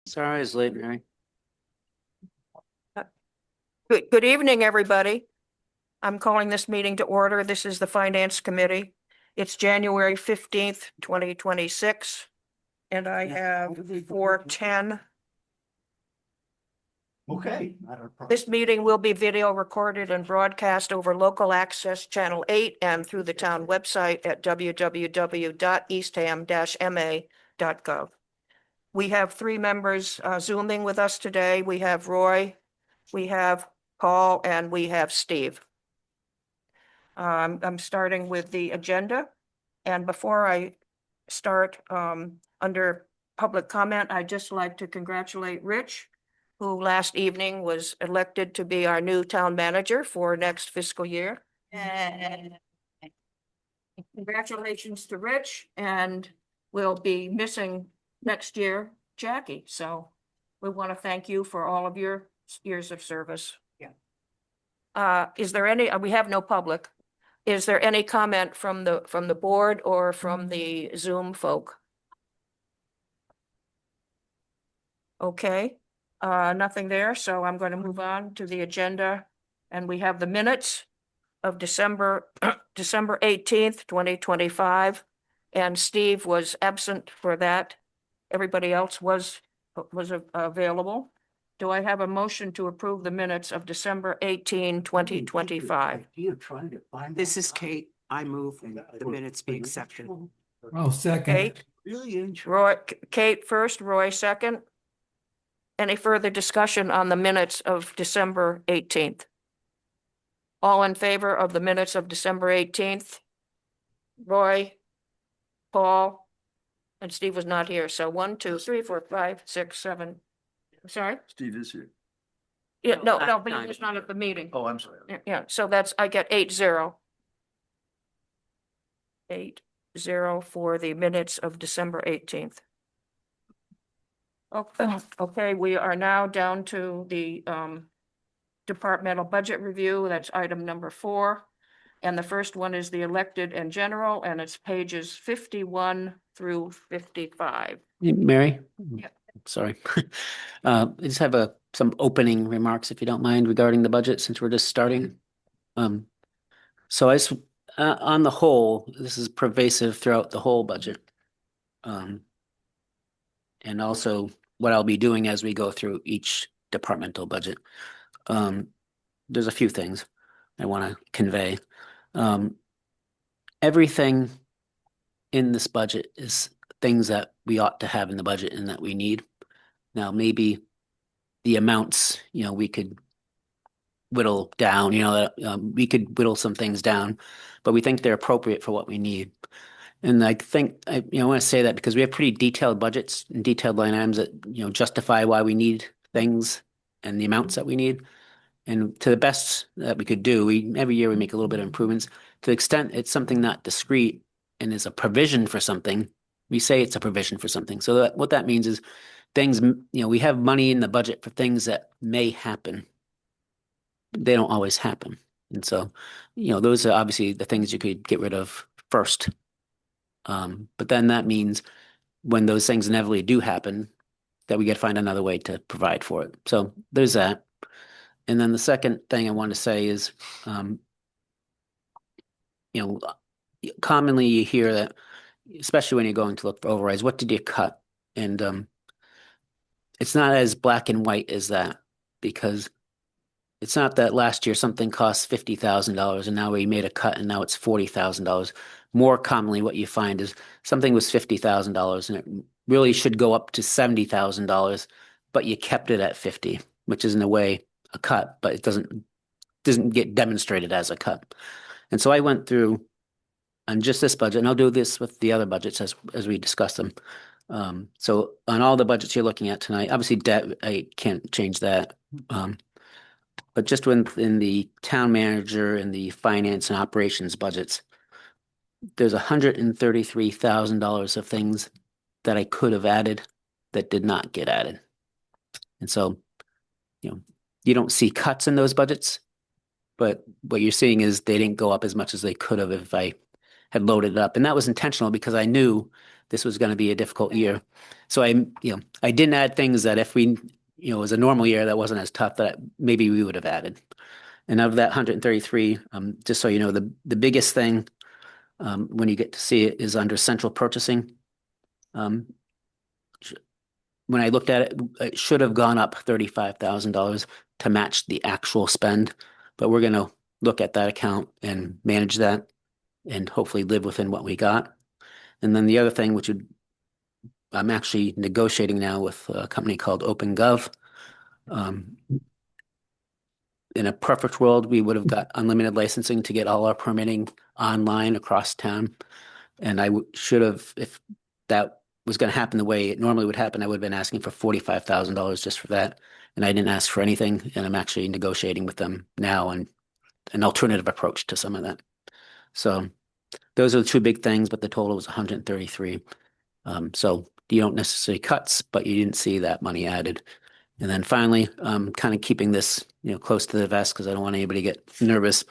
Sorry, it's late, Mary. Good evening, everybody. I'm calling this meeting to order. This is the Finance Committee. It's January 15th, 2026. And I have 4:10. Okay. This meeting will be video recorded and broadcast over local access channel 8 and through the town website at www.eastham-ma.gov. We have three members Zooming with us today. We have Roy, we have Paul, and we have Steve. I'm starting with the agenda. And before I start, under public comment, I'd just like to congratulate Rich, who last evening was elected to be our new town manager for next fiscal year. Congratulations to Rich, and we'll be missing next year Jackie. So we want to thank you for all of your years of service. Is there any, we have no public. Is there any comment from the board or from the Zoom folk? Okay, nothing there, so I'm going to move on to the agenda. And we have the minutes of December 18th, 2025. And Steve was absent for that. Everybody else was available. Do I have a motion to approve the minutes of December 18, 2025? This is Kate. I move the minutes be accepted. Oh, second. Kate, Really? Kate first, Roy second. Any further discussion on the minutes of December 18th? All in favor of the minutes of December 18th? Roy, Paul, and Steve was not here. So 1, 2, 3, 4, 5, 6, 7. Sorry? Steve is here. Yeah, no, No, but he not- was not at the meeting. Oh, I'm sorry. Yeah, so that's, I get 8-0. 8-0 for the minutes of December 18th. Okay, we are now down to the departmental budget review. That's item number 4. And the first one is the elected and general, and it's pages 51 through 55. Mary? Yeah. Sorry. I just have some opening remarks, if you don't mind, regarding the budget, since we're just starting. So on the whole, this is pervasive throughout the whole budget. And also what I'll be doing as we go through each departmental budget. There's a few things I want to convey. Everything in this budget is things that we ought to have in the budget and that we need. Now, maybe the amounts, we could whittle down, we could whittle some things down, but we think they're appropriate for what we need. And I think, I want to say that because we have pretty detailed budgets and detailed line items that, justify why we need things and the amounts that we need. And to the best that we could do, every year we make a little bit of improvements. To the extent it's something not discrete and is a provision for something, we say it's a provision for something. So what that means is things, we have money in the budget for things that may happen. They don't always happen. And so, those are obviously the things you could get rid of first. But then that means when those things inevitably do happen, that we got to find another way to provide for it. So there's that. And then the second thing I want to say is, commonly you hear that, especially when you're going to look for overrides, what did you cut? And it's not as black and white as that, because it's not that last year something cost $50,000 and now we made a cut and now it's $40,000. More commonly, what you find is something was $50,000 and it really should go up to $70,000, but you kept it at 50, which is in a way a cut, but it doesn't get demonstrated as a cut. And so I went through on just this budget, and I'll do this with the other budgets as we discuss them. So on all the budgets you're looking at tonight, obviously debt, I can't change that. But just within the town manager and the finance and operations budgets, there's $133,000 of things that I could have added that did not get added. And so, you don't see cuts in those budgets, but what you're seeing is they didn't go up as much as they could have if I had loaded it up. And that was intentional because I knew this was going to be a difficult year. So I didn't add things that if we, it was a normal year that wasn't as tough that maybe we would have added. And of that 133, just so you know, the biggest thing when you get to see it is under central purchasing. When I looked at it, it should have gone up $35,000 to match the actual spend, but we're going to look at that account and manage that and hopefully live within what we got. And then the other thing, I'm actually negotiating now with a company called OpenGov. In a perfect world, we would have got unlimited licensing to get all our permitting online across town. And should have, if that was going to happen the way it normally would happen, I would have been asking for $45,000 just for that. And I didn't ask for anything. And I'm actually negotiating with them now on an alternative approach to some of that. So those are the two big things, but the total was 133. So you don't necessarily cuts, but you didn't see that money added. And then finally, kind of keeping this, close to the vest because I don't want anybody to get nervous.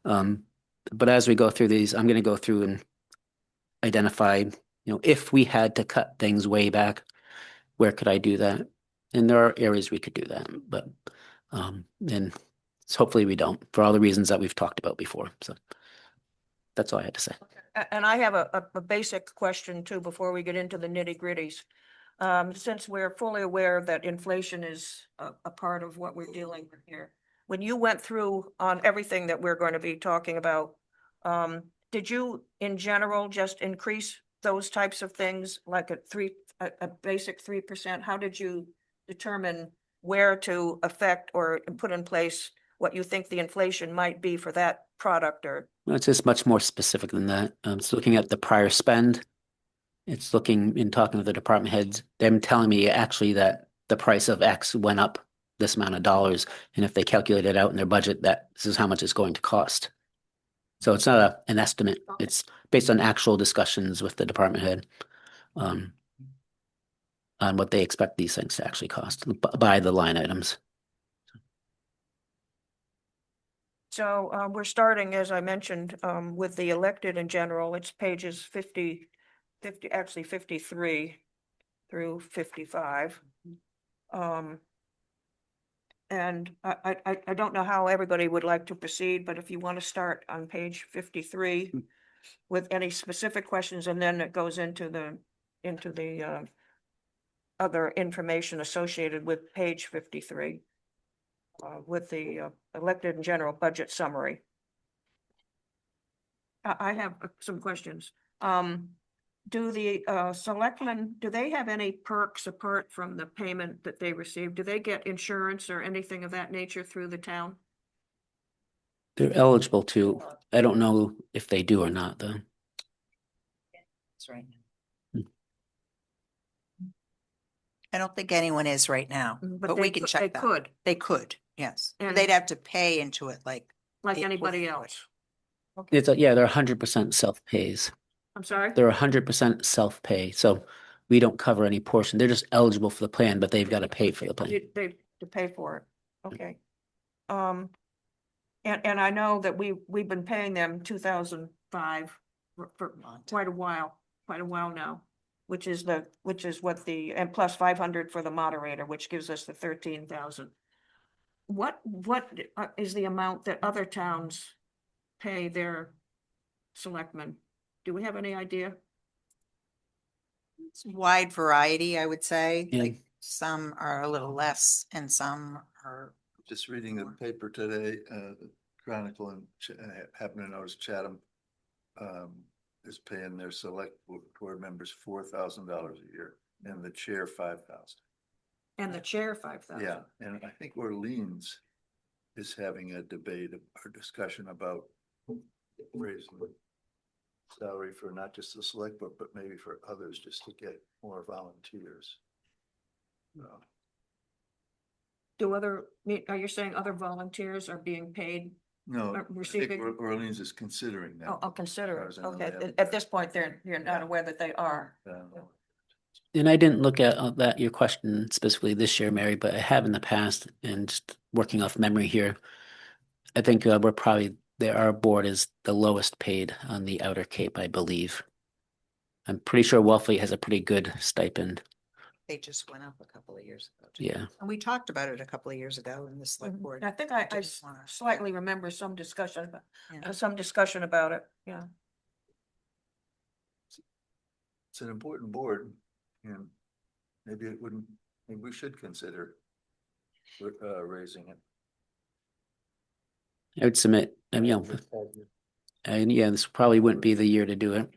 But as we go through these, I'm going to go through and identify, if we had to cut things way back, where could I do that? And there are areas we could do that, but and hopefully we don't, for all the reasons that we've talked about before. So that's all I had to say. And I have a basic question too, before we get into the nitty gritties. Since we're fully aware that inflation is a part of what we're dealing with here. When you went through on everything that we're going to be talking about, did you in general just increase those types of things like a basic 3%? How did you determine where to affect or put in place what you think the inflation might be for that product? Or Well, it's just much more specific than that. It's looking at the prior spend. It's looking in talking with the department heads, them telling me actually that the price of X went up this amount of dollars. And if they calculate it out in their budget, that this is how much it's going to cost. So it's not an estimate. It's based on actual discussions with the department head on what they expect these things to actually cost by the line items. so we're starting, as I mentioned, with the elected in general. It's pages 53 through 55. And I don't know how everybody would like to proceed, but if you want to start on page 53 with any specific questions, and then it goes into the other information associated with page 53 with the elected and general budget summary. I have some questions. Do the selectmen, do they have any perks apart from the payment that they receive? Do they get insurance or anything of that nature through the town? They're eligible to. I don't know if they do or not, though. That's right. I don't think anyone is right now, but we can check that. Could, They could, yes. And- They'd have to pay into it like it anybody would. else. They're 100% self-pays. I'm sorry? They're 100% self-pay, so we don't cover any portion. They're just eligible for the plan, but they've got to pay for the plan. They to pay for it, okay. And I know that we've been paying them 2005 for quite a while now, which is what and plus 500 for the moderator, which gives us the 13,000. What is the amount that other towns pay their selectmen? Do we have any idea? It's wide variety, I would say. Yeah. Like some are a little less and some are. Just reading the paper today, the Chronicle, and happened to notice Chatham is paying their select board members $4,000 a year and the chair $5,000. And the chair 5,000. Yeah, and I think Orleans is having a debate or discussion about raising the salary for not just the select board, but maybe for others, just to get more volunteers. Are you saying other volunteers are being paid? No, I think Receiving- Orleans is considering that. I'll consider As it. far as I know, they Okay, haven't- at this point, you're not aware that they are. And I didn't look at that, your question specifically this year, Mary, but I have in the past, and just working off memory here. I think we're probably our board is the lowest paid on the Outer Cape, I believe. I'm pretty sure Wellfleet has a pretty good stipend. They just went up a couple of years ago. Yeah. And we talked about it a couple of years ago in the select board. I think I Didn't wanna- slightly remember some discussion, Yeah. some discussion about it, yeah. It's an important board and maybe it wouldn't, maybe we should consider raising it. I would submit, and yeah, this probably wouldn't be the year to do it.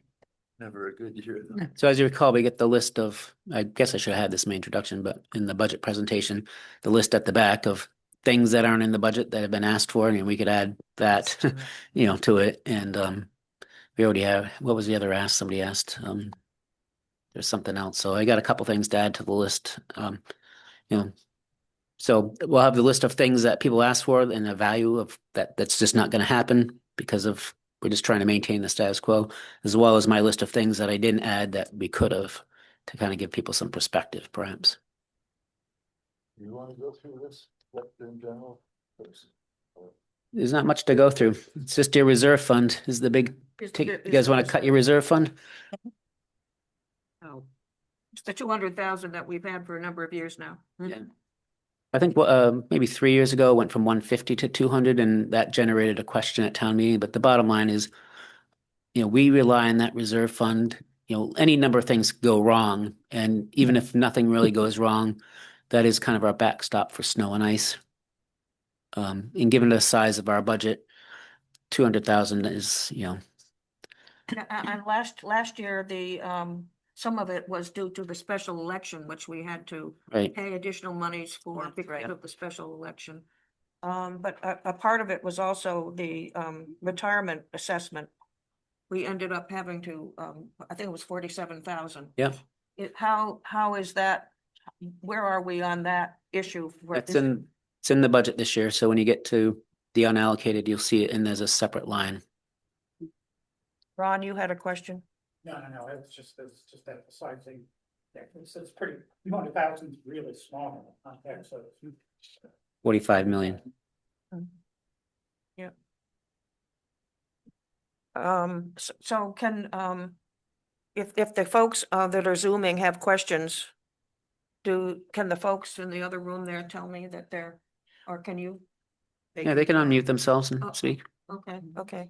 Never a good year. though. So as you recall, we get the list of, I guess I should have had this in my introduction, but in the budget presentation, the list at the back of things that aren't in the budget that have been asked for, and we could add that, to it. And we already have, what was the other ask? Somebody asked, there's something else. So I got a couple things to add to the list. So we'll have the list of things that people ask for and the value of that's just not going to happen because of, we're just trying to maintain the status quo, as well as my list of things that I didn't add that we could have to kind of give people some perspective, perhaps. You want to go through this in general? There's not much to go through. It's just your reserve fund is the big, you guys want to cut your reserve fund? Oh, it's the 200,000 that we've had for a number of years now. Yeah. I think maybe 3 years ago, it went from 150 to 200, and that generated a question at town meeting. But the bottom line is, we rely on that reserve fund. Any number of things go wrong, and even if nothing really goes wrong, that is kind of our backstop for snow and ice. And given the size of our budget, 200,000 is, And last year, the, some of it was due to the special election, which we had to right. pay additional monies for That's because right. of the special election. But a part of it was also the retirement assessment. We ended up having to, I think it was 47,000. Yeah. How is that? Where are we on that issue? It's in the budget this year. So when you get to the unallocated, you'll see it in as a separate line. Ron, you had a question? No, it's just emphasizing that it's pretty, 200,000 is really small in the context of. 45 million. So can, if the folks that are zooming have questions, can the folks in the other room there tell me that they're, or can you? Yeah, they can unmute themselves Oh. and speak. Okay.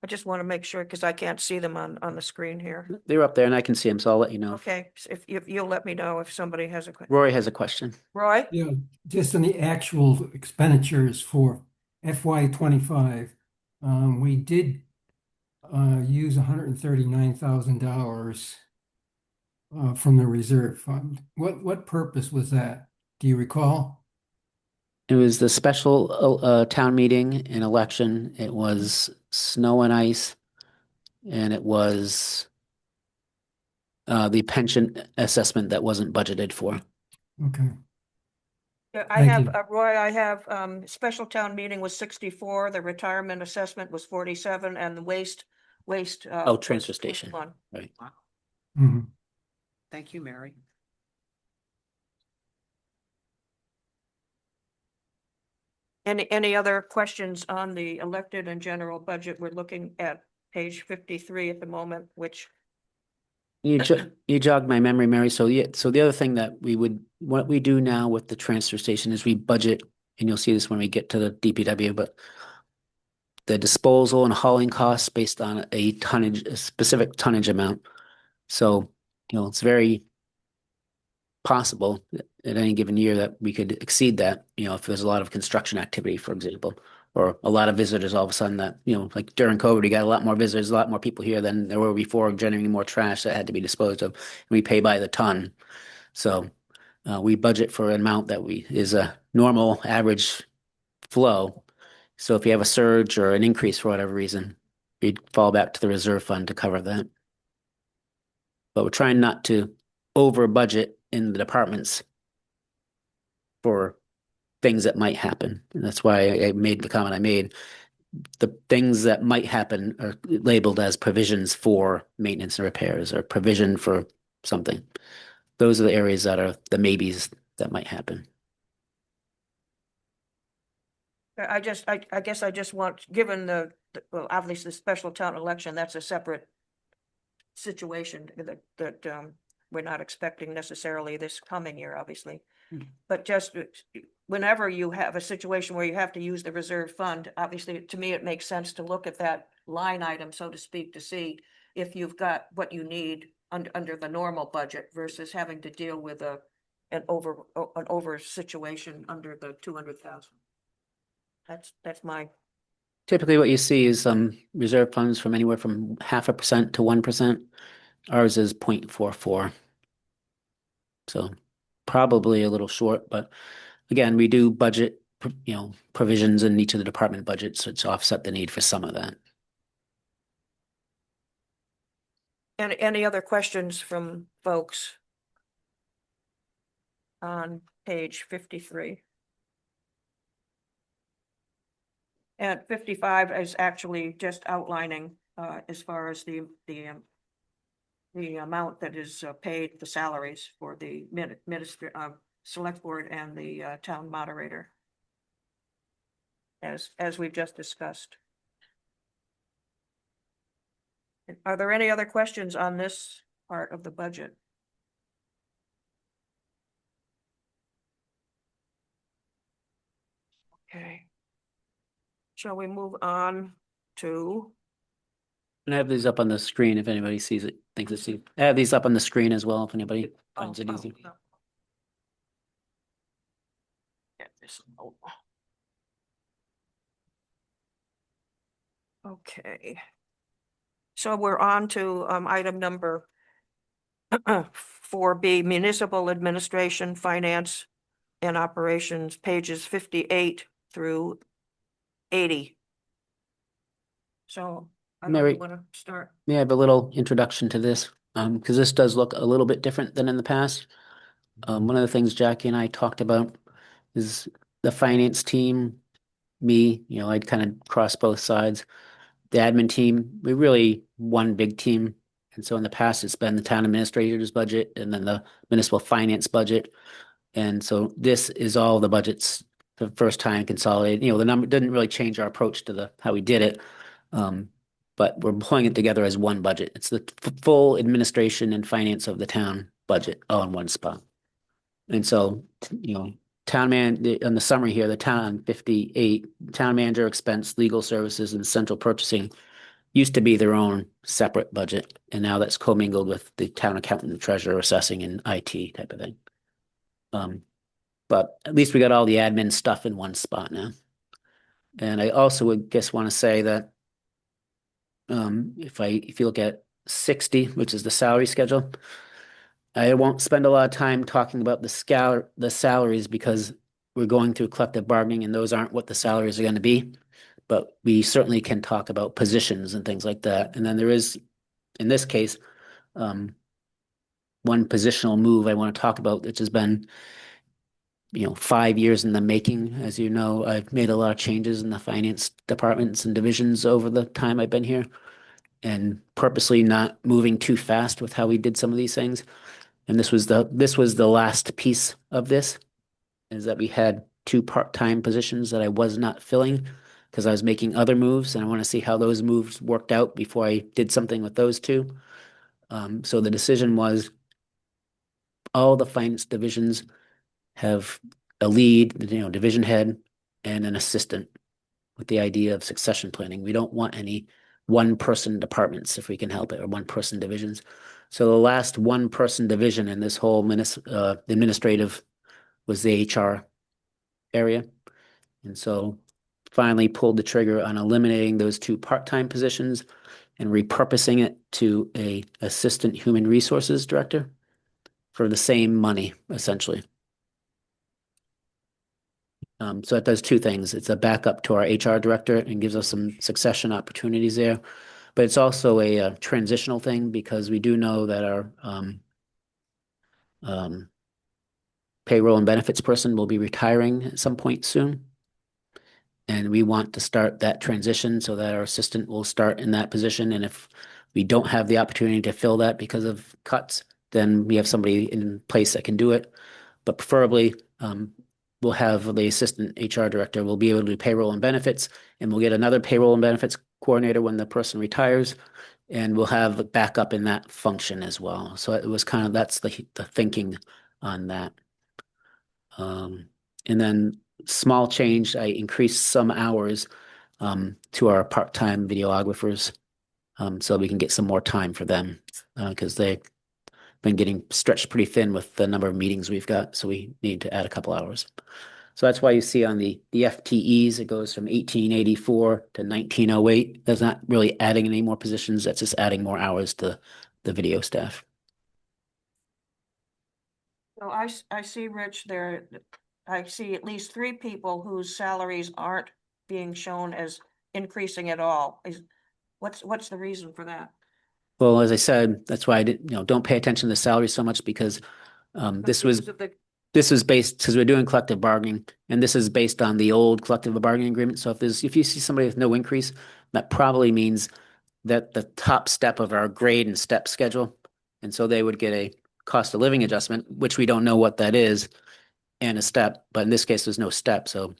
I just want to make sure, because I can't see them on the screen here. They're up there and I can see them, so I'll let you know. Okay, so if you'll let me know if somebody has a question. Rory has a question. Roy? Yeah, just on the actual expenditures for FY 25, we did use $139,000 from the reserve fund. What purpose was that? Do you recall? It was the special town meeting and election. It was snow and ice. And it was the pension assessment that wasn't budgeted for. Okay. Yeah, I Thank have, you. Roy, I have, special town meeting was 64, the retirement assessment was 47, and the waste. Oh, transfer was station. 21. Right. Mhm. Thank you, Mary. Any other questions on the elected and general budget? We're looking at page 53 at the moment, which. You jogged my memory, Mary. So the other thing that what we do now with the transfer station is we budget, and you'll see this when we get to the DPW, but the disposal and hauling costs based on a specific tonnage amount. So, it's very possible at any given year that we could exceed that, if there's a lot of construction activity, for example, or a lot of visitors all of a sudden that, like during COVID, we got a lot more visitors, a lot more people here than there were before, generating more trash that had to be disposed of. And we pay by the ton. So we budget for an amount that is a normal average flow. So if you have a surge or an increase for whatever reason, we'd fall back to the reserve fund to cover that. But we're trying not to over budget in the departments for things that might happen. And that's why I made the comment I made. The things that might happen are labeled as provisions for maintenance and repairs or provision for something. Those are the areas that are the maybes that might happen. I guess I just want, given well, obviously the special town election, that's a separate situation that we're not expecting necessarily this coming year, obviously. Mm. But just whenever you have a situation where you have to use the reserve fund, obviously, to me, it makes sense to look at that line item, so to speak, to see if you've got what you need under the normal budget versus having to deal with an over situation under the 200,000. That's my, Typically, what you see is reserve funds from anywhere from 0.5% to 1%. Ours is 0.44. So probably a little short, but again, we do budget, provisions in each of the department budgets, which offset the need for some of that. any other questions from folks? On page 53. And 55 is actually just outlining, as far as the amount that is paid, the salaries for the select board and the town moderator. As we've just discussed. Are there any other questions on this part of the budget? Okay. Shall we move on to? And I have these up on the screen if anybody sees it, thinks it's, I have these up on the screen as well, if anybody finds it easy. No. Get this out. Okay. So we're on to item number 4B, municipal administration, finance and operations, pages 58 through 80. So I Mary- want to start. May I have a little introduction to this? Because this does look a little bit different than in the past. One of the things Jackie and I talked about is the finance team, me, I'd kind of cross both sides. The admin team, we're really one big team. And so in the past, it's been the town administrator's budget and then the municipal finance budget. And so this is all the budgets for the first time consolidated. The number didn't really change our approach to how we did it. But we're pulling it together as one budget. It's the full administration and finance of the town budget all in one spot. And so, town man, on the summary here, the town 58, town manager expense, legal services and central purchasing used to be their own separate budget. And now that's commingled with the town accountant, treasurer, assessing and IT type of thing. But at least we got all the admin stuff in one spot now. And I also would just want to say that if you look at 60, which is the salary schedule, I won't spend a lot of time talking about the salaries because we're going through collective bargaining and those aren't what the salaries are going to be. But we certainly can talk about positions and things like that. And then there is, in this case, one positional move I want to talk about, which has been 5 years in the making. As you know, I've made a lot of changes in the finance departments and divisions over the time I've been here and purposely not moving too fast with how we did some of these things. And this was the last piece of this, is that we had 2 part-time positions that I was not filling because I was making other moves and I want to see how those moves worked out before I did something with those 2. So the decision was all the finance divisions have a lead, division head and an assistant with the idea of succession planning. We don't want any one-person departments if we can help it, or one-person divisions. So the last one-person division in this whole administrative was the HR area. And so finally pulled the trigger on eliminating those 2 part-time positions and repurposing it to a assistant human resources director for the same money, essentially. So it does 2 things. It's a backup to our HR director and gives us some succession opportunities there. But it's also a transitional thing because we do know that our payroll and benefits person will be retiring at some point soon. And we want to start that transition so that our assistant will start in that position. And if we don't have the opportunity to fill that because of cuts, then we have somebody in place that can do it. But preferably, we'll have the assistant HR director will be able to do payroll and benefits, and we'll get another payroll and benefits coordinator when the person retires. And we'll have backup in that function as well. So it was kind of, that's the thinking on that. And then small change, I increased some hours to our part-time videographers so we can get some more time for them because they've been getting stretched pretty thin with the number of meetings we've got. So we need to add a couple hours. So that's why you see on the FTEs, it goes from 1884 to 1908. That's not really adding any more positions. That's just adding more hours to the video staff. So I see, Rich, I see at least 3 people whose salaries aren't being shown as increasing at all. What's the reason for that? Well, as I said, that's why I didn't, don't pay attention to the salary so much because this was based, because we're doing collective bargaining, and this is based on the old collective bargaining agreement. So if you see somebody with no increase, that probably means that the top step of our grade and step schedule, and so they would get a cost of living adjustment, which we don't know what that is, and a step. But in this case, there's no step, so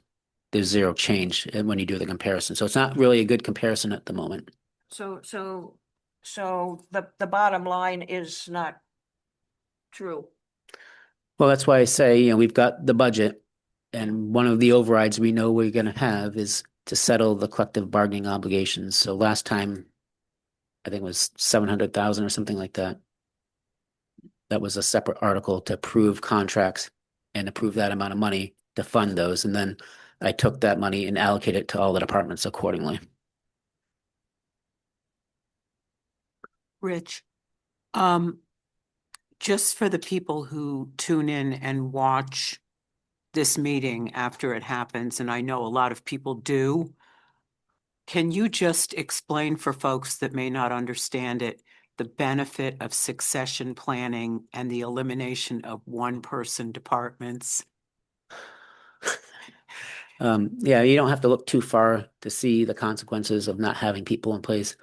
there's zero change when you do the comparison. So it's not really a good comparison at the moment. So the bottom line is not true. Well, that's why I say, we've got the budget, and one of the overrides we know we're going to have is to settle the collective bargaining obligations. So last time, I think it was 700,000 or something like that. That was a separate article to approve contracts and approve that amount of money to fund those. And then I took that money and allocated it to all the departments accordingly. Rich, just for the people who tune in and watch this meeting after it happens, and I know a lot of people do, can you just explain for folks that may not understand it, the benefit of succession planning and the elimination of one-person departments? Yeah, you don't have to look too far to see the consequences of not having people in place.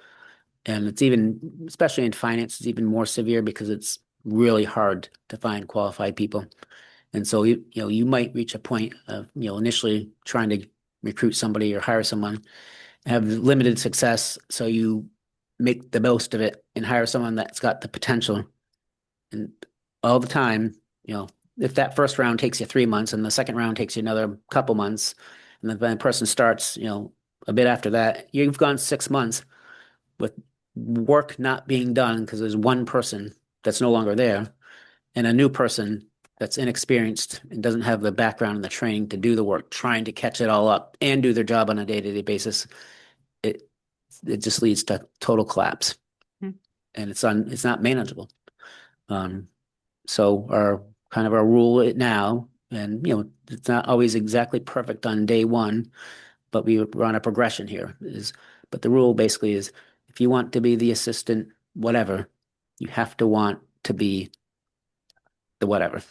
And it's even, especially in finance, it's even more severe because it's really hard to find qualified people. And so you might reach a point of initially trying to recruit somebody or hire someone, have limited success, so you make the most of it and hire someone that's got the potential. And all the time, if that first round takes you 3 months and the second round takes you another couple months, and then the person starts, a bit after that, you've gone 6 months with work not being done because there's one person that's no longer there and a new person that's inexperienced and doesn't have the background and the training to do the work, trying to catch it all up and do their job on a day-to-day basis. It just leads to total collapse. Hmm. And it's not manageable. So our rule now, and it's not always exactly perfect on day one, but we're on a progression here. But the rule basically is, if you want to be the assistant, whatever, you have to want to be the whatever.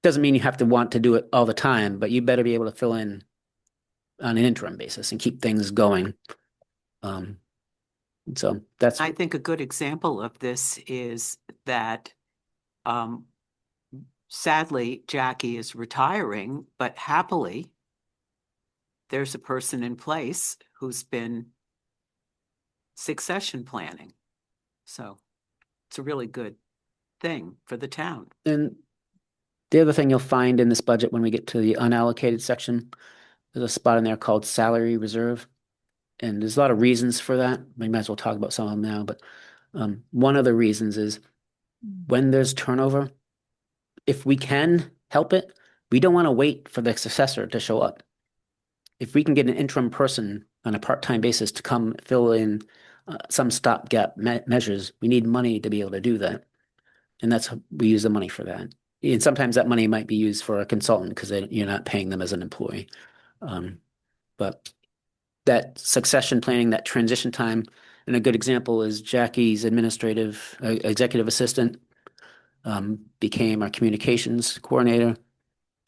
Doesn't mean you have to want to do it all the time, but you better be able to fill in on an interim basis and keep things going. So that's, I think a good example of this is that sadly, Jackie is retiring, but happily, there's a person in place who's been succession planning. So it's a really good thing for the town. and the other thing you'll find in this budget when we get to the unallocated section, there's a spot in there called salary reserve. And there's a lot of reasons for that. We might as well talk about some of them now, but one of the reasons is when there's turnover, if we can help it, we don't want to wait for the successor to show up. If we can get an interim person on a part-time basis to come fill in some stopgap measures, we need money to be able to do that. And we use the money for that. And sometimes that money might be used for a consultant because you're not paying them as an employee. But that succession planning, that transition time, and a good example is Jackie's executive assistant became our communications coordinator,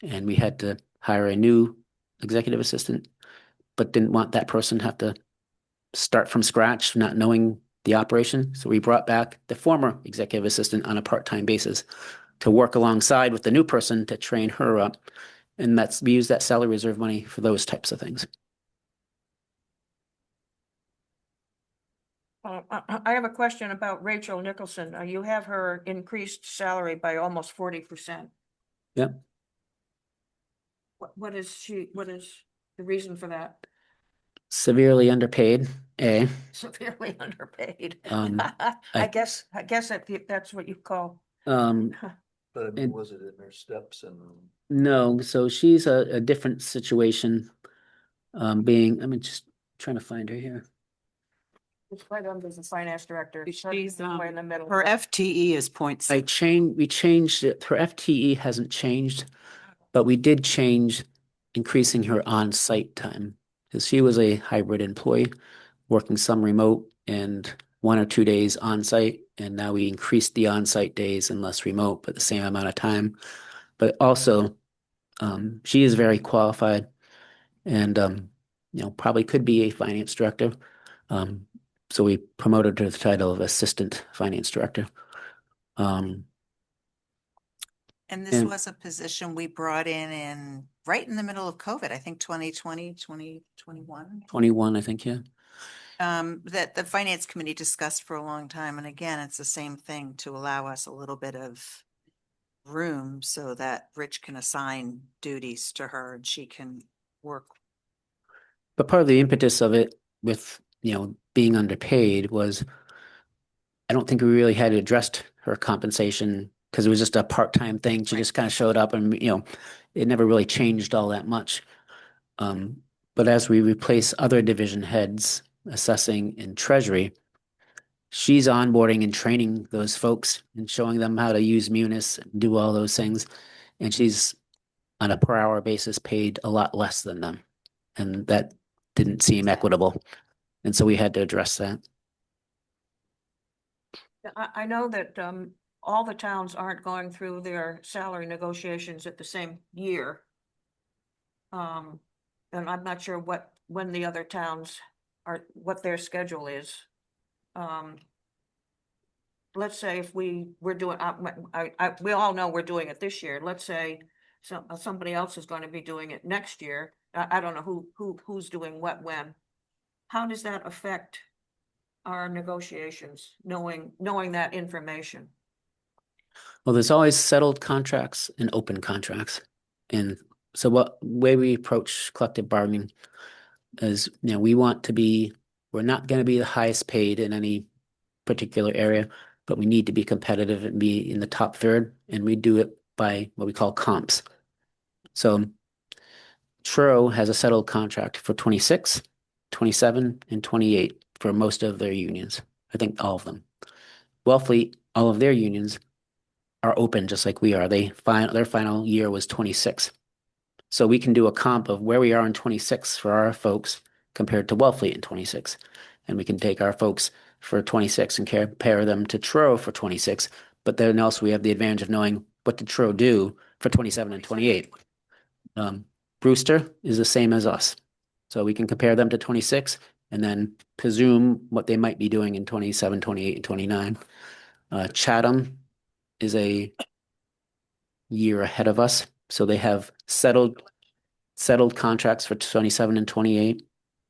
and we had to hire a new executive assistant, but didn't want that person to have to start from scratch, not knowing the operation. So we brought back the former executive assistant on a part-time basis to work alongside with the new person to train her up And we use that salary reserve money for those types of things. I have a question about Rachel Nicholson. You have her increased salary by almost 40%. Yep. What is the reason for that? Severely underpaid, A. Severely underpaid. I- guess that's what you call. Um, But I mean, And- was it in her steps and? no, so she's a different situation. I'm just trying to find her here. It's right under the finance director. It's She's, right in the middle. Her FTE is 0.6. We changed it. Her FTE hasn't changed, but we did change increasing her on-site time. Because she was a hybrid employee, working some remote and 1 or 2 days on-site. And now we increased the on-site days and less remote, but the same amount of time. But also, she is very qualified and, probably could be a finance director. So we promoted her to the title of assistant finance director. And this And- was a position we brought in right in the middle of COVID, I think 2020, 2021. 21, I think, yeah. That the finance committee discussed for a long time. And again, it's the same thing to allow us a little bit of room so that Rich can assign duties to her and she can work. But part of the impetus of it with, being underpaid was I don't think we really had addressed her compensation because it was just a part-time thing. She Right. just kind of showed up and, it never really changed all that much. But as we replace other division heads, assessing and treasury, she's onboarding and training those folks and showing them how to use Munis, and do all those things. And she's on a per hour basis paid a lot less than them. And that didn't seem equitable. And so we had to address that. I know that all the towns aren't going through their salary negotiations at the same year. And I'm not sure when the other towns what their schedule is. Let's say if we're doing, we all know we're doing it this year. Let's say somebody else is going to be doing it next year. I don't know who's doing what when. How does that affect our negotiations, knowing that information? Well, there's always settled contracts and open contracts. And so way we approach collective bargaining is, we're not going to be the highest paid in any particular area, but we need to be competitive and be in the top third. And we do it by what we call comps. So Truro has a settled contract for 26, 27, and 28 for most of their unions. I think all of them. Wellfleet, all of their unions are open just like we are. Their final year was 26. So we can do a comp of where we are in 26 for our folks compared to Wellfleet in 26. And we can take our folks for 26 and compare them to Truro for 26. But then also we have the advantage of knowing what did Truro do for 27 and 28. Brewster is the same as us. So we can compare them to 26 and then presume what they might be doing in 27, 28, and 29. Chatham is a year ahead of us. So they have settled contracts for 27 and 28.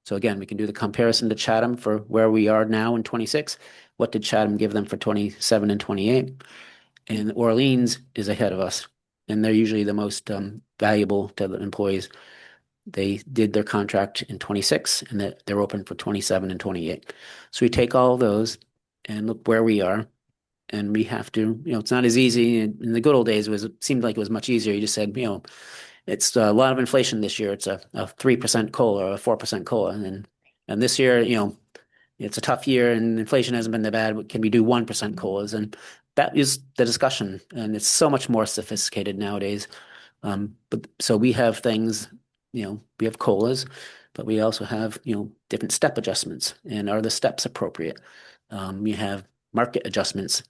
So again, we can do the comparison to Chatham for where we are now in 26. What did Chatham give them for 27 and 28? And Orleans is ahead of us. And they're usually the most valuable to the employees. They did their contract in 26 and they're open for 27 and 28. So we take all those and look where we are. And we have to, it's not as easy. In the good old days, it seemed like it was much easier. You just said, it's a lot of inflation this year. It's a 3% COLA or a 4% COLA. And this year, it's a tough year and inflation hasn't been that bad. Can we do 1% COLAs? And that is the discussion. And it's so much more sophisticated nowadays. But so we have things, we have COLAs, but we also have, different step adjustments. And are the steps appropriate? We have market adjustments.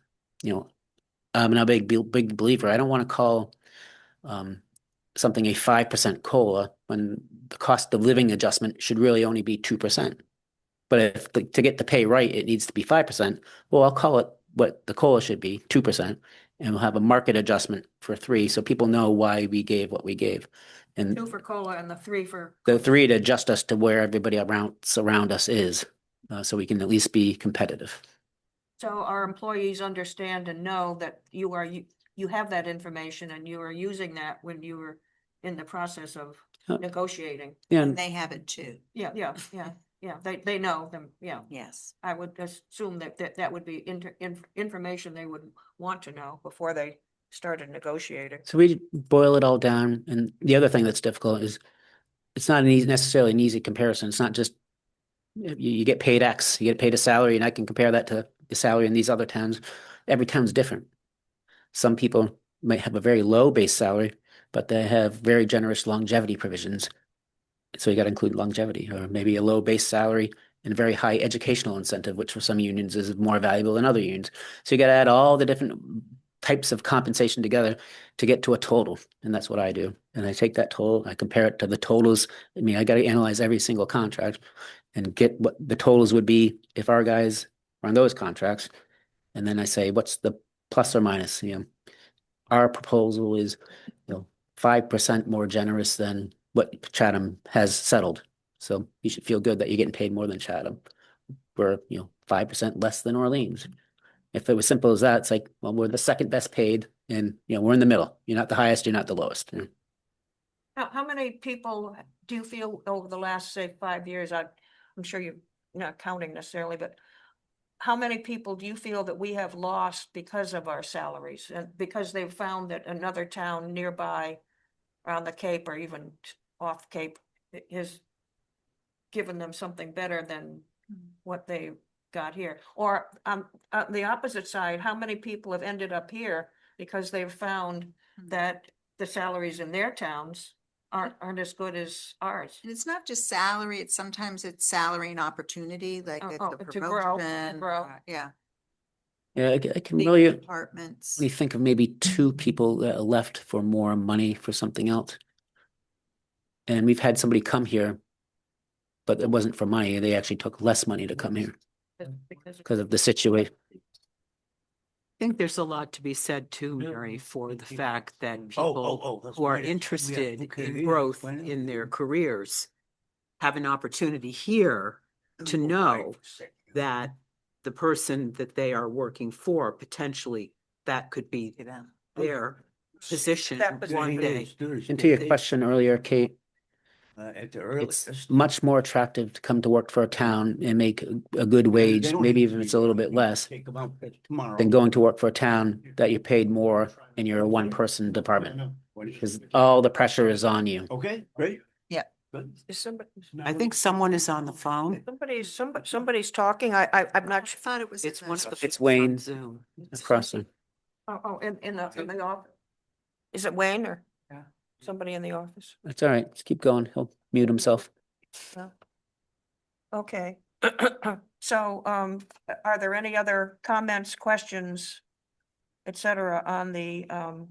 I'm a big believer. I don't want to call something a 5% COLA when the cost of living adjustment should really only be 2%. But if to get the pay right, it needs to be 5%. Well, I'll call it what the COLA should be, 2%, and we'll have a market adjustment for 3%, so people know why we gave what we gave. And 2 for COLA and the 3 for. the 3 to adjust us to where everybody around us is, so we can at least be competitive. So our employees understand and know that you have that information and you are using that when you were in the process of Uh, negotiating. Yeah, And and they have it too. Yeah, they know them, yeah. Yes. I would assume that would be information they would want to know before they started negotiating. so we boil it all down. And the other thing that's difficult is it's not necessarily an easy comparison. It's not just you get paid X, you get paid a salary, and I can compare that to the salary in these other towns. Every town's different. Some people might have a very low base salary, but they have very generous longevity provisions. So you got to include longevity, or maybe a low base salary and a very high educational incentive, which for some unions is more valuable than other unions. So you got to add all the different types of compensation together to get to a total. And that's what I do. And I take that total, I compare it to the totals. I mean, I got to analyze every single contract and get what the totals would be if our guys are on those contracts. And then I say, what's the plus or minus? Our proposal is, 5% more generous than what Chatham has settled. So you should feel good that you're getting paid more than Chatham. We're, 5% less than Orleans. If it was simple as that, it's like, well, we're the second best paid and, we're in the middle. You're not the highest, you're not the lowest. How many people do you feel over the last, say, 5 years, I'm sure you're not counting necessarily, but how many people do you feel that we have lost because of our salaries and because they've found that another town nearby on the Cape or even off Cape has given them something better than what they got here? Or the opposite side, how many people have ended up here because they've found that the salaries in their towns aren't as good as ours? And it's not just salary, sometimes it's salary and opportunity, like Oh, it's oh, the to grow, to promotion. grow. Yeah. Yeah, I can Big really Departments. only think of maybe 2 people that left for more money for something else. And we've had somebody come here, but it wasn't for money. They actually took less money to come here because of the situation. I think there's a lot to be said too, Mary, for the fact that people who are interested in growth in their careers have an opportunity here to know that the person that they are working for, potentially, that could be their position That position. one day. And to your question earlier, Kate, it's much more attractive to come to work for a town and make a good wage, maybe even if it's a little bit less, than going to work for a town that you're paid more and you're a one-person department. Because all the pressure is on you. Okay, great. Is somebody, I think someone is on the phone. somebody's talking. I'm not I sure. thought it was. It's one of the. It's folks on Wayne. Zoom. Across the, Oh, in the office. Is it Wayne or? Yeah. Somebody in the office? that's all right. Just keep going. He'll mute himself. No. Okay. So, are there any other comments, questions, et cetera, on the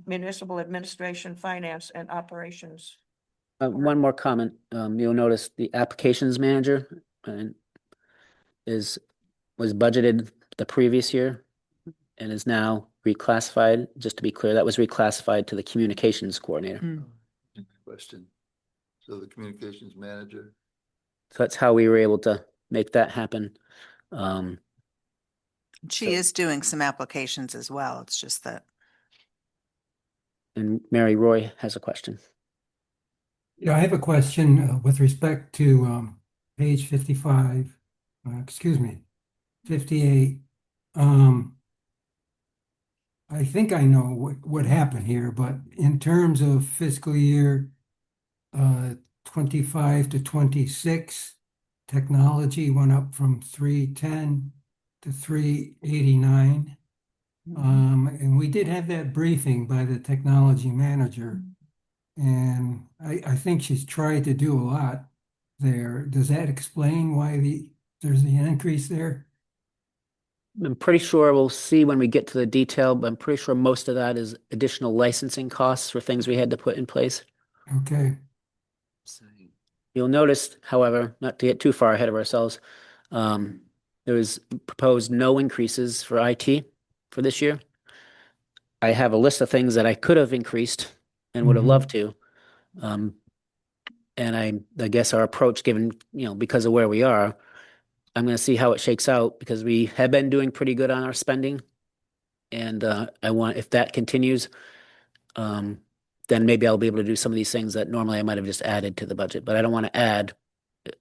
municipal administration, finance and operations? One more comment. You'll notice the applications manager was budgeted the previous year and is now reclassified. Just to be clear, that was reclassified to the communications coordinator. Question. So the communications manager, So that's how we were able to make that happen. She is doing some applications as well. It's just that. And Mary Roy has a question. Yeah, I have a question with respect to page 55, 58. I think I know what happened here, but in terms of fiscal year 25 to 26, technology went up from 310 to 389. And we did have that briefing by the technology manager. And I think she's tried to do a lot there. Does that explain why there's the increase there? I'm pretty sure we'll see when we get to the detail, but I'm pretty sure most of that is additional licensing costs for things we had to put in place. Okay. You'll notice, however, not to get too far ahead of ourselves, there was proposed no increases for IT for this year. I have a list of things that I could have increased and would have Mhm. loved to. And I guess our approach, given, because of where we are, I'm gonna see how it shakes out because we have been doing pretty good on our spending. And if that continues, then maybe I'll be able to do some of these things that normally I might have just added to the budget, but I don't want to add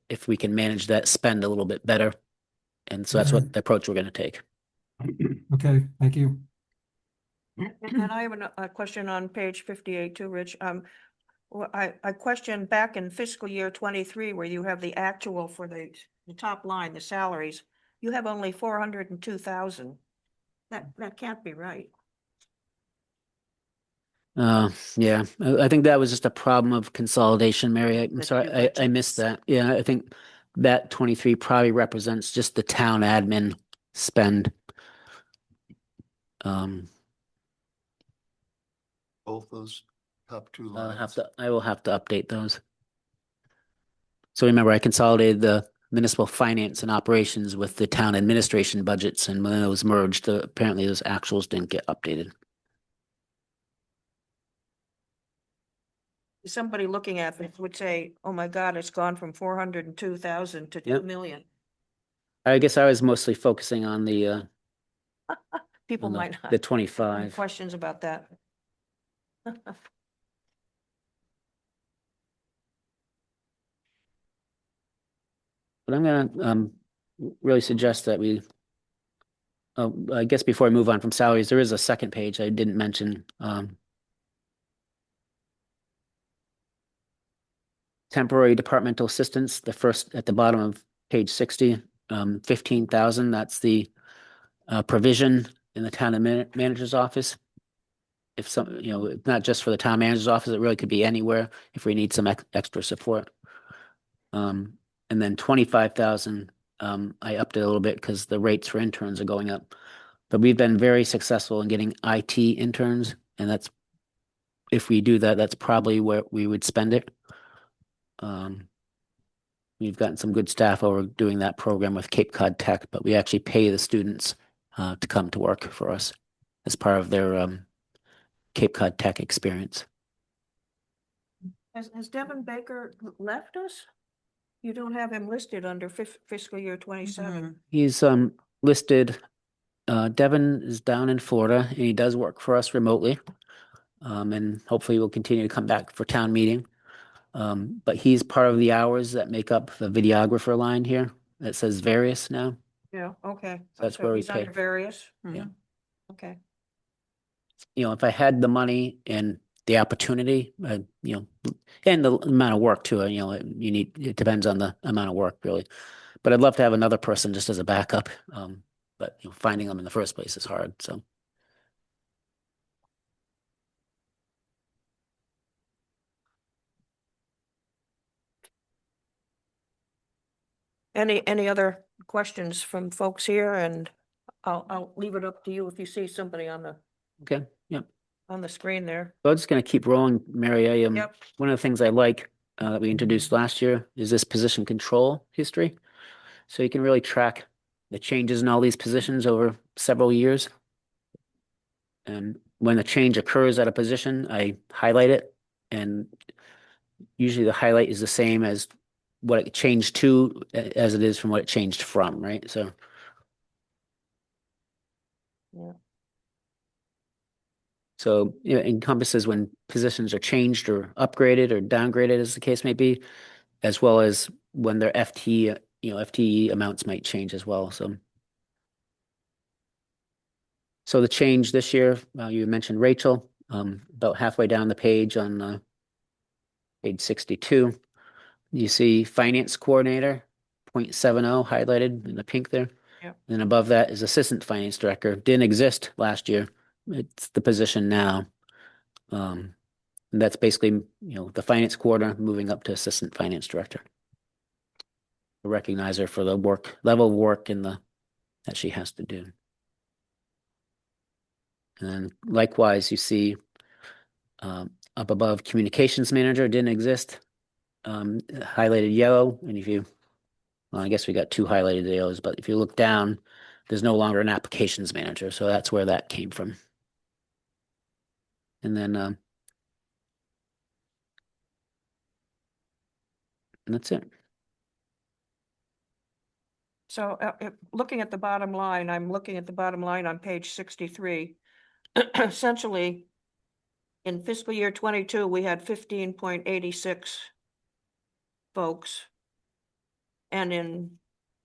if we can manage that spend a little bit better. And so that's what the approach we're gonna take. Okay, thank you. And I have a question on page 58 too, Rich. Well, I questioned back in fiscal year 23 where you have the actual for the top line, the salaries. You have only 402,000. That can't be right. Yeah, I think that was just a problem of consolidation, Mary. I'm The sorry, two I missed budgets. that. Yeah, I think that 23 probably represents just the town admin spend. Um, Both those top two lines. I will have to update those. So remember, I consolidated the municipal finance and operations with the town administration budgets, and when those merged, apparently those actuals didn't get updated. Somebody looking at this would say, oh my God, it's gone from 402,000 to 2 Yep. million. I guess I was mostly focusing on the People on might the not have any 25. questions about that. But I'm gonna really suggest that we. I guess before I move on from salaries, there is a second page I didn't mention. Temporary departmental assistance, the first at the bottom of page 60, 15,000. That's the provision in the town manager's office. If some, not just for the town manager's office, it really could be anywhere if we need some extra support. And then 25,000, I upped it a little bit because the rates for interns are going up. But we've been very successful in getting IT interns, and if we do that, that's probably where we would spend it. We've gotten some good staff over doing that program with Cape Cod Tech, but we actually pay the students to come to work for us as part of their Cape Cod Tech experience. Has Devin Baker left us? You don't have him listed under fiscal year 27. He's listed. Devin is down in Florida, and he does work for us remotely. And hopefully will continue to come back for town meeting. But he's part of the hours that make up the videographer line here that says various now. Yeah, okay. That's So where we he's under pay. various. Yeah. Okay. If I had the money and the opportunity, and the amount of work too, it depends on the amount of work really. But I'd love to have another person just as a backup. But finding them in the first place is hard, so. Any other questions from folks here? And I'll leave it up to you if you see somebody on Okay, yep. the screen there. So I'm just gonna keep rolling, Mary. Yep. One of the things I like that we introduced last year is this position control history. So you can really track the changes in all these positions over several years. And when a change occurs at a position, I highlight it. And usually the highlight is the same as what it changed to as it is from what it changed from, right? So. Yeah. So it encompasses when positions are changed or upgraded or downgraded, as the case may be, as well as when their FTE amounts might change as well. So the change this year, you mentioned Rachel, about halfway down the page on page 62. You see finance coordinator, 0.70 highlighted in the pink there. Yep. And above that is assistant finance director. Didn't exist last year. It's the position now. And that's basically, the finance coordinator moving up to assistant finance director. Recognize her for the level of work that she has to do. And then likewise, you see up above communications manager didn't exist, highlighted yellow. And I guess we got two highlighted yellows, but if you look down, there's no longer an applications manager. So that's where that came from. And then And that's it. So looking at the bottom line, I'm looking at the bottom line on page 63. Essentially, in fiscal year 22, we had 15.86 folks. And in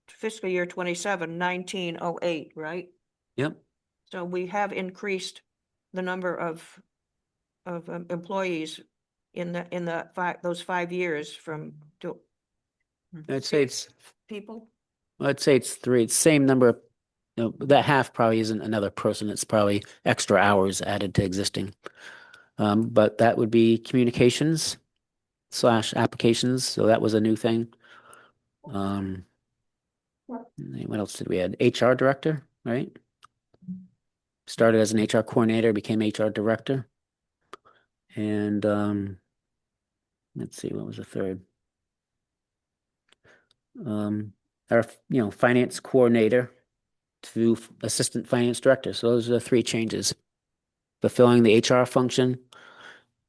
fiscal year 27, 1908, right? Yep. So we have increased the number of employees in those 5 years from I'd say it's people. I'd say it's three. It's same number of, that half probably isn't another person. It's probably extra hours added to existing. But that would be communications / applications. So that was a new thing. And what else did we add? HR director, right? Started as an HR coordinator, became HR director. And let's see, what was the third? Our finance coordinator to assistant finance director. So those are the 3 changes. Fulfilling the HR function,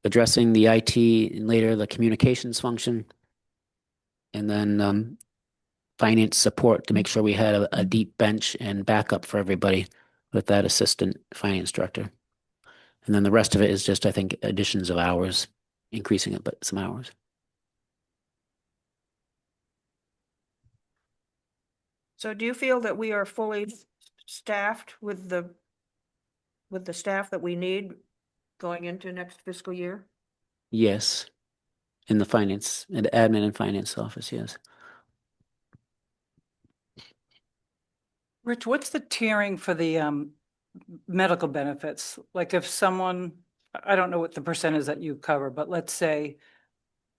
addressing the IT and later the communications function, and then finance support to make sure we had a deep bench and backup for everybody with that assistant finance director. And then the rest of it is just, I think, additions of hours, increasing it, but some hours. So do you feel that we are fully staffed with the staff that we need going into next fiscal year? Yes. In the finance and admin and finance office, yes. Rich, what's the tiering for the medical benefits? Like if someone, I don't know what the percent is that you cover, but let's say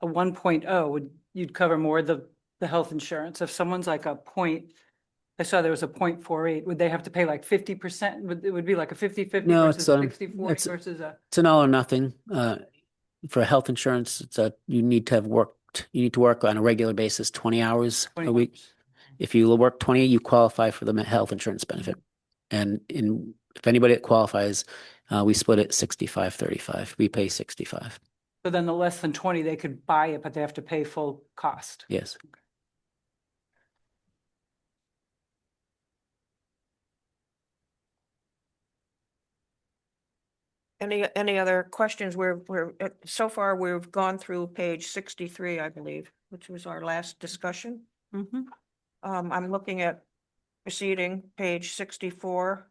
a 1.0 you'd cover more the health insurance. If someone's like a point, I saw there was a 0.48, would they have to pay like 50%? It would be like a 50-50 No, versus it's, 60-40 it's- versus a. It's an all or nothing. For health insurance, you need to work on a regular basis, 20 hours 20 a week. hours. If you work 20, you qualify for the health insurance benefit. And if anybody that qualifies, we split it 65-35. We pay 65. So then the less than 20, they could buy it, but they have to pay full cost. Yes. Any other questions? So far, we've gone through page 63, I believe, which was our last discussion. Mhm. I'm looking at preceding page 64,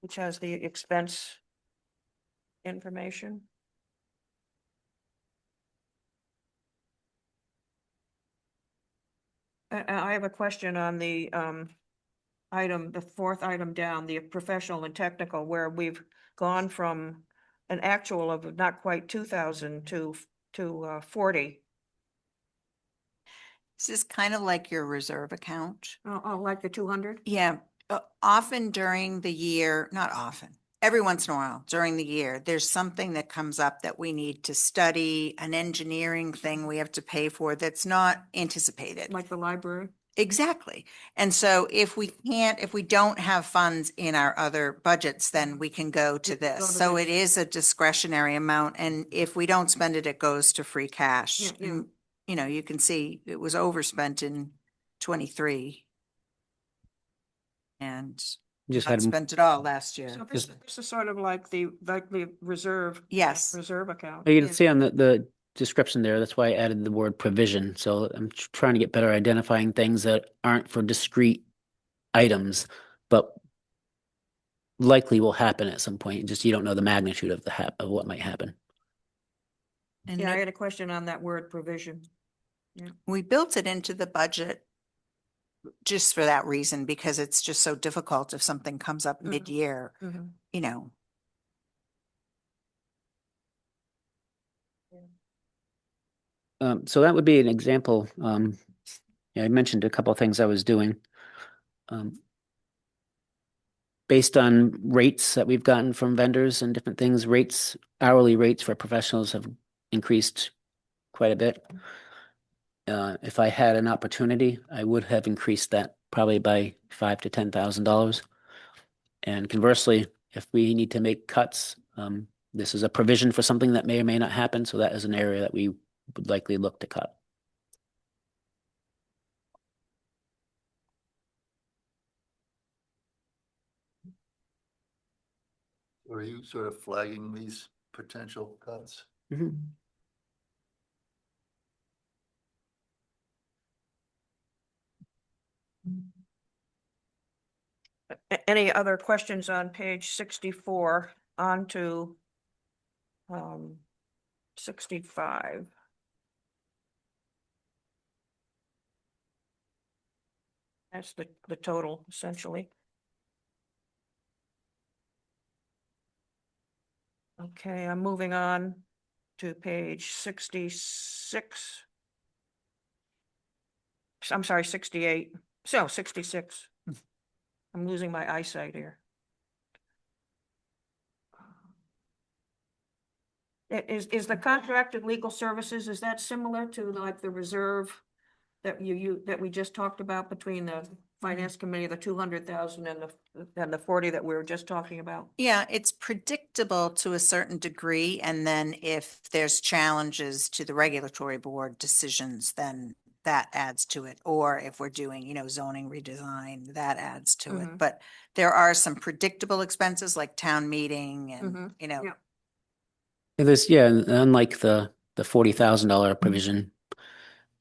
which has the expense information. I have a question on the item, the 4th item down, the professional and technical, where we've gone from an actual of not quite 2,000 to 40. This is kind of like your reserve account. Oh, like the 200? Yeah, often during the year, not often, every once in a while during the year, there's something that comes up that we need to study, an engineering thing we have to pay for that's not anticipated. Like the library? Exactly. And so if we don't have funds in our other budgets, then we can go to Go this. to So this. it is a discretionary amount. And if we don't spend it, it goes to free cash. Yeah, yeah. And, you can see it was overspent in 23. And Just not had spent it all last year. So this is sort of like the reserve. Yes. Reserve account. You can see on the description there, that's why I added the word provision. So I'm trying to get better identifying things that aren't for discrete items, but likely will happen at some point. Just you don't know the magnitude of of what might happen. And Yeah, I it- had a question on that word provision. we built it into the budget just for that reason, because it's just so difficult if something comes up Mhm. mid-year, So that would be an example. Yeah, I mentioned a couple of things I was doing. Based on rates that we've gotten from vendors and different things, hourly rates for professionals have increased quite a bit. If I had an opportunity, I would have increased that probably by $5,000 to $10,000. And conversely, if we need to make cuts, this is a provision for something that may or may not happen. So that is an area that we would likely look to cut. Are you sort of flagging these potential cuts? Any other questions on page 64 on to 65? That's the total essentially. Okay, I'm moving on to page 66. I'm sorry, 68. So 66. I'm losing my eyesight here. Is the contracted legal services, is that similar to like the reserve that that we just talked about between the finance committee, the 200,000 and the 40 that we were just talking about? Yeah, it's predictable to a certain degree, and then if there's challenges to the regulatory board decisions, then that adds to it. Or if we're doing, zoning redesign, that adds to Mhm. it. But there are some predictable expenses like town meeting and, Mhm. you know, Yeah. Unlike the $40,000 provision,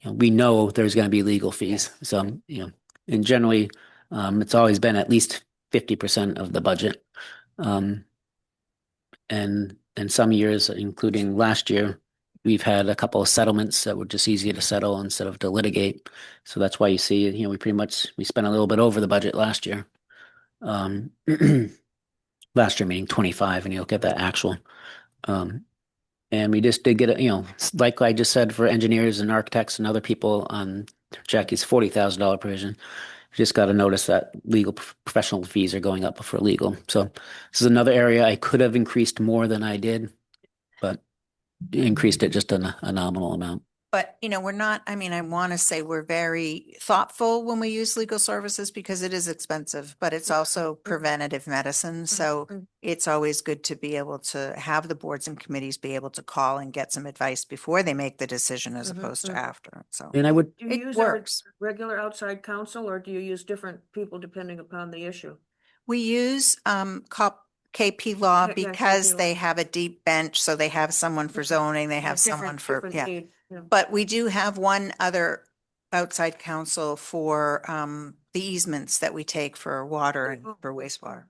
we know there's going to be legal fees. So, and generally, it's always been at least 50% of the budget. And in some years, including last year, we've had a couple of settlements that were just easier to settle instead of to litigate. So that's why you see, we spent a little bit over the budget last year. Last year meaning 25, and you look at the actual. And we just did get it, like I just said, for engineers and architects and other people on Jackie's $40,000 provision. You just got to notice that legal professional fees are going up for legal. So this is another area I could have increased more than I did, but increased it just a nominal amount. but, we're not, I want to say we're very thoughtful when we use legal services because it is expensive, but it's also preventative medicine. So Mhm. it's always good to be able to have the boards and committees be able to call and get some advice before they make the decision as Mhm, opposed to mhm. after. So And I would, Do you it use works. a regular outside counsel or do you use different people depending upon the issue? We use KP Law Yeah, because KP Law. they have a deep bench, so they have someone for zoning, they have someone for, But we do have one other outside counsel for the easements that we take for water and for wastewater.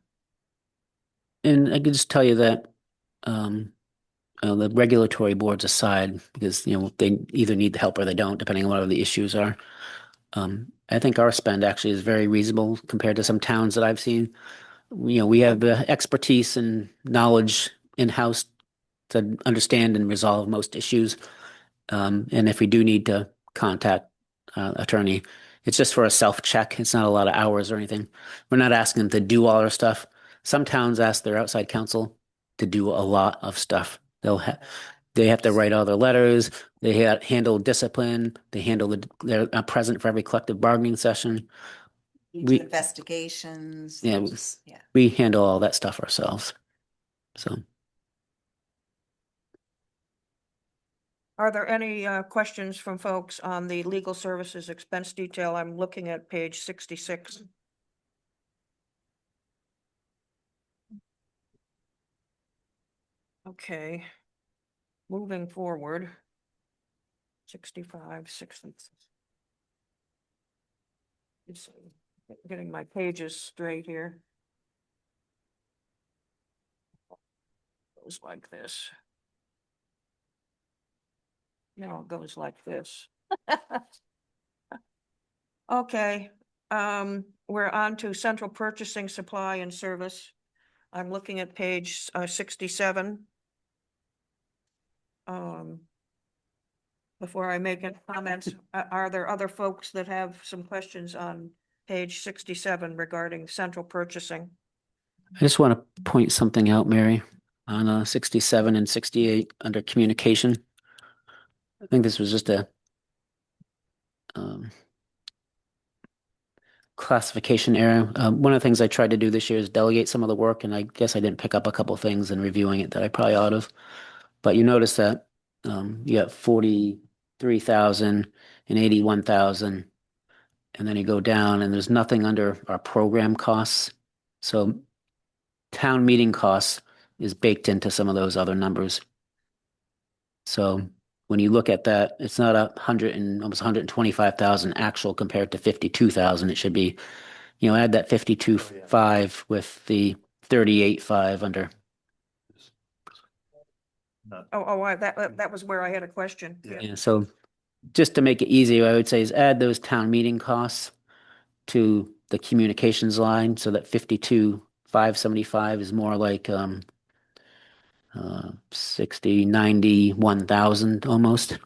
and I could just tell you that the regulatory boards aside, because they either need the help or they don't, depending on what the issues are. I think our spend actually is very reasonable compared to some towns that I've seen. We have the expertise and knowledge in-house to understand and resolve most issues. And if we do need to contact attorney, it's just for a self-check. It's not a lot of hours or anything. We're not asking them to do all our stuff. Some towns ask their outside counsel to do a lot of stuff. They have to write all their letters. They handle discipline. They handle they're present for every collective bargaining session. We- Investigations. Yeah, Yeah. we handle all that stuff ourselves. So. Are there any questions from folks on the legal services expense detail? I'm looking at page 66. Okay. Moving forward. 65, 60. It's getting my pages straight here. Goes like this. No, it goes like this. Okay, we're on to central purchasing, supply and service. I'm looking at page 67. Before I make any comments, are there other folks that have some questions on page 67 regarding central purchasing? I just want to point something out, Mary, on 67 and 68 under communication. I think this was just a classification error. One of the things I tried to do this year is delegate some of the work, and I guess I didn't pick up a couple things in reviewing it that I probably ought to. But you notice that you got 40 3,000 and 81,000. And then you go down and there's nothing under our program costs. So town meeting costs is baked into some of those other numbers. So when you look at that, it's not 100 and almost 125,000 actual compared to 52,000. It should be, add that 52.5 with the 38.5 under. That was where I had a question. Yeah. Yeah, so just to make it easy, I would say is add those town meeting costs to the communications line so that 52,575 is more like 60, 90, 1,000 almost.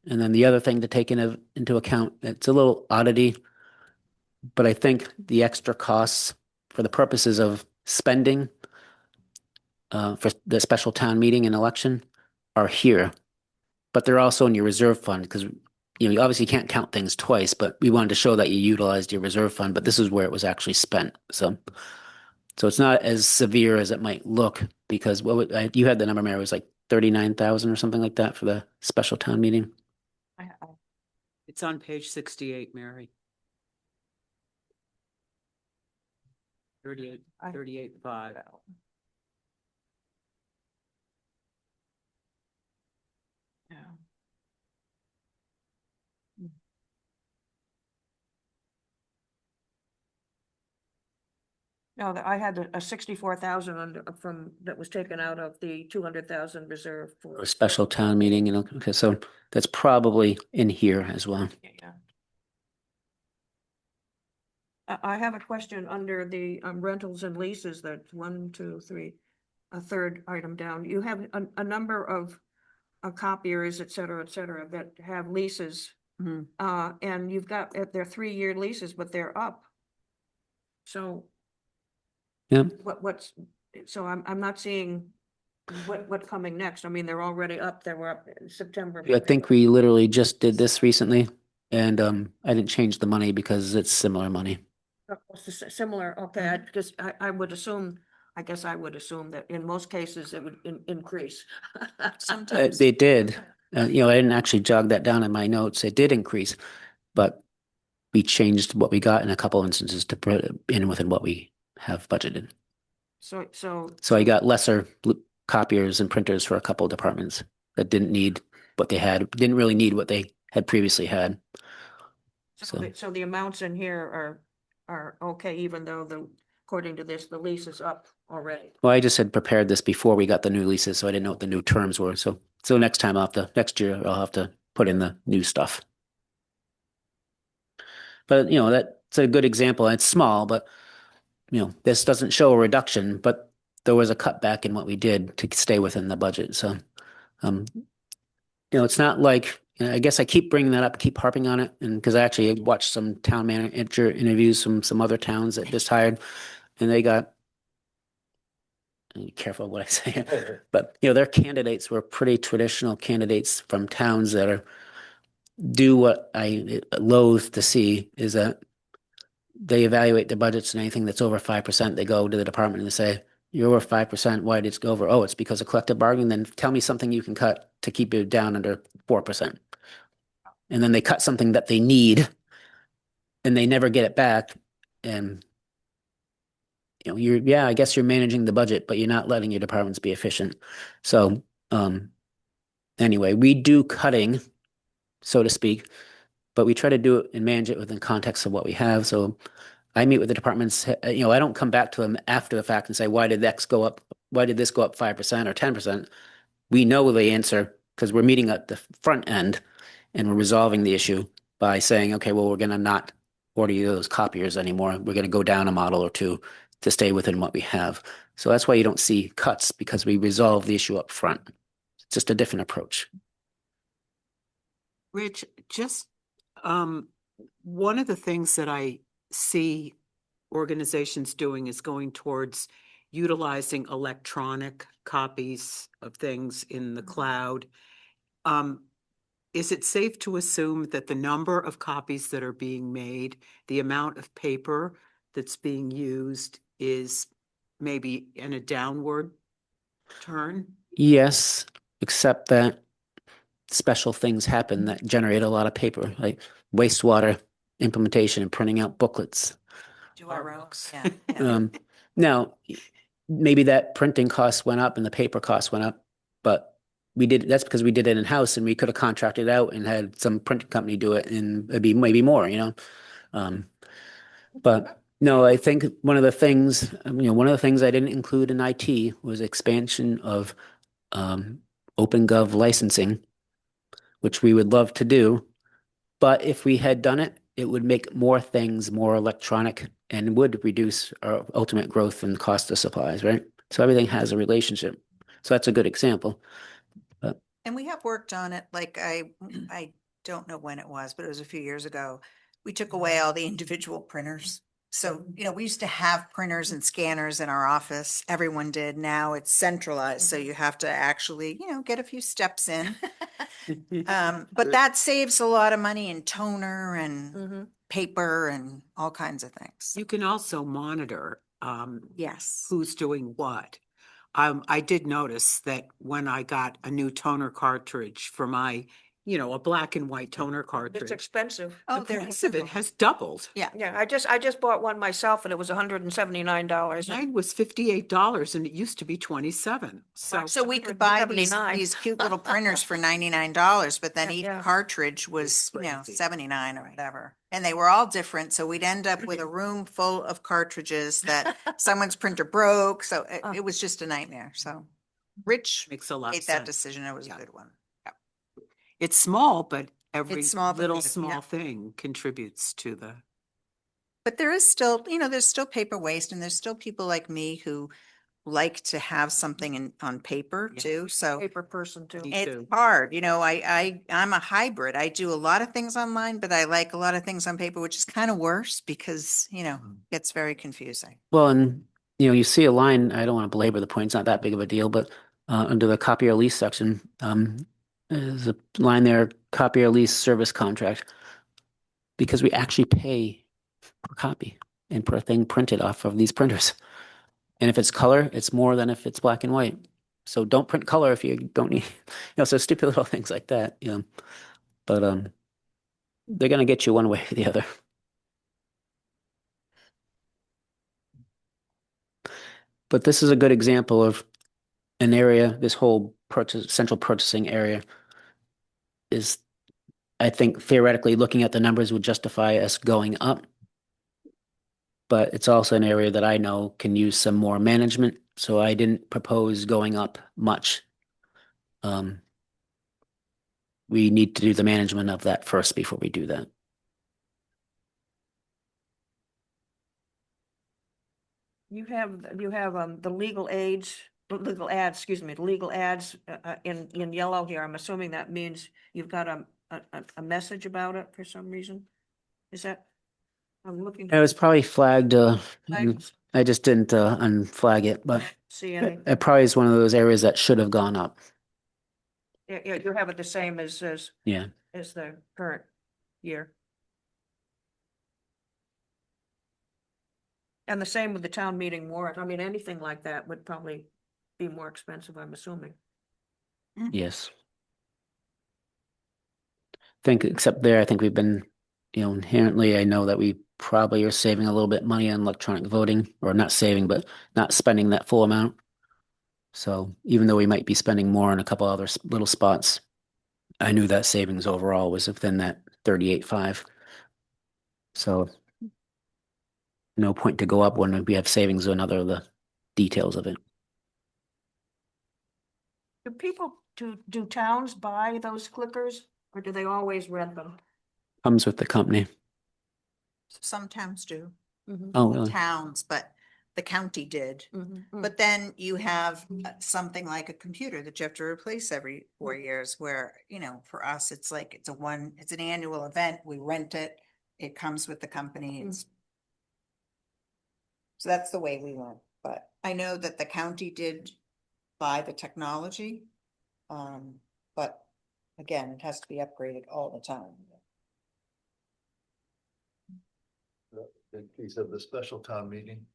And then the other thing to take into account, it's a little oddity, but I think the extra costs for the purposes of spending for the special town meeting and election are here, but they're also in your reserve fund because you obviously can't count things twice, but we wanted to show that you utilized your reserve fund, but this is where it was actually spent. So it's not as severe as it might look because you had the number, Mary, it was like 39,000 or something like that for the special town meeting. It's on page 68, Mary. 38.5. Yeah. No, I had a 64,000 that was taken out of the 200,000 reserve for. A special town meeting, okay, so that's probably in here as well. Yeah. I have a question under the rentals and leases, that's 1, 2, 3, a third item down. You have a number of copiers, et cetera, that have leases. Mhm. And you've got, they're 3-year leases, but they're up. So Yeah, so I'm not seeing what's coming next. I mean, they're already up, they were up in September. I think we literally just did this recently and I didn't change the money because it's similar money. Similar, okay, because I would assume, I guess I would assume that in most cases it would increase. Sometimes. They did. I didn't actually jog that down in my notes. It did increase, but we changed what we got in a couple of instances to put it in within what we have budgeted. So So I got lesser copiers and printers for a couple of departments that didn't need what they had, didn't really need what they had previously had. So the amounts in here are okay, even though according to this, the lease is up already. Well, I just had prepared this before we got the new leases, so I didn't know what the new terms were. So next year I'll have to put in the new stuff. But that's a good example. It's small, but this doesn't show a reduction, but there was a cutback in what we did to stay within the budget. So, it's not like, I guess I keep bringing that up, keep harping on it. And because I actually watched some town manager interviews from some other towns that just hired and they got, be careful what I say, but their candidates were pretty traditional candidates from towns that do what I loathe to see is that they evaluate their budgets and anything that's over 5%, they go to the department and they say, you're over 5%, why did it go over? Oh, it's because of collective bargaining. Then tell me something you can cut to keep it down under 4%. And then they cut something that they need and they never get it back. And I guess you're managing the budget, but you're not letting your departments be efficient. So anyway, we do cutting, so to speak, but we try to do it and manage it within context of what we have. So I meet with the departments, I don't come back to them after the fact and say, why did X go up? Why did this go up 5% or 10%? We know the answer because we're meeting at the front end and we're resolving the issue by saying, okay, well, we're going to not order you those copiers anymore. We're going to go down a model or two to stay within what we have. So that's why you don't see cuts because we resolve the issue up front. It's just a different approach. Rich, just one of the things that I see organizations doing is going towards utilizing electronic copies of things in the cloud. Is it safe to assume that the number of copies that are being made, the amount of paper that's being used is maybe in a downward turn? Yes, except that special things happen that generate a lot of paper, like wastewater implementation and printing out booklets. Do our own, Fireworks. yeah, yeah. Now, maybe that printing cost went up and the paper cost went up, but that's because we did it in-house and we could have contracted out and had some printing company do it and it'd be maybe more, you know? But no, I think one of the things, one of the things I didn't include in IT was expansion of OpenGov licensing, which we would love to do. But if we had done it, it would make more things more electronic and would reduce our ultimate growth and cost of supplies, right? So everything has a relationship. So that's a good example. And we have worked on it, like I don't know when it was, but it was a few years ago. We took away all the individual printers. So, we used to have printers and scanners in our office. Everyone did. Now it's centralized. So you have to actually, get a few steps in. But that saves a lot of money in toner and Mhm. paper and all kinds of things. You can also monitor Yes. who's doing what. I did notice that when I got a new toner cartridge for my, a black and white toner It's cartridge, expensive. Oh, the they're price of it wonderful. has doubled. Yeah. Yeah, I just bought one myself and it was $179. Mine was $58 and it used to be 27. So So we could buy these 179. cute little printers for $99, but then each Yeah. cartridge was, Crazy. 79 or whatever. And they were all different, so we'd end up with a room full of cartridges that someone's printer broke, so it was just a nightmare, so. Rich makes a lot of made that sense. decision, it was a Yeah. good one. It's small, but every small, but little good, yeah. small thing contributes to the. But there is still, there's still paper waste and there's still people like me who like to have something on paper Yeah. too, so. Paper person too. Me It's too. hard, I'm a hybrid. I do a lot of things online, but I like a lot of things on paper, which is kind of worse because, it's very confusing. Well, and you see a line, I don't want to belabor the point, it's not that big of a deal, but under the copier lease section, there's a line there, copier lease service contract. Because we actually pay per copy and per thing printed off of these printers. And if it's color, it's more than if it's black and white. So don't print color if you don't need, so stupid little things like that, But they're gonna get you one way or the other. But this is a good example of an area, this whole central purchasing area is, I think theoretically, looking at the numbers would justify us going up. But it's also an area that I know can use some more management, so I didn't propose going up much. We need to do the management of that first before we do that. You have the legal ads, the legal ads in yellow here. I'm assuming that means you've got a message about it for some reason. Is that? I'm looking. It was probably flagged, I I just didn't unflag it, but see any. it probably is one of those areas that should have gone up. Yeah, you have it the same as Yeah. the current year. And the same with the town meeting warrant. I mean, anything like that would probably be more expensive, I'm assuming. Yes. Except there, I think we've been, inherently, I know that we probably are saving a little bit money on electronic voting, or not saving, but not spending that full amount. So even though we might be spending more on a couple other little spots, I knew that savings overall was within that 38.5. So no point to go up when we have savings on other of the details of it. Do towns buy those clickers or do they always rent them? Comes with the company. Some towns do, Oh, really? towns, but the county did. But then you have something like a computer that you have to replace every 4 years where, for us, it's like, it's an annual event. We rent it. It comes with the company. So that's the way we went. But I know that the county did buy the technology. But again, it has to be upgraded all the time. In case of the special town meeting,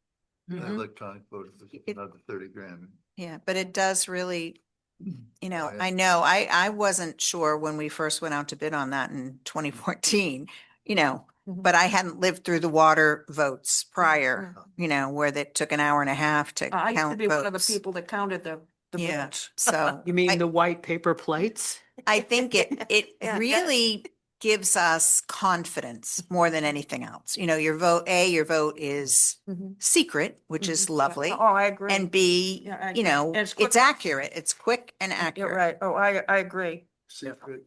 Mhm. electronic vote for another 30 grand. Yeah, but it does really You know, ahead. I wasn't sure when we first went out to bid on that in 2014, you know, Mhm. but I hadn't lived through the water votes prior, Mhm. you know, where that took an hour and a half to I used to count be one of the votes. people that counted the Yeah, votes. so You mean I- the white paper plates? I think it Yeah. really gives us confidence more than anything else. You know, your vote is Mhm. secret, which is Mhm. lovely. Oh, I agree. And B, Yeah, I you agree. know, And it's quick. it's accurate. It's quick and You're accurate. right. Oh, I agree. Secret.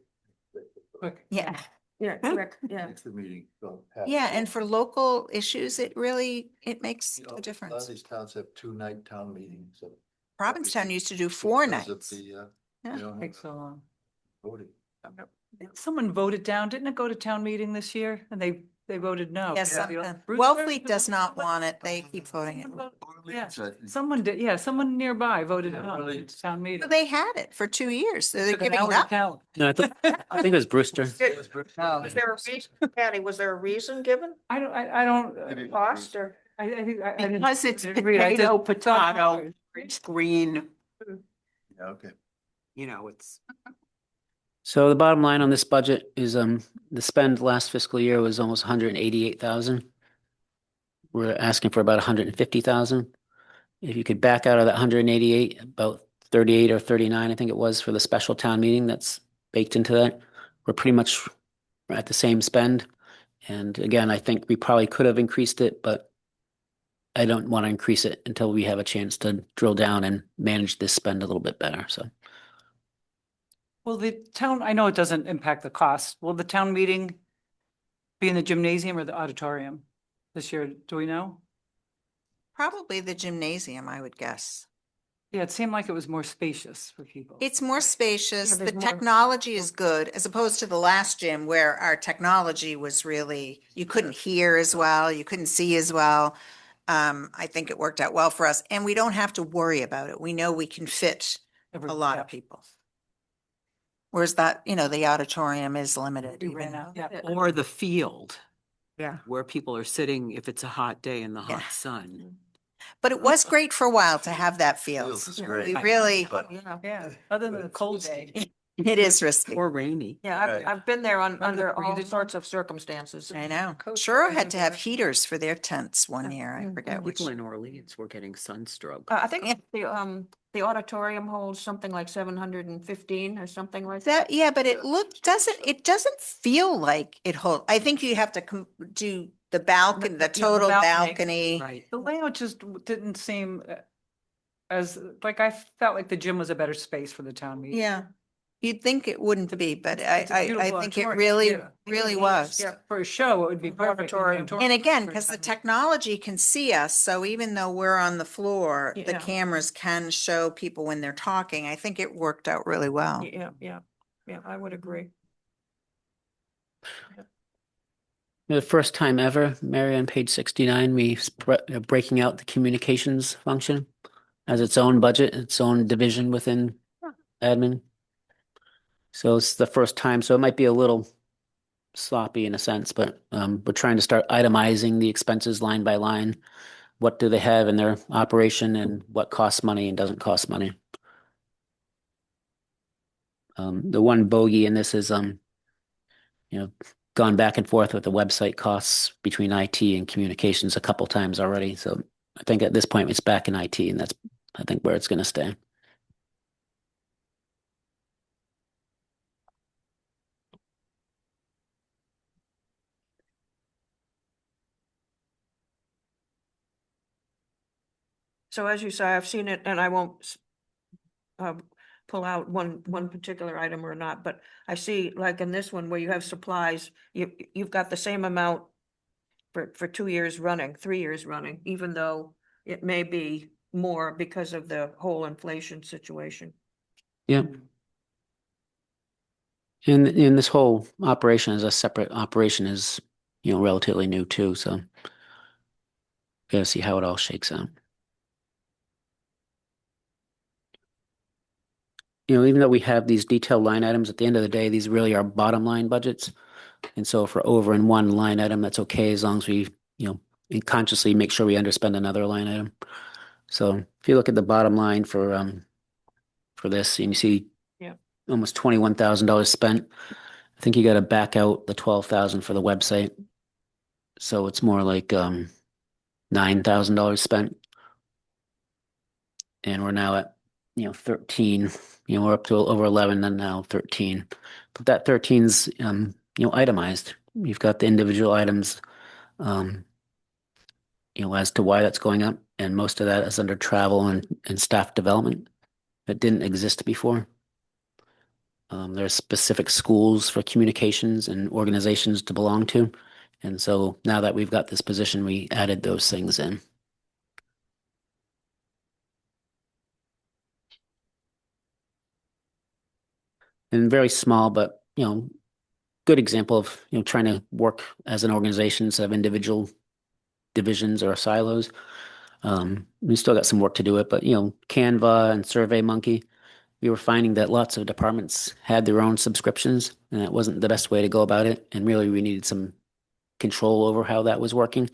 Yeah. Yeah, quick, yeah. Makes the meeting go. happen. Yeah, and for local issues, it really, it makes You know, a A lot of difference. these towns have 2-night town meetings. So Provincetown obviously used to do 4 because of nights. the, Yeah. you know, Takes so long. voting. Someone voted down, didn't it go to town meeting this year? And they voted no. Yes, Yeah. Brewster? Wellfleet does not want it. They keep voting it. Yeah, So I think- someone did, yeah, someone nearby voted Yeah, no really. at town meeting. They had it for 2 years. So they're Took an giving it hour to up. count. No, I think it was Brewster. Was there a reason, Patty, was there a reason given? I don't, Maybe- Cost or? I think. I didn't- Because it's I didn't read it. I potato, just thought- potato, it's green, Yeah, okay. you know, it's. So the bottom line on this budget is, the spend last fiscal year was almost 188,000. We're asking for about 150,000. If you could back out of that 188, about 38 or 39, I think it was for the special town meeting that's baked into that. We're pretty much at the same spend. And again, I think we probably could have increased it, but I don't want to increase it until we have a chance to drill down and manage this spend a little bit better. So Will the town, I know it doesn't impact the cost. Will the town meeting be in the gymnasium or the auditorium this year? Do we know? Probably the gymnasium, I would guess. Yeah, it seemed like it was more spacious for people. It's more spacious. Yeah, The there's more- technology is good as opposed to the last gym where our technology was really, you couldn't hear as well, you couldn't see as well. I think it worked out well for us and we don't have to worry about it. We know we can fit a lot of people. Whereas that, you know, the auditorium is limited. We even- ran out. Yeah. Or the field. Yeah. Where people are sitting if it's a hot day in the Yeah. hot sun. But it was great for a while to have that field. Feels is Yeah. great. We really, But Yeah, Yeah, other than But the it's cold risky. day. it is risky. Or rainy. yeah, Right. I've been there Remember the under all freezing sorts of circumstances. I know. Coast Truro Guard had to have there. heaters for their tents one year. I Mm, forget which. People in Orleans were getting sunstroke. I think the auditorium holds something like 715 or something like That, yeah, but it doesn't feel like it hold, I think you have to do the balcony, the Yeah, the total balcony. balcony. Right. The layout just didn't seem as, like, I felt like the gym was a better space for the town meeting. Yeah. You'd think it wouldn't be, but It's a I beautiful think it auditorium. really, Yeah. really was. Yeah. For a show, it would be perfect. in the Auditorium. auditorium And again, for because the town meeting. technology can see us, so even though we're on the floor, the Yeah. cameras can show people when they're talking. I think it worked out really well. Yeah, I would agree. the first time ever, Mary, on page 69, breaking out the communications function as its own budget, its own division within admin. So it's the first time, so it might be a little sloppy in a sense, but we're trying to start itemizing the expenses line by line. What do they have in their operation and what costs money and doesn't cost money? The one bogey in this is gone back and forth with the website costs between IT and communications a couple times already. So I think at this point it's back in IT, and that's I think where it's going to stay. So as you say, I've seen it and I won't pull out one particular item or not, but I see like in this one where you have supplies, you've got the same amount for 2 years running, 3 years running, even though it may be more because of the whole inflation situation. Yeah. And this whole operation is a separate operation is, relatively new too. So gotta see how it all shakes out. Even though we have these detailed line items, at the end of the day, these really are bottom line budgets. And so if we're over in one line item, that's okay, as long as we, consciously make sure we underspend another line item. So if you look at the bottom line for for this, and you see Yeah. almost $21,000 spent. I think you got to back out the 12,000 for the website. So it's more like $9,000 spent. And we're now at 13. We're up to over 11 and now 13. But that 13's itemized. You've got the individual items um, as to why that's going up, and most of that is under travel and staff development that didn't exist before. There's specific schools for communications and organizations to belong to. And so now that we've got this position, we added those things in. And very small, but good example of trying to work as an organization instead of individual divisions or silos. We still got some work to do it, but Canva and SurveyMonkey, we were finding that lots of departments had their own subscriptions, and that wasn't the best way to go about it. And really, we needed some control over how that was working.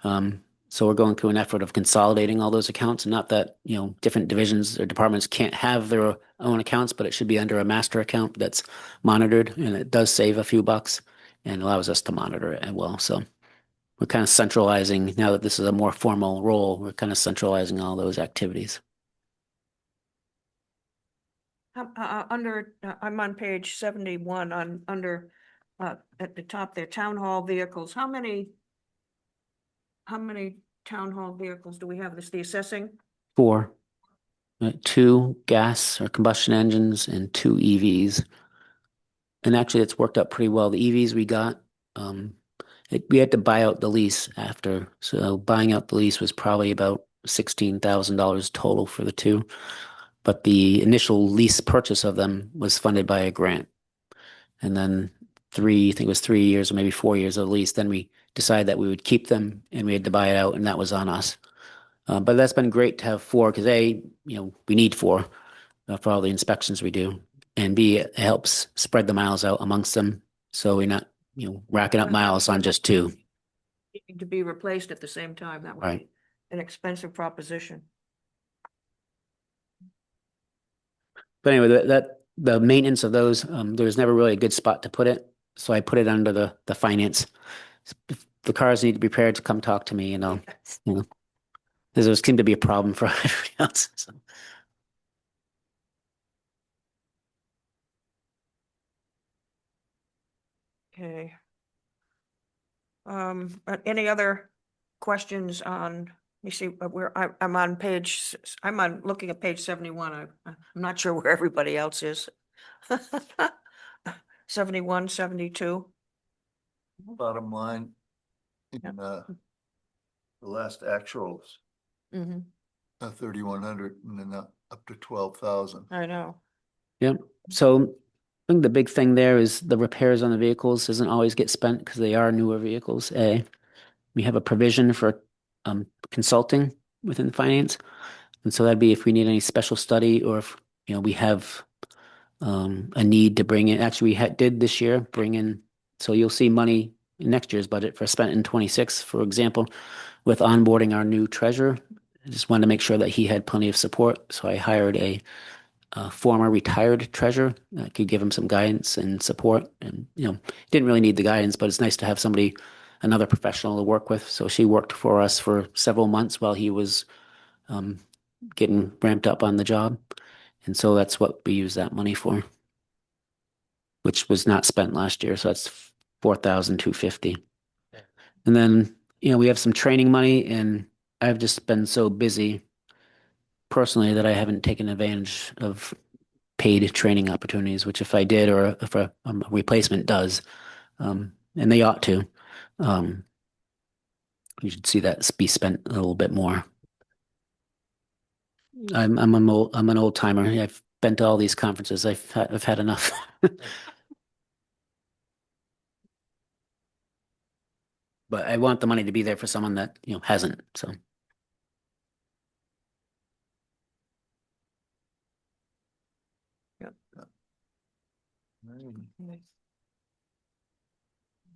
So we're going through an effort of consolidating all those accounts, and not that, different divisions or departments can't have their own accounts, but it should be under a master account that's monitored, and it does save a few bucks and allows us to monitor it as well. So we're kind of centralizing, now that this is a more formal role, we're kind of centralizing all those activities. I'm on page 71 under at the top there, town hall vehicles. How many town hall vehicles do we have? This the assessing? 4, 2 gas or combustion engines and 2 EVs. And actually, it's worked out pretty well. The EVs we got, we had to buy out the lease after. So buying out the lease was probably about $16,000 total for the 2. But the initial lease purchase of them was funded by a grant. And then I think it was 3 years or maybe 4 years of lease. Then we decided that we would keep them and we had to buy it out, and that was on us. But that's been great to have 4 because we need 4 for all the inspections we do. And B, it helps spread the miles out amongst them. So we're not, racking up miles on just 2. Needing to be replaced at the same time. That would Right. be an expensive proposition. But anyway, the maintenance of those, there was never really a good spot to put it. So I put it under the finance. If the cars need to be repaired, to come talk to me, there seemed to be a problem for everybody else. So. Okay. Any other questions on, let me see, I'm on looking at page 71. I'm not sure where everybody else is. 71, 72. Bottom line, in Yep. the last actuals, Mm-hmm. 3,100 and then up to 12,000. I know. Yep. So I think the big thing there is the repairs on the vehicles doesn't always get spent because they are newer vehicles. We have a provision for consulting within finance. And so that'd be if we need any special study or if, we have a need to bring in, actually we did this year bring in, so you'll see money in next year's budget for spent in 26, for example, with onboarding our new treasurer. I just wanted to make sure that he had plenty of support. So I hired a former retired treasurer that could give him some guidance and support. And, didn't really need the guidance, but it's nice to have somebody, another professional to work with. So she worked for us for several months while he was getting ramped up on the job. And so that's what we use that money for, which was not spent last year. So that's $4,250. And then, we have some training money, and I've just been so busy personally that I haven't taken advantage of paid training opportunities, which if I did, or if a replacement does, and they ought to, you should see that be spent a little bit more. I'm an old timer. I've been to all these conferences. I've had enough. But I want the money to be there for someone that, hasn't, so.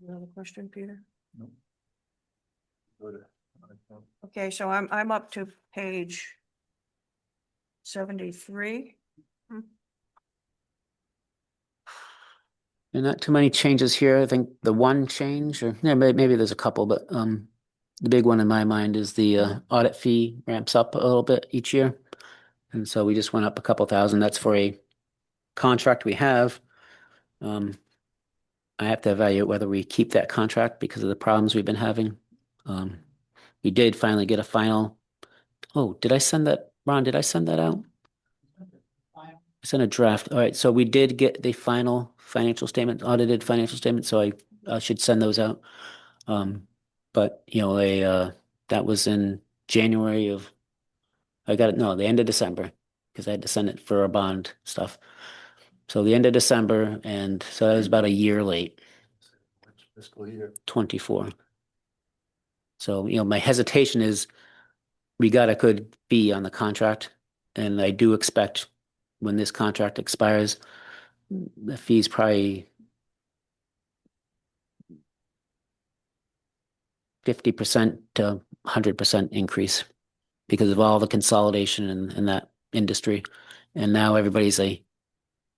Another question, Peter? Nope. Go to- Okay, so I'm up to page 73. And not too many changes here. I think the one change, or yeah, maybe there's a couple, but the big one in my mind is the audit fee ramps up a little bit each year. And so we just went up a couple thousand. That's for a contract we have. I have to evaluate whether we keep that contract because of the problems we've been having. We did finally get a final. Oh, did I send that? Ron, did I send that out? I sent a draft. All right, so we did get the final financial statement, audited financial statement, so I should send those out. But you know, that was in January of, I got it, no, the end of December, because I had to send it for a bond stuff. So the end of December, and so that was about a year late, Which fiscal year? 24. So, you know, my hesitation is we got a good fee on the contract, and I do expect when this contract expires, the fee's probably 50% to 100% increase because of all the consolidation in that industry. And now everybody's a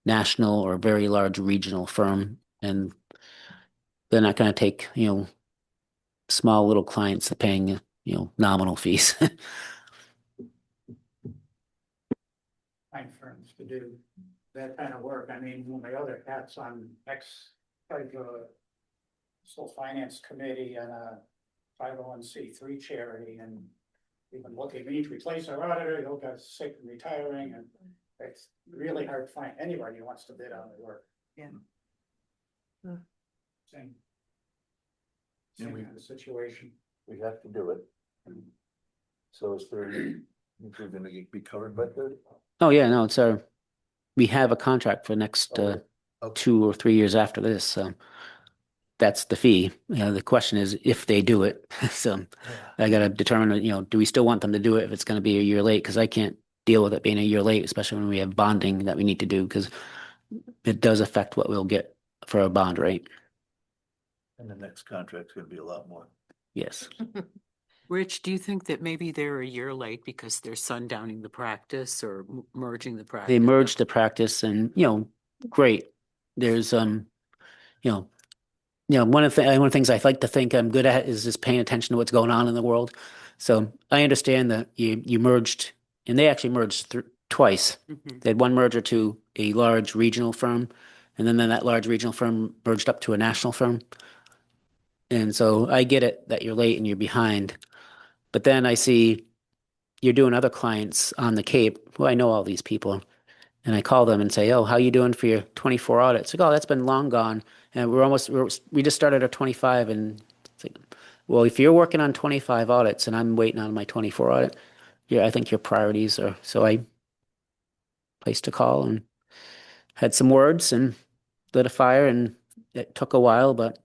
national or very large regional firm, and they're not going to take, you know, small little clients that paying, you know, nominal fees. Find firms to do that kind of work. I mean, one of my other hats on like sole finance committee and a 501c3 charity, and we've been looking, we need to replace our auditor, he'll get sick and retiring, and it's really hard to find anybody who wants to bid on the work. Yeah. Same. Yeah, Same kind of situation. We have to do it. So is 30, if we're gonna be covered by 30? Oh yeah, no, it's we have a contract for the next Okay. 2 or 3 years after this, so that's the fee. You know, the question is if they do it. So I gotta determine, you know, do we still want them to do it if it's gonna be a year late? Because I can't deal with it being a year late, especially when we have bonding that we need to do, because it does affect what we'll get for a bond rate. And the next contract's gonna be a lot more. Yes. Rich, do you think that maybe they're a year late because they're sundowning the practice or merging the practice? They merged the practice and, you know, great. There's, you know, one of the things I like to think I'm good at is just paying attention to what's going on in the world. So I understand that you merged, and they actually merged twice. Mhm. They had one merger to a large regional firm, and then that large regional firm merged up to a national firm. And so I get it that you're late and you're behind, but then I see you're doing other clients on the Cape who I know all these people, and I call them and say, "Oh, how you doing for your 24 audits?" Like, "Oh, that's been long gone, and we just started our 25." And it's like, well, if you're working on 25 audits and I'm waiting on my 24 audit, yeah, I think your priorities are. So I placed a call and had some words and lit a fire, and it took a while, but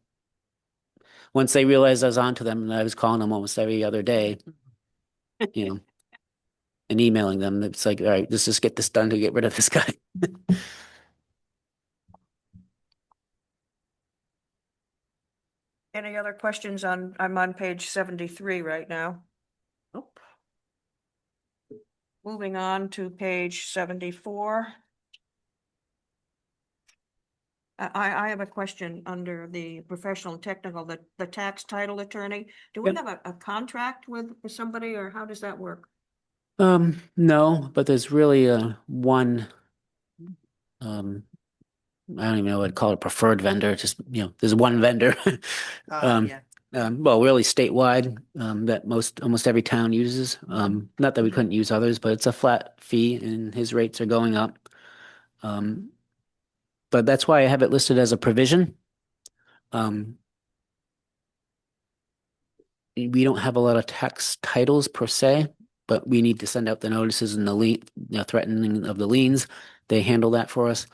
once they realized I was onto them, and I was calling them almost every other day, you know, and emailing them, it's like, all right, let's just get this done to get rid of this guy. Any other questions I'm on page 73 right now. Nope. Moving on to page 74. I have a question under the professional and technical, the tax title attorney. Do we Yep. have a contract with somebody, or how does that work? No, but there's really one, I don't even know what I'd call it, preferred vendor, just, you know, there's one vendor. Yeah. Well, really statewide, that almost every town uses. Not that we couldn't use others, but it's a flat fee and his rates are going up. But that's why I have it listed as a provision. We don't have a lot of tax titles per se, but we need to send out the notices and the lien, you know, threatening of the liens. They handle that for us.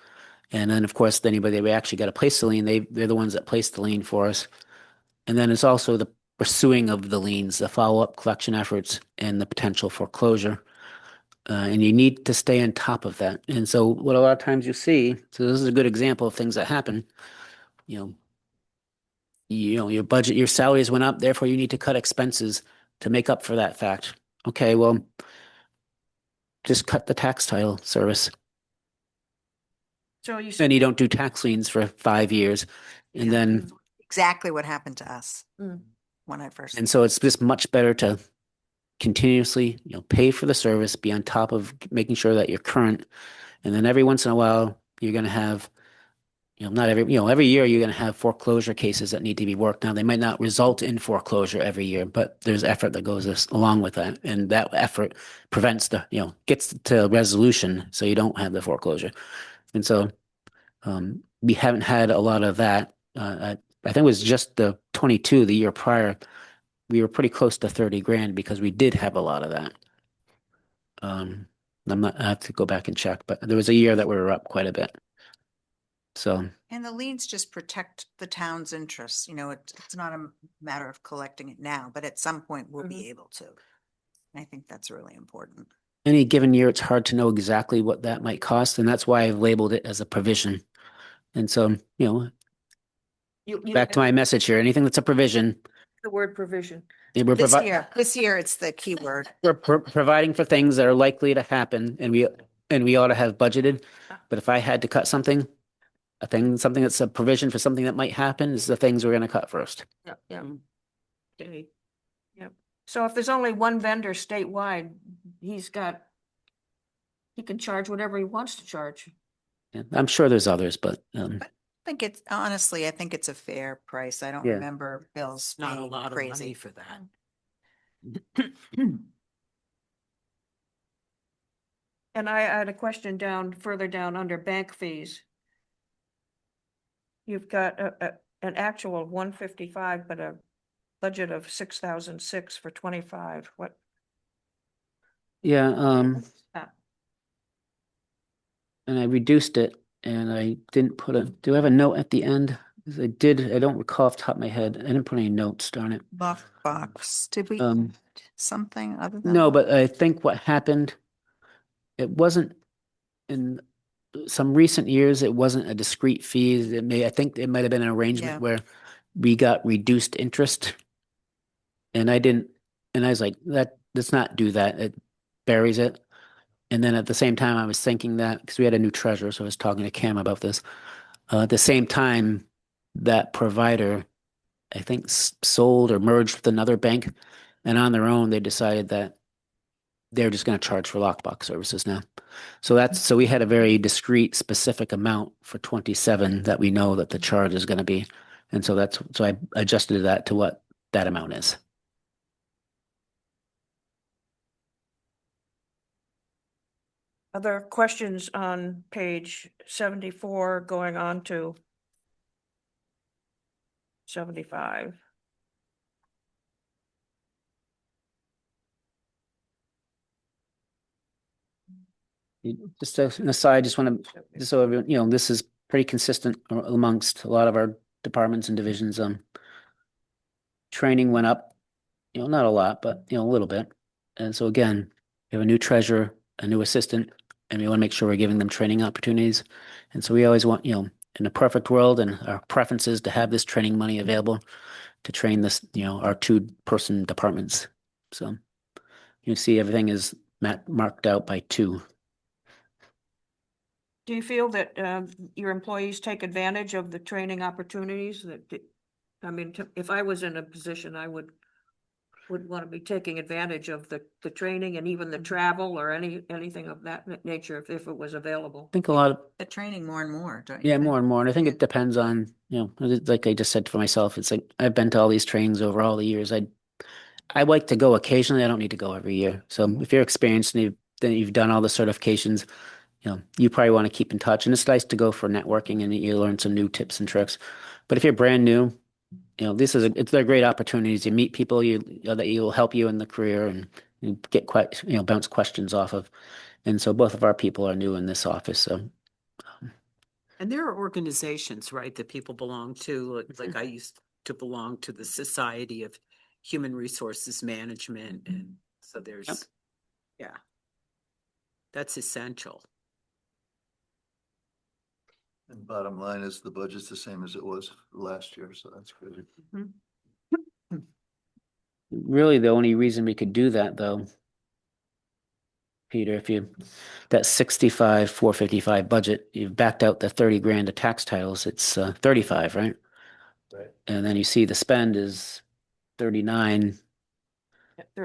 And then, of course, anybody that we actually got to place the lien, they're the ones that place the lien for us. And then it's also the pursuing of the liens, the follow-up collection efforts, and the potential foreclosure. And you need to stay on top of that. And so what a lot of times you see, so this is a good example of things that happen, you know, your budget, your salaries went up, therefore you need to cut expenses to make up for that fact. Okay, well, just cut the tax title service. So you And said, you don't do tax liens for 5 years. And Yeah. then, Exactly what happened to us Mm. when I first. and so it's just much better to continuously, pay for the service, be on top of making sure that you're current. And then every once in a while, you're going to have, not every, every year you're going to have foreclosure cases that need to be worked on. They might not result in foreclosure every year, but there's effort that goes along with that. And that effort prevents gets to resolution so you don't have the foreclosure. And so we haven't had a lot of that. I think it was just the 22, the year prior, we were pretty close to 30 grand because we did have a lot of that. I have to go back and check, but there was a year that we were up quite a bit. So, And the liens just protect the town's interests. It's not a matter of collecting it now, but at some point we'll be able to. I think that's really important. any given year, it's hard to know exactly what that might cost, and that's why I've labeled it as a provision. And so, you back to my message here, anything that's a provision, the word provision. we're This year it's the key word. we're providing for things that are likely to happen, and we ought to have budgeted. But if I had to cut something, something that's a provision for something that might happen is the things we're going to cut first. Yeah, yeah. Okay. Yep. So if there's only one vendor statewide, he can charge whatever he wants to charge. Yeah, I'm sure there's others, but I think it's a fair price. I don't Yeah. remember bills Not a being lot of crazy. money for that. And I had a question further down under bank fees. You've got an actual 155, but a budget of 6,006 for 25. What? yeah, Ah. and I reduced it and I didn't do I have a note at the end? 'Cause I don't recall off the top of my head. I didn't put any notes, darn it. Box. Did we Um, add something other than? No, but I think what happened, it wasn't in some recent years, it wasn't a discrete fee. I think it might have been an Yeah. arrangement where we got reduced interest. And I was like, let's not do that. It buries it. And then at the same time, I was thinking that because we had a new treasurer, so I was talking to Cam about this. At the same time, that provider, I think, sold or merged with another bank, and on their own, they decided that they're just going to charge for lockbox services now. So we had a very discrete, specific amount for 27 that we know that the charge is going to be, and so I adjusted that to what that amount is. Other questions on page 74 going on to 75? Just as an aside, just want to, just so everyone, this is pretty consistent amongst a lot of our departments and divisions. Training went up, not a lot, but a little bit. And so again, we have a new treasurer, a new assistant, and we want to make sure we're giving them training opportunities. And so we always want, in a perfect world, and our preference is to have this training money available to train this, our 2-person departments. So you see everything is marked out by 2. Do you feel that your employees take advantage of the training opportunities if I was in a position, I would want to be taking advantage of the training and even the travel or anything of that nature if it was available. I think a lot of, The training more and more, don't you? yeah, think? more and more. And I think it depends on, like I just said for myself, it's like I've been to all these trainings over all the years. I like to go occasionally. I don't need to go every year. So if you're experienced and you've done all the certifications, you probably want to keep in touch. And it's nice to go for networking and you learn some new tips and tricks. But if you're brand new, they're great opportunities. You meet people that will help you in the career and you get quite, bounce questions off of. And so both of our people are new in this office. So And there are organizations, right, that people belong to, like I used to belong to the Society of Human Resources Management. And so there's, yeah, that's essential. And bottom line is the budget's the same as it was last year, so that's good. really the only reason we could do that though Peter, if you, that 65, 455 budget, you've backed out the 30 grand of tax titles, it's 35, right? Right. And then you see the spend is 39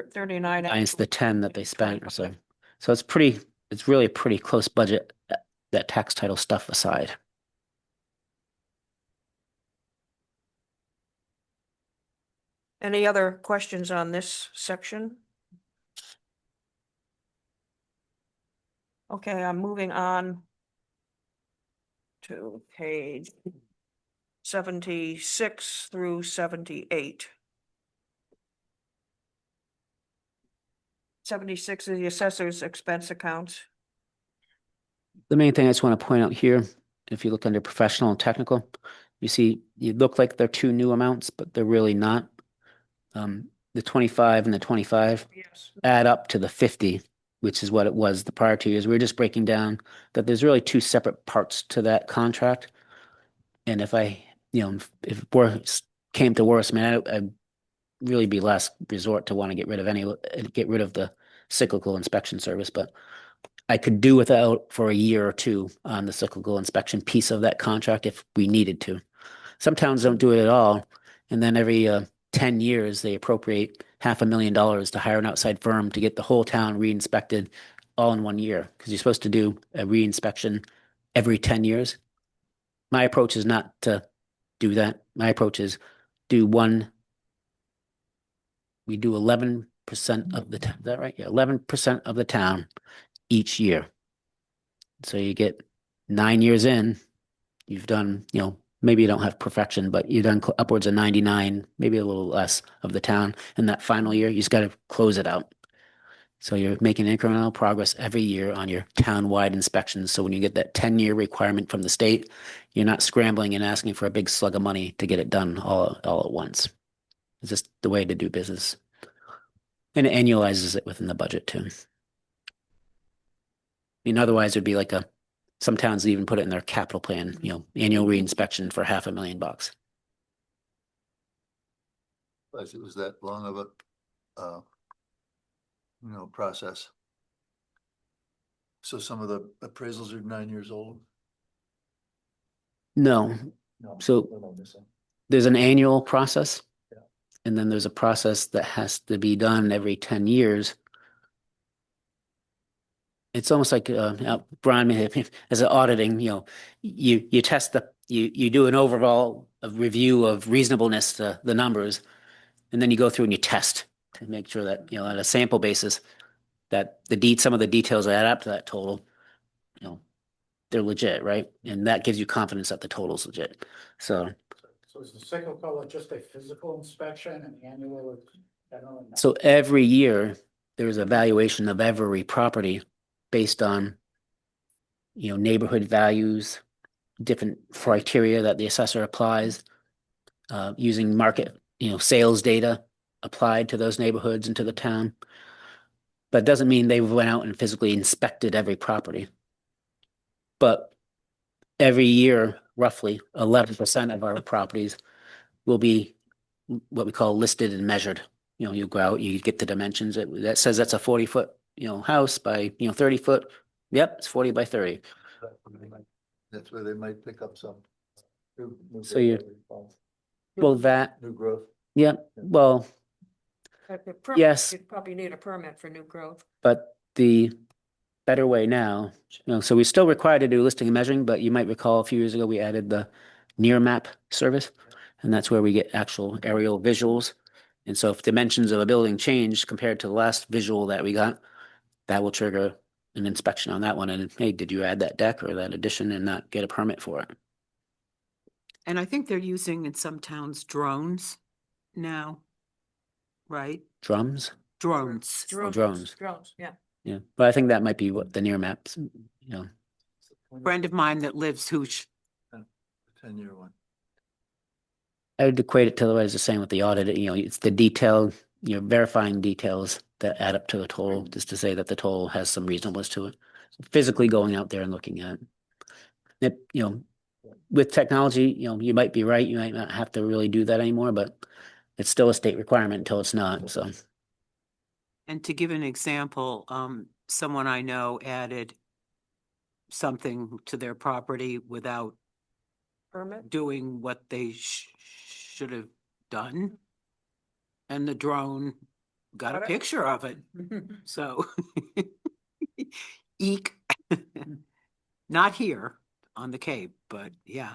39. minus the 10 that they spent or so. So it's pretty, it's really a pretty close budget, that tax title stuff aside. Any other questions on this section? Okay, I'm moving on to page 76 through 78. 76 is the assessor's expense account. The main thing I just want to point out here, if you look under professional and technical, you see, you look like they're two new amounts, but they're really not. The 25 and the 25 Yes. add up to the 50, which is what it was the prior 2 years. We were just breaking down that there's really two separate parts to that contract. And if if worse came to worse, man, I'd really be last resort to want to get rid of the cyclical inspection service, but I could do without for a year or two on the cyclical inspection piece of that contract if we needed to. Some towns don't do it at all, and then every 10 years they appropriate $500,000 to hire an outside firm to get the whole town re-inspected all in 1 year, because you're supposed to do a re-inspection every 10 years. My approach is not to do that. My approach is do one. We do 11% of the town. Is that right? Yeah, 11% of the town each year. So you get 9 years in, you've done, maybe you don't have perfection, but you've done upwards of 99, maybe a little less of the town. And that final year, you just got to close it out. So you're making incremental progress every year on your town-wide inspections. So when you get that 10-year requirement from the state, you're not scrambling and asking for a big slug of money to get it done all at once. It's just the way to do business. And it annualizes it within the budget too. Otherwise it'd be like some towns even put it in their capital plan, annual reinspection for $500,000. It was that long of a, process. So some of the appraisals are 9 years old? No, No. So- what am I missing? there's an annual process. Yeah. And then there's a process that has to be done every 10 years. It's almost like Brian, as an auditing, you test you do an overall review of reasonableness to the numbers, and then you go through and you test to make sure that on a sample basis that some of the details that add up to that total, they're legit, right? And that gives you confidence that the total's legit. So is the cyclical just a physical inspection and the annual is general? So every year there's a valuation of every property based on, neighborhood values, different criteria that the assessor applies, using market, sales data applied to those neighborhoods and to the town. But it doesn't mean they went out and physically inspected every property. But every year, roughly 11% of our properties will be what we call listed and measured. You go out, you get the dimensions that says that's a 40-foot, house by, 30 foot. Yep, it's 40 by 30. That's where they might pick up some. new So you- growth. Well, that, New growth. yeah, well, Yes. You'd probably need a permit for new growth. but the better way now, so we're still required to do listing and measuring, but you might recall a few years ago, we added the near map service. And that's where we get actual aerial visuals. And so if dimensions of a building change compared to the last visual that we got, that will trigger an inspection on that one. And hey, did you add that deck or that addition and not get a permit for it? And I think they're using in some towns drones now, right? Drums? Drones. drones. Drones, yeah. Yeah, but I think that might be what the near maps, Friend of mine that lives who 10-year one. I would equate it to the way it's the same with the audit, it's the detail, verifying details that add up to the total, just to say that the total has some reasonableness to it. Physically going out there and looking at it. With technology, you might be right, you might not have to really do that anymore, but it's still a state requirement until it's not, so. And to give an example, someone I know added something to their property without Permit? doing what they should have done. And the drone got a Got it. picture of it. So eek. Not here on the Cape, but yeah.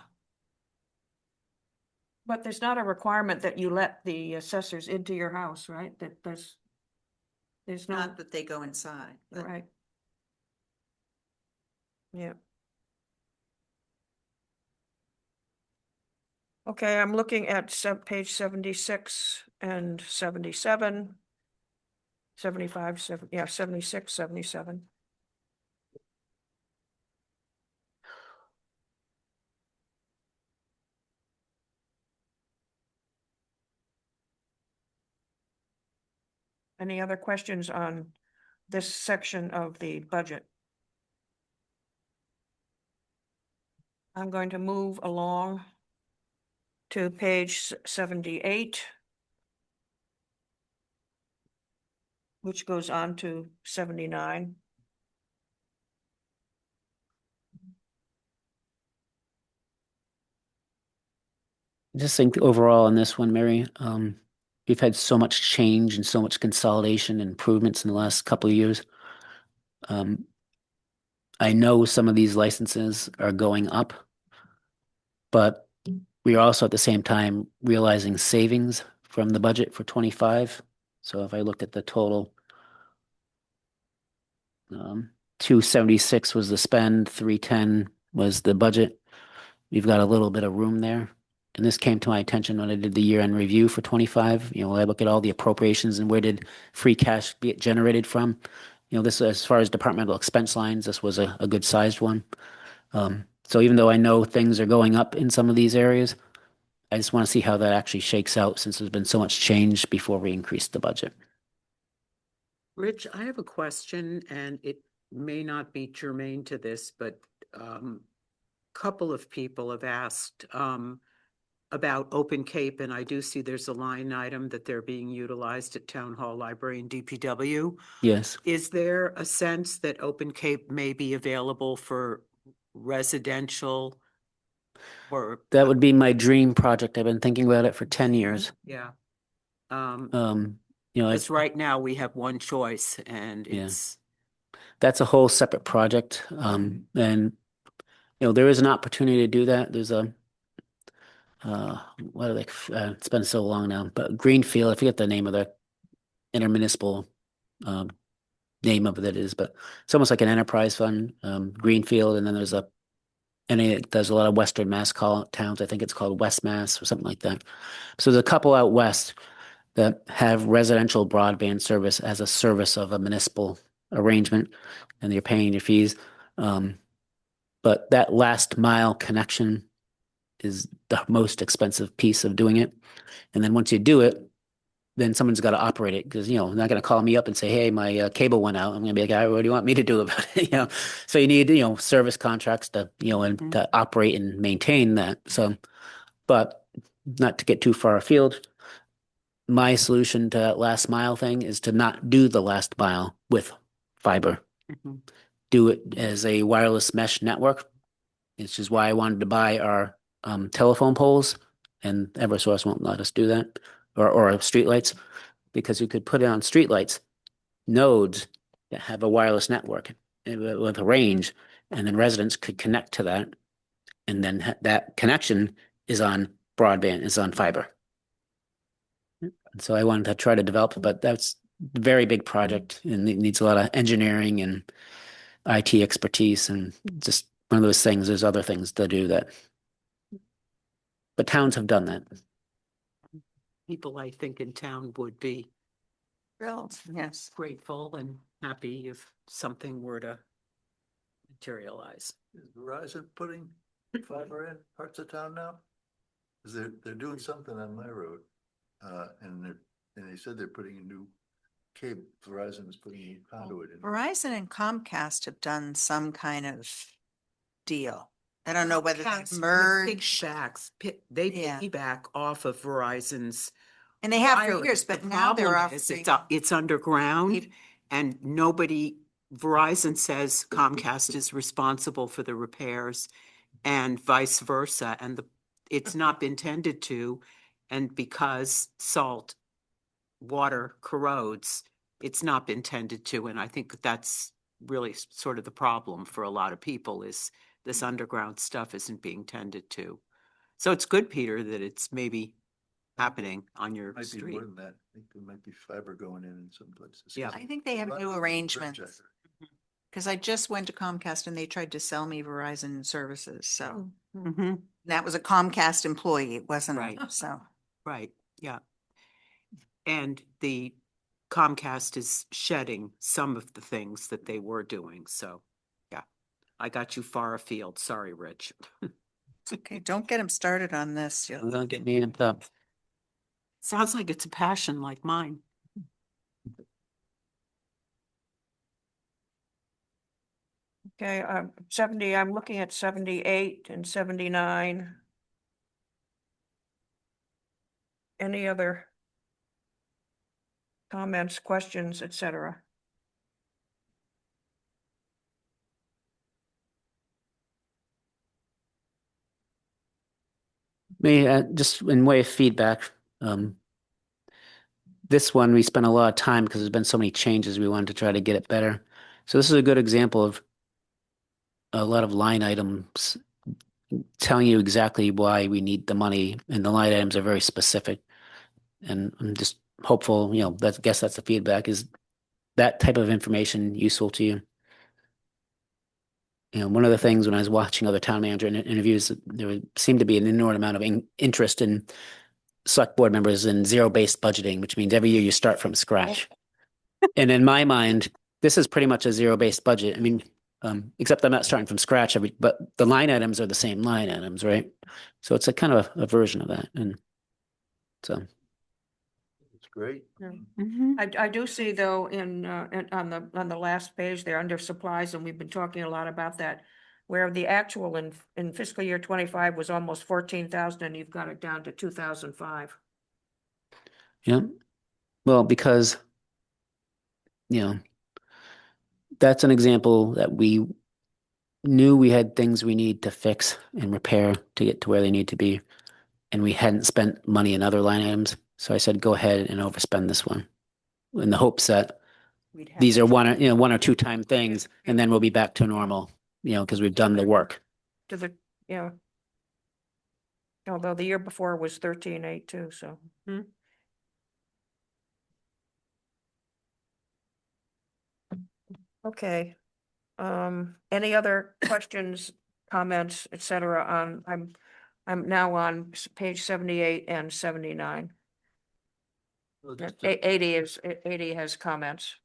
But there's not a requirement that you let the assessors into your house, right? There's no, Not that they go inside, but right? Yeah. Okay, I'm looking at page 76 and 77. 75, 76, 77. Any other questions on this section of the budget? I'm going to move along to page 78, which goes on to 79. I just think overall on this one, Mary, we've had so much change and so much consolidation and improvements in the last couple of years. I know some of these licenses are going up, but we are also at the same time realizing savings from the budget for 25. So if I looked at the total, 276 was the spend, 310 was the budget. We've got a little bit of room there. And this came to my attention when I did the year-end review for 25. I look at all the appropriations and where did free cash get generated from. This, as far as departmental expense lines, this was a good sized one. So even though I know things are going up in some of these areas, I just want to see how that actually shakes out since there's been so much change before we increase the budget. Rich, I have a question, and it may not be germane to this, but couple of people have asked about Open Cape, and I do see there's a line item that they're being utilized at Town Hall, Library, and DPW. Yes, Is there a sense that Open Cape may be available for residential or? that would be my dream project. I've been thinking about it for 10 years. Yeah. It's Because right now we have one choice, and Yeah. it's, that's a whole separate project. And there is an opportunity to do that. There's a what are they? It's been so long now, but Greenfield. I forget the name of the intermunicipal name of it is, but it's almost like an enterprise fund. Greenfield, and then and it does a lot of Western Mass towns. I think it's called West Mass or something like that. So there's a couple out west that have residential broadband service as a service of a municipal arrangement, and you're paying your fees. But that last mile connection is the most expensive piece of doing it. And then once you do it, then someone's got to operate it because, they're not going to call me up and say, hey, my cable went out. I'm going to be like, what do you want me to do about it? So you need, service contracts to, and to operate and maintain that. So, but not to get too far afield, my solution to that last mile thing is to not do the last mile with fiber. Mhm. Do it as a wireless mesh network, which is why I wanted to buy our telephone poles, and Eversource won't let us do that, or streetlights, because we could put it on streetlights nodes that have a wireless network with a range, and then residents could connect to that, and then that connection is on broadband, is on fiber. And so I wanted to try to develop, but that's a very big project, and it needs a lot of engineering and IT expertise, and just one of those things. There's other things to do that. But towns have done that. People I think in town would be thrilled, yes. grateful and happy if something were to materialize. Is Verizon putting fiber in parts of town now? Cause they're doing something on my road, and they said they're putting a new cable. Verizon is putting a new conduit in. Verizon and Comcast have done some kind of deal. I don't know whether Comcast they've merged, Piggybacks, they Yeah. piggyback off of Verizon's. and they have for wireless. years, The but now they're problem is offering. It's underground and nobody Verizon says Comcast is responsible for the repairs and vice versa, and it's not been tended to. And because salt water corrodes, it's not been tended to. And I think that's really sort of the problem for a lot of people is this underground stuff isn't being tended to. So it's good, Peter, that it's maybe happening on your Might be street. more than that. I think there might be fiber going in some places. Yeah. I think they have new arrangements. Because I just went to Comcast and they tried to sell me Verizon services, so Mhm. that was a Comcast employee, it wasn't, Right. so. Right, yeah. And the Comcast is shedding some of the things that they were doing, so, yeah. I got you far afield, sorry, Rich. Okay, don't get him started on this. Don't get me amped up. Sounds like it's a passion like mine. Okay, 70, I'm looking at 78 and 79. Any other comments, questions, etc.? Me, just in way of feedback, this one, we spent a lot of time because there's been so many changes. We wanted to try to get it better. So this is a good example of a lot of line items telling you exactly why we need the money, and the line items are very specific. And I'm just hopeful, I guess that's the feedback. Is that type of information useful to you? One of the things when I was watching other town manager interviews, there seemed to be an inordinate amount of interest in select board members in zero-based budgeting, which means every year you start from scratch. And in my mind, this is pretty much a zero-based budget. I mean, except I'm not starting from scratch but the line items are the same line items, right? So it's a kind of a version of that. And so, It's great. Mhm. I do see though on the last page there under supplies, and we've been talking a lot about that, where the actual in fiscal year 25 was almost 14,000 and you've got it down to 2005. yeah. Well, because, that's an example that we knew we had things we need to fix and repair to get to where they need to be. And we hadn't spent money in other line items. So I said, go ahead and overspend this one in the hopes that We'd have these to are take one or two time things, and then we'll be back to normal, because we've done the work. To the, although the year before was 13.8 too, so. Okay. Any other questions, comments, etc. on, I'm now on page 78 and 79. Well, 80 has comments.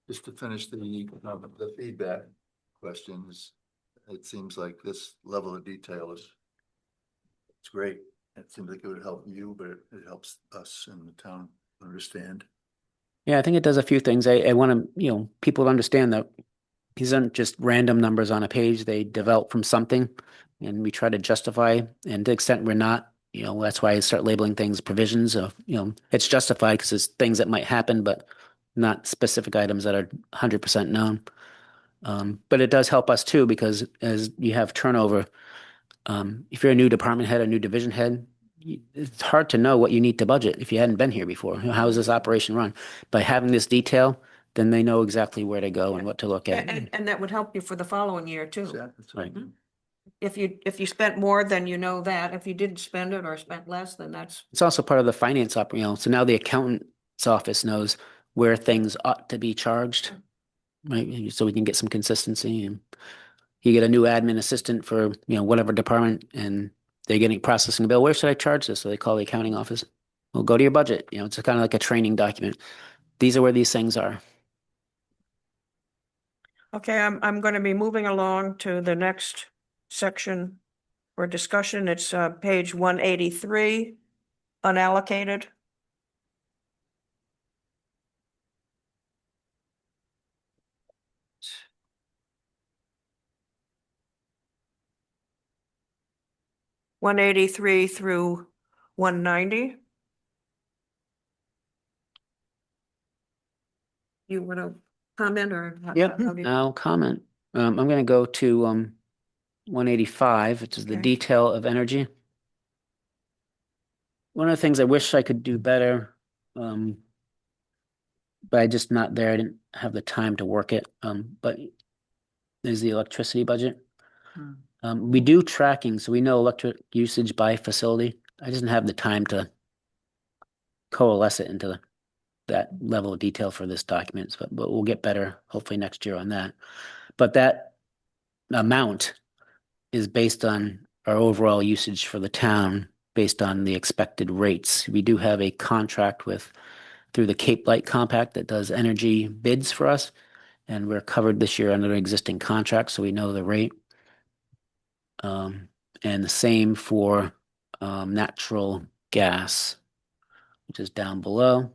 just to finish the feedback questions, it seems like this level of detail it's great. It seems like it would help you, but it helps us in the town understand. Yeah, I think it does a few things. I want to, people to understand that these aren't just random numbers on a page. They develop from something, and we try to justify. And to the extent we're not, that's why I start labeling things provisions of, it's justified because it's things that might happen, but not specific items that are 100% known. But it does help us too, because as you have turnover, if you're a new department head, a new division head, it's hard to know what you need to budget if you hadn't been here before. How is this operation run? By having this detail, then they know exactly where to go and what to look at. And that would help you for the following year too. That's right. If you spent more, then you know that. If you didn't spend it or spent less, then that's. It's also part of the finance so now the accountant's office knows where things ought to be charged, right? So we can get some consistency, and you get a new admin assistant for, whatever department, and they're getting processing a bill. Where should I charge this? So they call the accounting office. Well, go to your budget. It's kind of like a training document. These are where these things are. Okay, I'm going to be moving along to the next section for discussion. It's page 183, unallocated. (183) through 190. You want to comment or? Yep, how do you- I'll comment. I'm gonna go to 185, which is the Okay. detail of energy. One of the things I wish I could do better, but I just not there. I didn't have the time to work it. But is the electricity budget. Hmm. We do tracking, so we know electric usage by facility. I just didn't have the time to coalesce it into that level of detail for this document, but we'll get better hopefully next year on that. But that amount is based on our overall usage for the town, based on the expected rates. We do have a contract through the Cape Light Compact that does energy bids for us, and we're covered this year under an existing contract, so we know the rate. And the same for natural gas, which is down below.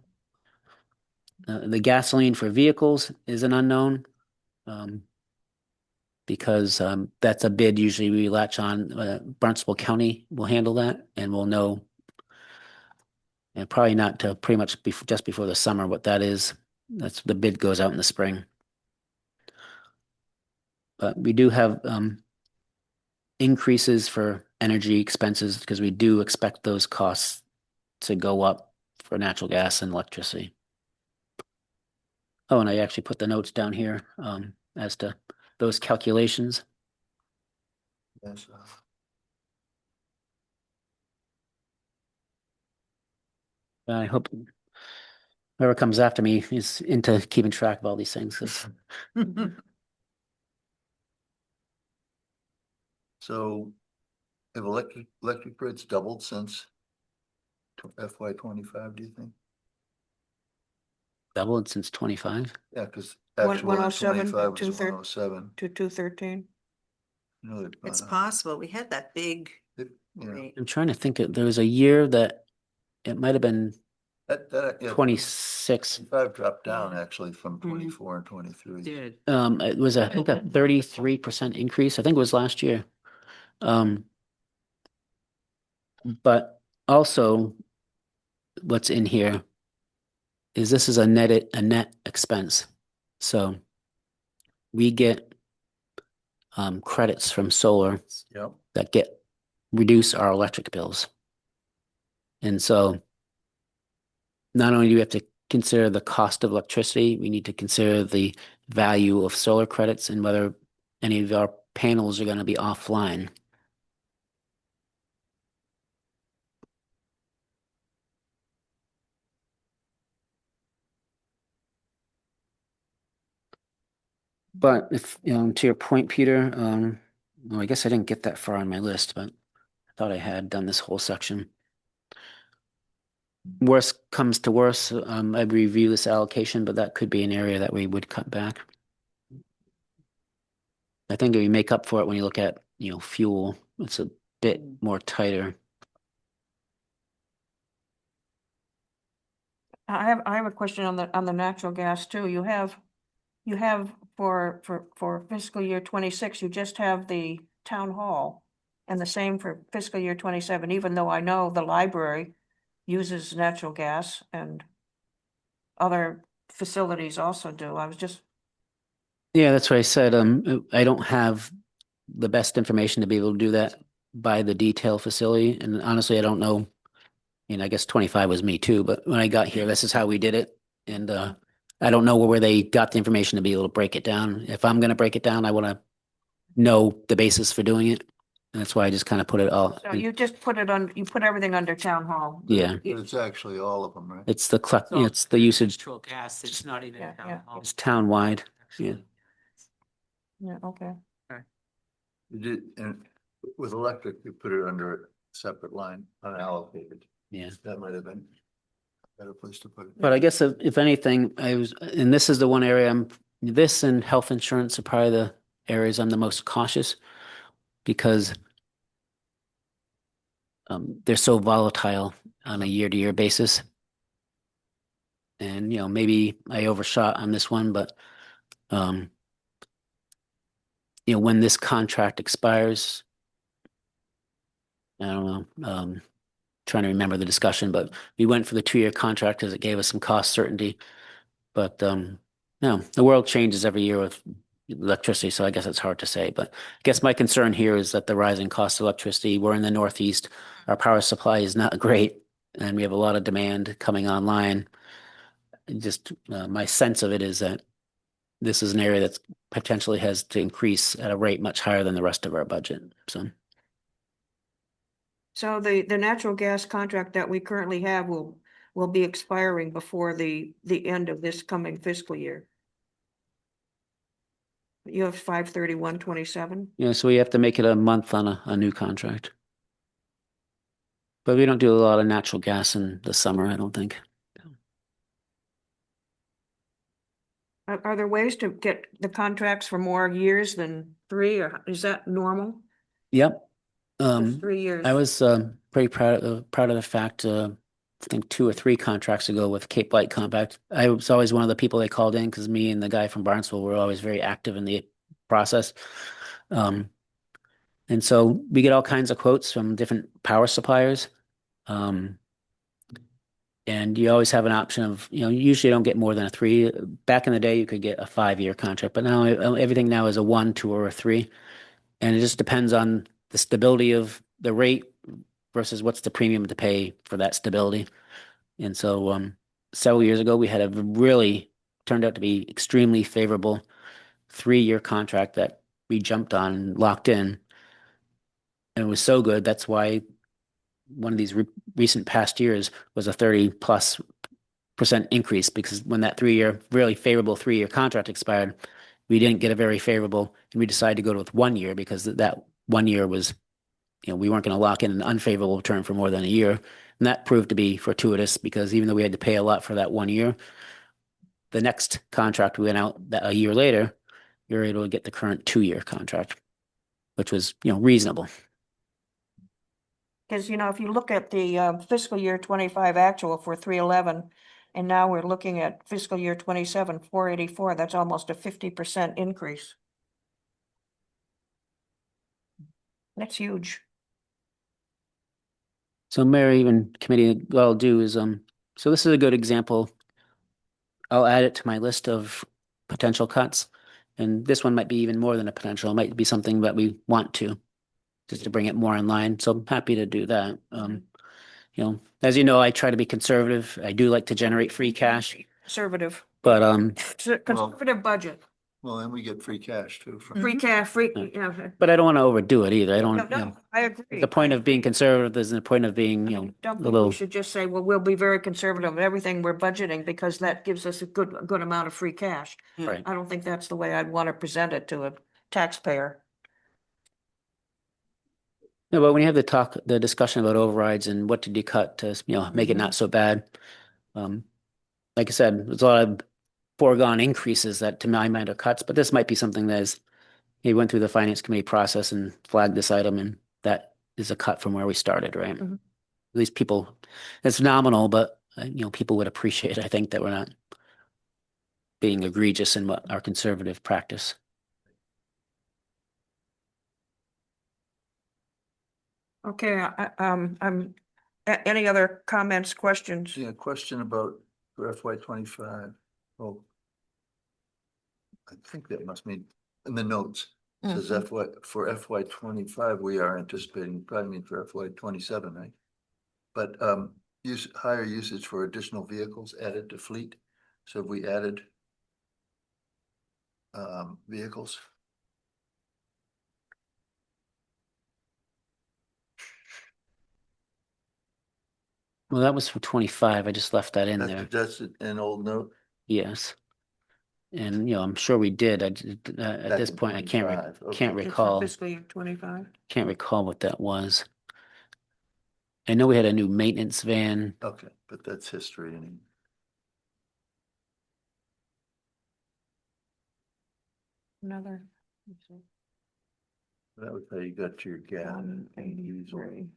The gasoline for vehicles is an unknown. Because that's a bid usually we latch on. Barnstable County will handle that, and we'll know. And probably not till pretty much just before the summer what that is. That's the bid goes out in the spring. But we do have increases for energy expenses because we do expect those costs to go up for natural gas and electricity. Oh, and I actually put the notes down here as to those calculations. Yes, I hope whoever comes after me is into keeping track of all these things. 'Cause So have electric grids doubled since FY 25, do you think? doubled since 25. Yeah, because One- actual in 107, 25 was 230. 107. To 213? You know, they've It's gone up. possible. We had that big Yeah. rate. I'm trying to think. There was a year that it might have been Yeah, 26. 25 dropped down actually from Mm-hmm. 24 and 23. Did. It was I think a 33% increase. I think it was last year. But also what's in here is this is a net expense. So we get credits from solar Yep. that reduce our electric bills. And so not only do we have to consider the cost of electricity, we need to consider the value of solar credits and whether any of our panels are going to be offline. But if, to your point, Peter, well, I guess I didn't get that far on my list, but I thought I had done this whole section. Worst comes to worst, I'd review this allocation, but that could be an area that we would cut back. I think we make up for it when you look at, fuel. It's a bit more tighter. I have a question on the natural gas too. You have for fiscal year 26, you just have the town hall. And the same for fiscal year 27, even though I know the library uses natural gas and other facilities also do. I was just, Yeah, that's what I said. I don't have the best information to be able to do that by the detail facility. And honestly, I don't know. I guess 25 was me too, but when I got here, this is how we did it. And I don't know where they got the information to be able to break it down. If I'm going to break it down, I want to know the basis for doing it. And that's why I just kind of put it all. so you just put you put everything under town hall. Yeah, But it's actually all of them, right? it's the So it's the usage. Natural gas, it's not even Yeah, town yeah. hall. It's town-wide. Yeah. Yeah, okay. You did, and with electric, you put it under a separate line, unallocated. Yeah. That might have been a better place to put it. But I guess if anything, and this is the one area this and health insurance are probably the areas I'm the most cautious because they're so volatile on a year-to-year basis. And, maybe I overshot on this one, but, when this contract expires, I don't know, trying to remember the discussion, but we went for the 2-year contract because it gave us some cost certainty. But No, the world changes every year with electricity, so I guess it's hard to say. But I guess my concern here is that the rising cost of electricity, we're in the Northeast, our power supply is not great, and we have a lot of demand coming online. Just my sense of it is that this is an area that's potentially has to increase at a rate much higher than the rest of our budget. So the natural gas contract that we currently have will be expiring before the end of this coming fiscal year. You have 5/31/27. Yeah, so we have to make it a month on a new contract. But we don't do a lot of natural gas in the summer, I don't think. Are there ways to get the contracts for more years than 3, or is that normal? Yep. Just 3 years. I was pretty proud of the fact, I think 2 or 3 contracts ago with Cape Light Compact. I was always one of the people they called in because me and the guy from Barnesville were always very active in the process. And so we get all kinds of quotes from different power suppliers. And you always have an option of, you usually don't get more than a 3. Back in the day, you could get a 5-year contract, but now everything now is a 1, 2, or a 3. And it just depends on the stability of the rate versus what's the premium to pay for that stability. And so several years ago, we had a really turned out to be extremely favorable 3-year contract that we jumped on and locked in. And it was so good. That's why one of these recent past years was a 30+% increase, because when that 3-year, really favorable 3-year contract expired, we didn't get a very favorable, and we decided to go with 1 year because that 1 year was, we weren't going to lock in an unfavorable term for more than a year. And that proved to be fortuitous, because even though we had to pay a lot for that 1 year, the next contract we went out a year later, we were able to get the current 2-year contract, which was, reasonable. Because, if you look at the fiscal year 25 actual for 311, and now we're looking at fiscal year 27, 484, that's almost a 50% increase. That's huge. So Mary and committee, what I'll do is, so this is a good example. I'll add it to my list of potential cuts. And this one might be even more than a potential. It might be something that we want to, just to bring it more in line. So I'm happy to do that. As you know, I try to be conservative. I do like to generate free cash, Conservative. but It's a conservative budget. Well, and we get free cash too from. Free cash, Yeah. but I don't want to overdo it either. I don't, No, I agree. the point of being conservative is the point of being, Don't a think we little, should just say, well, we'll be very conservative in everything we're budgeting, because that gives us a good amount of free cash. right. I don't think that's the way I'd want to present it to a taxpayer. No, but when you have the discussion about overrides and what did you cut to, make it not so bad. Like I said, there's a lot of foregone increases that to my mind are cuts, but this might be something that is, he went through the finance committee process and flagged this item, and that is a cut from where we started, right? Mhm. At least people, it's nominal, but people would appreciate, I think, that we're not being egregious in what our conservative practice. Okay, any other comments, questions? Yeah, question about for FY25. Oh. I think that must mean in the notes, it says for FY25, we are anticipating, probably mean for FY27, right? But higher usage for additional vehicles added to fleet. So have we added vehicles? Well, that was for 25. I just left that in there. That's an old note. Yes. And, I'm sure we did. At Back this in point, I can't 25, okay. can't It's for recall. fiscal year 25. Can't recall what that was. I know we had a new maintenance van. Okay, but that's history. And Another. that was how you got to your gas and diesel. 183.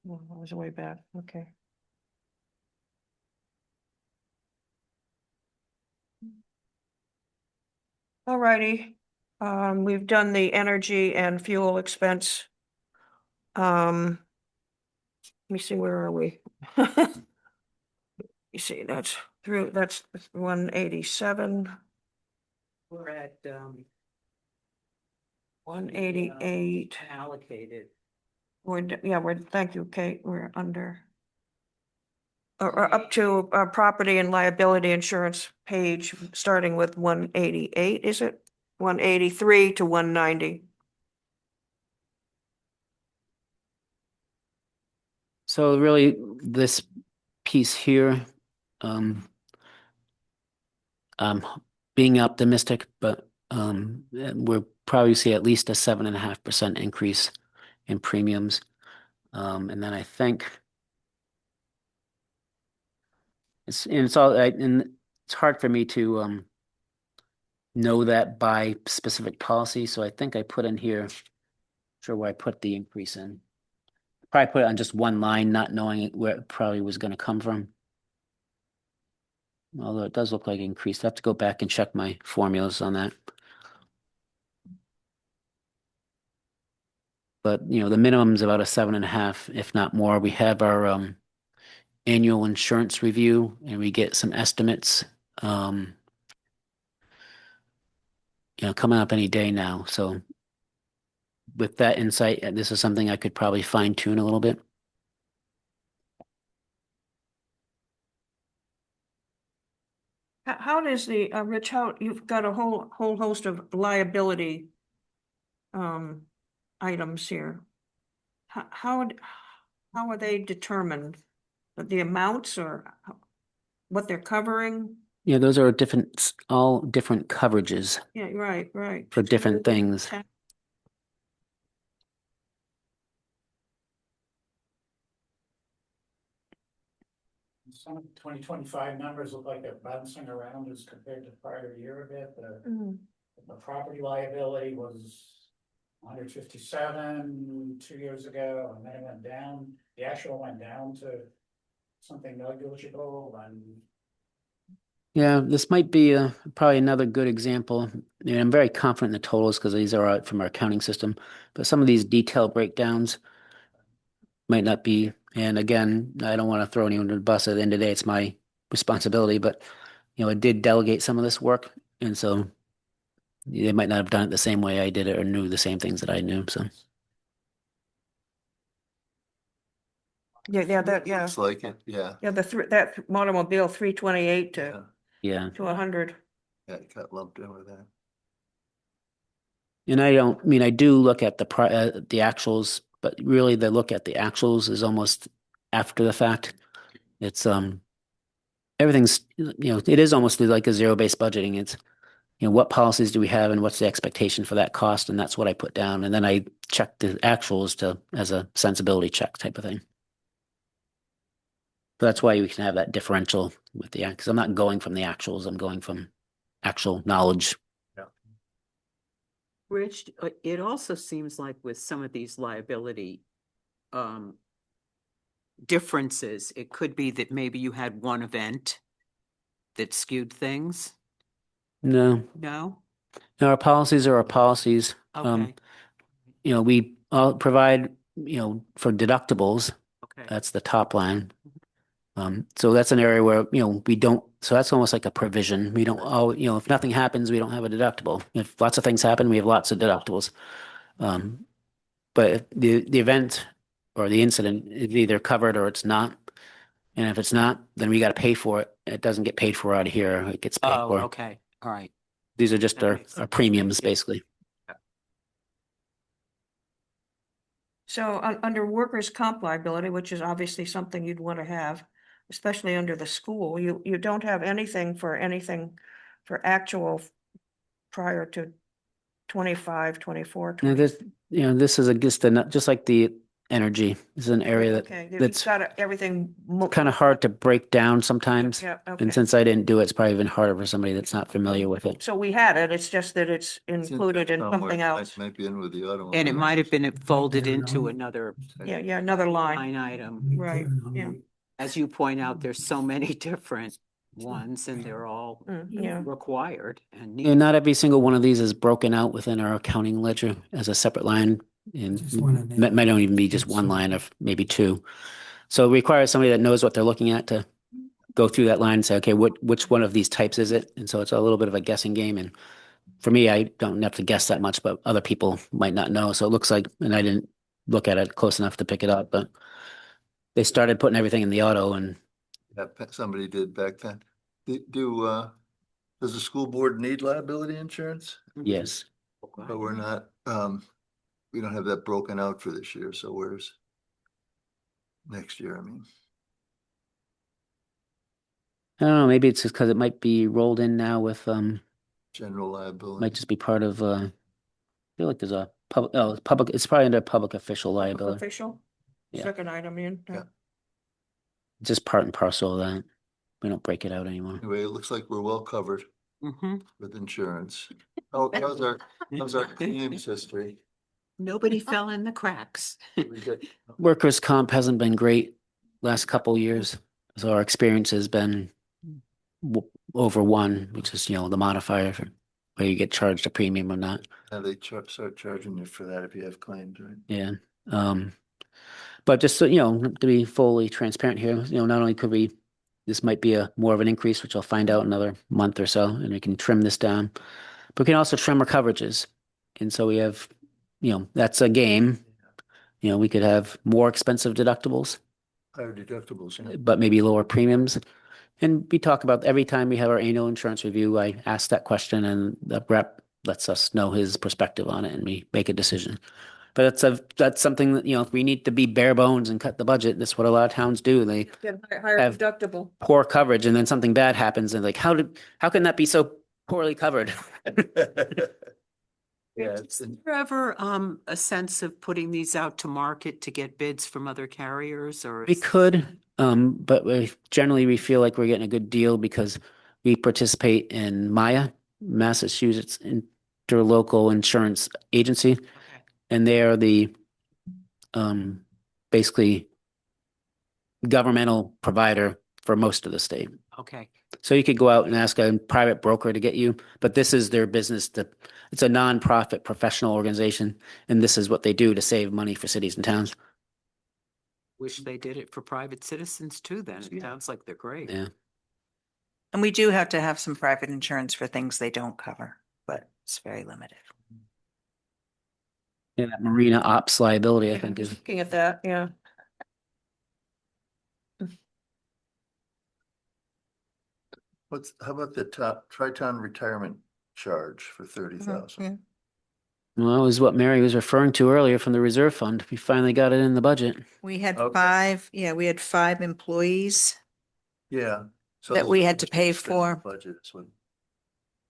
No, that was way back, okay. All righty, we've done the energy and fuel expense. Let me see, where are we? You see, that's through, that's 187, We're at, 188. allocated. Thank you, Kate, we're under. Or up to property and liability insurance page, starting with 188, is it? 183 to 190. So really, this piece here, I'm being optimistic, but we'll probably see at least a 7.5% increase in premiums. And then I think and it's hard for me to know that by specific policy. So I think I put in here, sure where I put the increase in. Probably put it on just one line, not knowing where it probably was going to come from. Although it does look like increased. I have to go back and check my formulas on that. But the minimum is about a 7.5, if not more. We have our annual insurance review and we get some estimates coming up any day now. So with that insight, this is something I could probably fine tune a little bit. How does the, Rich, you've got a whole host of liability items here. How are they determined? The amounts or what they're covering? Yeah, those are all different coverages Yeah, right. for different things. Some of the 2025 numbers look like they're bouncing around as compared to prior year a bit. The property liability was 157 2 years ago, and then it went down. The actual went down to something negligible, and Yeah, this might be probably another good example. I'm very confident in the totals because these are out from our accounting system, but some of these detail breakdowns might not be. And again, I don't want to throw anyone under the bus. At the end of the day, it's my responsibility, but I did delegate some of this work, and so they might not have done it the same way I did it or knew the same things that I knew. So Yeah, Looks like it, yeah. Yeah, that automobile 328 to Yeah, yeah. 100. yeah, it got lumped in with that. And I do look at the actuals, but really the look at the actuals is almost after the fact. It's everything's it is almost like a zero-based budgeting. It's what policies do we have and what's the expectation for that cost, and that's what I put down, and then I check the actuals as a sensibility check type of thing. But that's why we can have that differential with because I'm not going from the actuals, I'm going from actual knowledge. Rich, it also seems like with some of these liability differences, it could be that maybe you had one event that skewed things. No, No? our policies are our policies. Okay, We all provide, for deductibles, okay. that's the top line. So that's an area where, we don't, so that's almost like a provision. We don't, if nothing happens, we don't have a deductible. If lots of things happen, we have lots of deductibles. But if the event or the incident is either covered or it's not. And if it's not, then we got to pay for it. It doesn't get paid for out of here. It gets paid Oh, for. okay, all right. These are just That our makes sense. premiums, Thank you. basically. So under workers' comp liability, which is obviously something you'd want to have, especially under the school, you don't have anything for actual prior to 25, 24. Now this is just like the energy. This is an area Okay, you've that's got everything. kind of hard to break down sometimes. Yeah, And okay. since I didn't do it, it's probably even harder for somebody that's not familiar with it. So we had it, it's just that it's It's included in somewhere. something else. Might be in with the auto. And it might have been folded into another Yeah, another line, line item. right, yeah. As you point out, there's so many different ones and they're all Yeah. required and And needed. not every single one of these is broken out within our accounting ledger as a separate line. And Just one of them. might not even be just one line of maybe two. So it requires somebody that knows what they're looking at to go through that line and say, okay, which one of these types is it? And so it's a little bit of a guessing game. And for me, I don't have to guess that much, but other people might not know. So it looks like, and I didn't look at it close enough to pick it up, but they started putting everything in the auto and Somebody did back then. Does the school board need liability insurance? yes. But we're not, we don't have that broken out for this year, so where's next year, I mean. I don't know, maybe it's just because it might be rolled in now with, General liability. might just be part of, I feel like there's a public, oh, it's public, it's probably under public official liability. Official, Yeah. second item in. Yeah. Just part and parcel of that. We don't break it out anymore. Anyway, it looks like we're well covered Mhm. with insurance. Oh, how's our claims history? Nobody fell in the cracks. We get- Workers' comp hasn't been great last couple years. So our experience has been over one, which is, the modifier for where you get charged a premium or not. Now they start charging you for that if you have claims, right? Yeah. But just so, to be fully transparent here, not only could this might be more of an increase, which I'll find out in another month or so, and we can trim this down. But we can also trim our coverages. And so we have, that's a game. We could have more expensive deductibles, Higher deductibles, yeah. but maybe lower premiums. And we talk about every time we have our annual insurance review, I ask that question and the rep lets us know his perspective on it and we make a decision. But that's something that, if we need to be bare bones and cut the budget, that's what a lot of towns do. They Get higher Have- deductible. poor coverage and then something bad happens and like, how can that be so poorly covered? Yeah, Is there ever a sense of putting these out to market to get bids from other carriers or? We could, but we feel like we're getting a good deal because we participate in MIA, Massachusetts Interlocal Insurance Agency, Okay. and they are the basically governmental provider for most of the state. Okay. So you could go out and ask a private broker to get you, but this is their business. It's a nonprofit professional organization, and this is what they do to save money for cities and towns. Wish they did it for private citizens too then. It Yeah. sounds like they're great. Yeah. And we do have to have some private insurance for things they don't cover, but it's very limited. Yeah, that marina ops liability, I think, is Looking at that, yeah. how about the Tri-Town retirement charge for 30,000? well, that was what Mary was referring to earlier from the reserve fund. We finally got it in the budget. We had Okay. we had 5 employees. Yeah. So That we had to it's pay just in the for. Budget is what.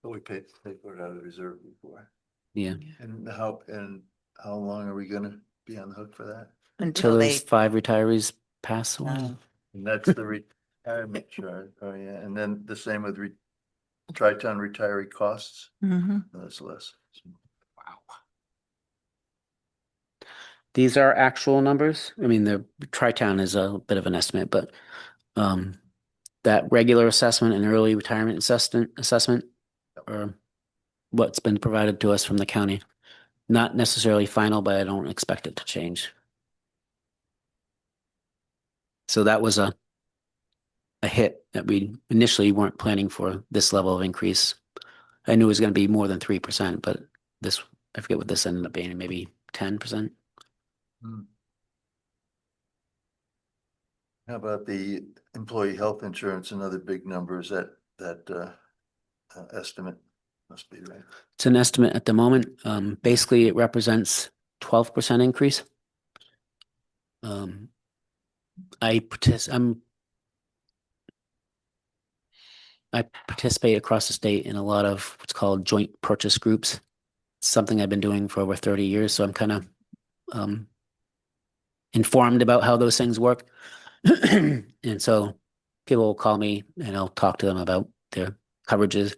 But we paid for it out of the reserve before. Yeah, And how long are we gonna be on the hook for that? until Until those they, 5 retirees pass away. Oh. And that's the retirement charge, oh yeah, and then the same with Tri-Town retiree costs, Mhm. that's less. Wow. These are actual numbers. I mean, the Tri-Town is a bit of an estimate, but that regular assessment and early retirement assessment are what's been provided to us from the county. Not necessarily final, but I don't expect it to change. So that was a hit that we initially weren't planning for this level of increase. I knew it was going to be more than 3%, but I forget what this ended up being, maybe 10%. How about the employee health insurance and other big numbers that estimate must be right? It's an estimate at the moment. Basically, it represents 12% increase. I participate across the state in a lot of what's called joint purchase groups. It's something I've been doing for over 30 years, so I'm kind of informed about how those things work. And so people will call me and I'll talk to them about their coverages.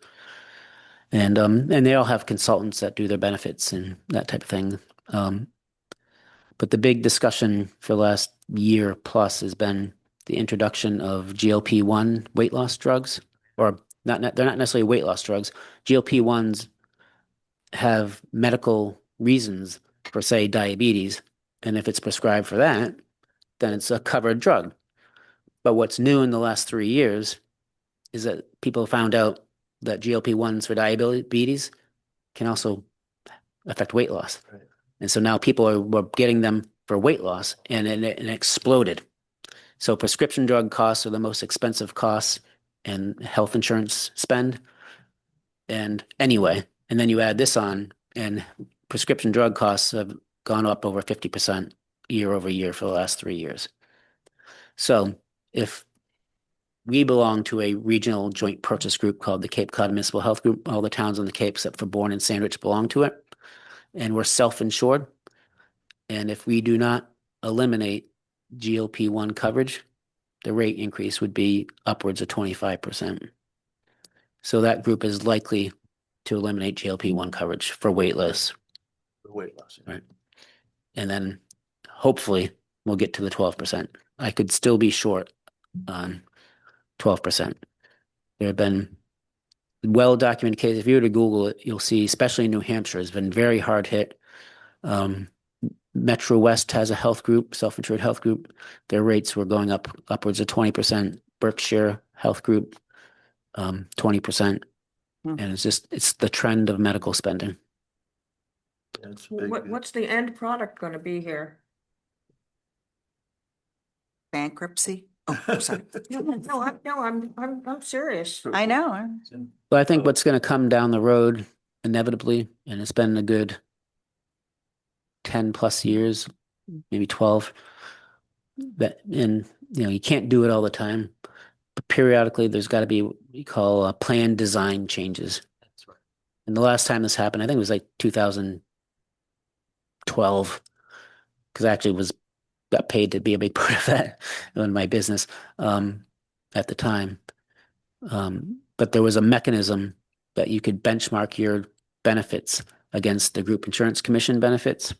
And they all have consultants that do their benefits and that type of thing. But the big discussion for the last year plus has been the introduction of GLP-1 weight loss drugs, or they're not necessarily weight loss drugs. GLP-1s have medical reasons for, say, diabetes. And if it's prescribed for that, then it's a covered drug. But what's new in the last 3 years is that people found out that GLP-1s for diabetes can also affect weight loss. Right. And so now were getting them for weight loss, and it exploded. So prescription drug costs are the most expensive costs in health insurance spend. And anyway, and then you add this on, and prescription drug costs have gone up over 50% year over year for the last 3 years. So if we belong to a regional joint purchase group called the Cape Cod Municipal Health Group, all the towns on the Cape except for Bourne and Sandwich belong to it, and we're self-insured. And if we do not eliminate GLP-1 coverage, the rate increase would be upwards of 25%. So that group is likely to eliminate GLP-1 coverage for weight loss. The weight loss. Right. And then hopefully we'll get to the 12%. I could still be short on 12%. There have been well-documented cases. If you were to Google it, you'll see, especially New Hampshire has been very hard hit. Metro West has a health group, self-insured health group. Their rates were going up upwards of 20%. Berkshire Health Group, 20%. And it's the trend of medical spending. That's big. What's the end product gonna be here? Bankruptcy? Oh, I'm sorry. I'm serious. I know. But I think what's going to come down the road inevitably, and it's been a good 10 plus years, maybe 12, and you can't do it all the time, but periodically there's got to be what we call plan design changes. That's right. And the last time this happened, I think it was like 2012, because I actually got paid to be a big part of that in my business at the time. But there was a mechanism that you could benchmark your benefits against the group insurance commission benefits.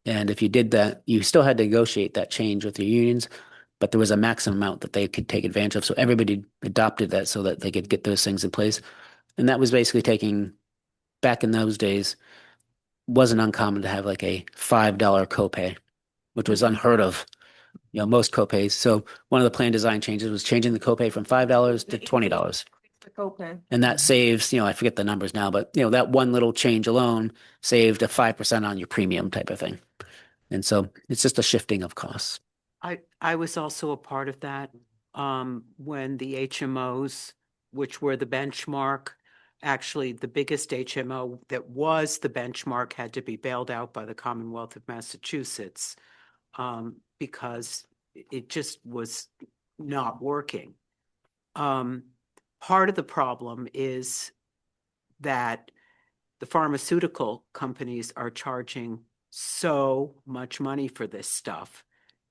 And if you did that, you still had to negotiate that change with your unions, but there was a maximum amount that they could take advantage of. So everybody adopted that so that they could get those things in place. And that was basically back in those days, wasn't uncommon to have like a $5 copay, which was unheard of, most copays. So one of the plan design changes was changing the copay from $5 to $20. The copay. And that saves, I forget the numbers now, but that one little change alone saved a 5% on your premium type of thing. And so it's just a shifting of costs. I was also a part of that when the HMOs, which were the benchmark, actually the biggest HMO that was the benchmark had to be bailed out by the Commonwealth of Massachusetts because it just was not working. Part of the problem is that the pharmaceutical companies are charging so much money for this stuff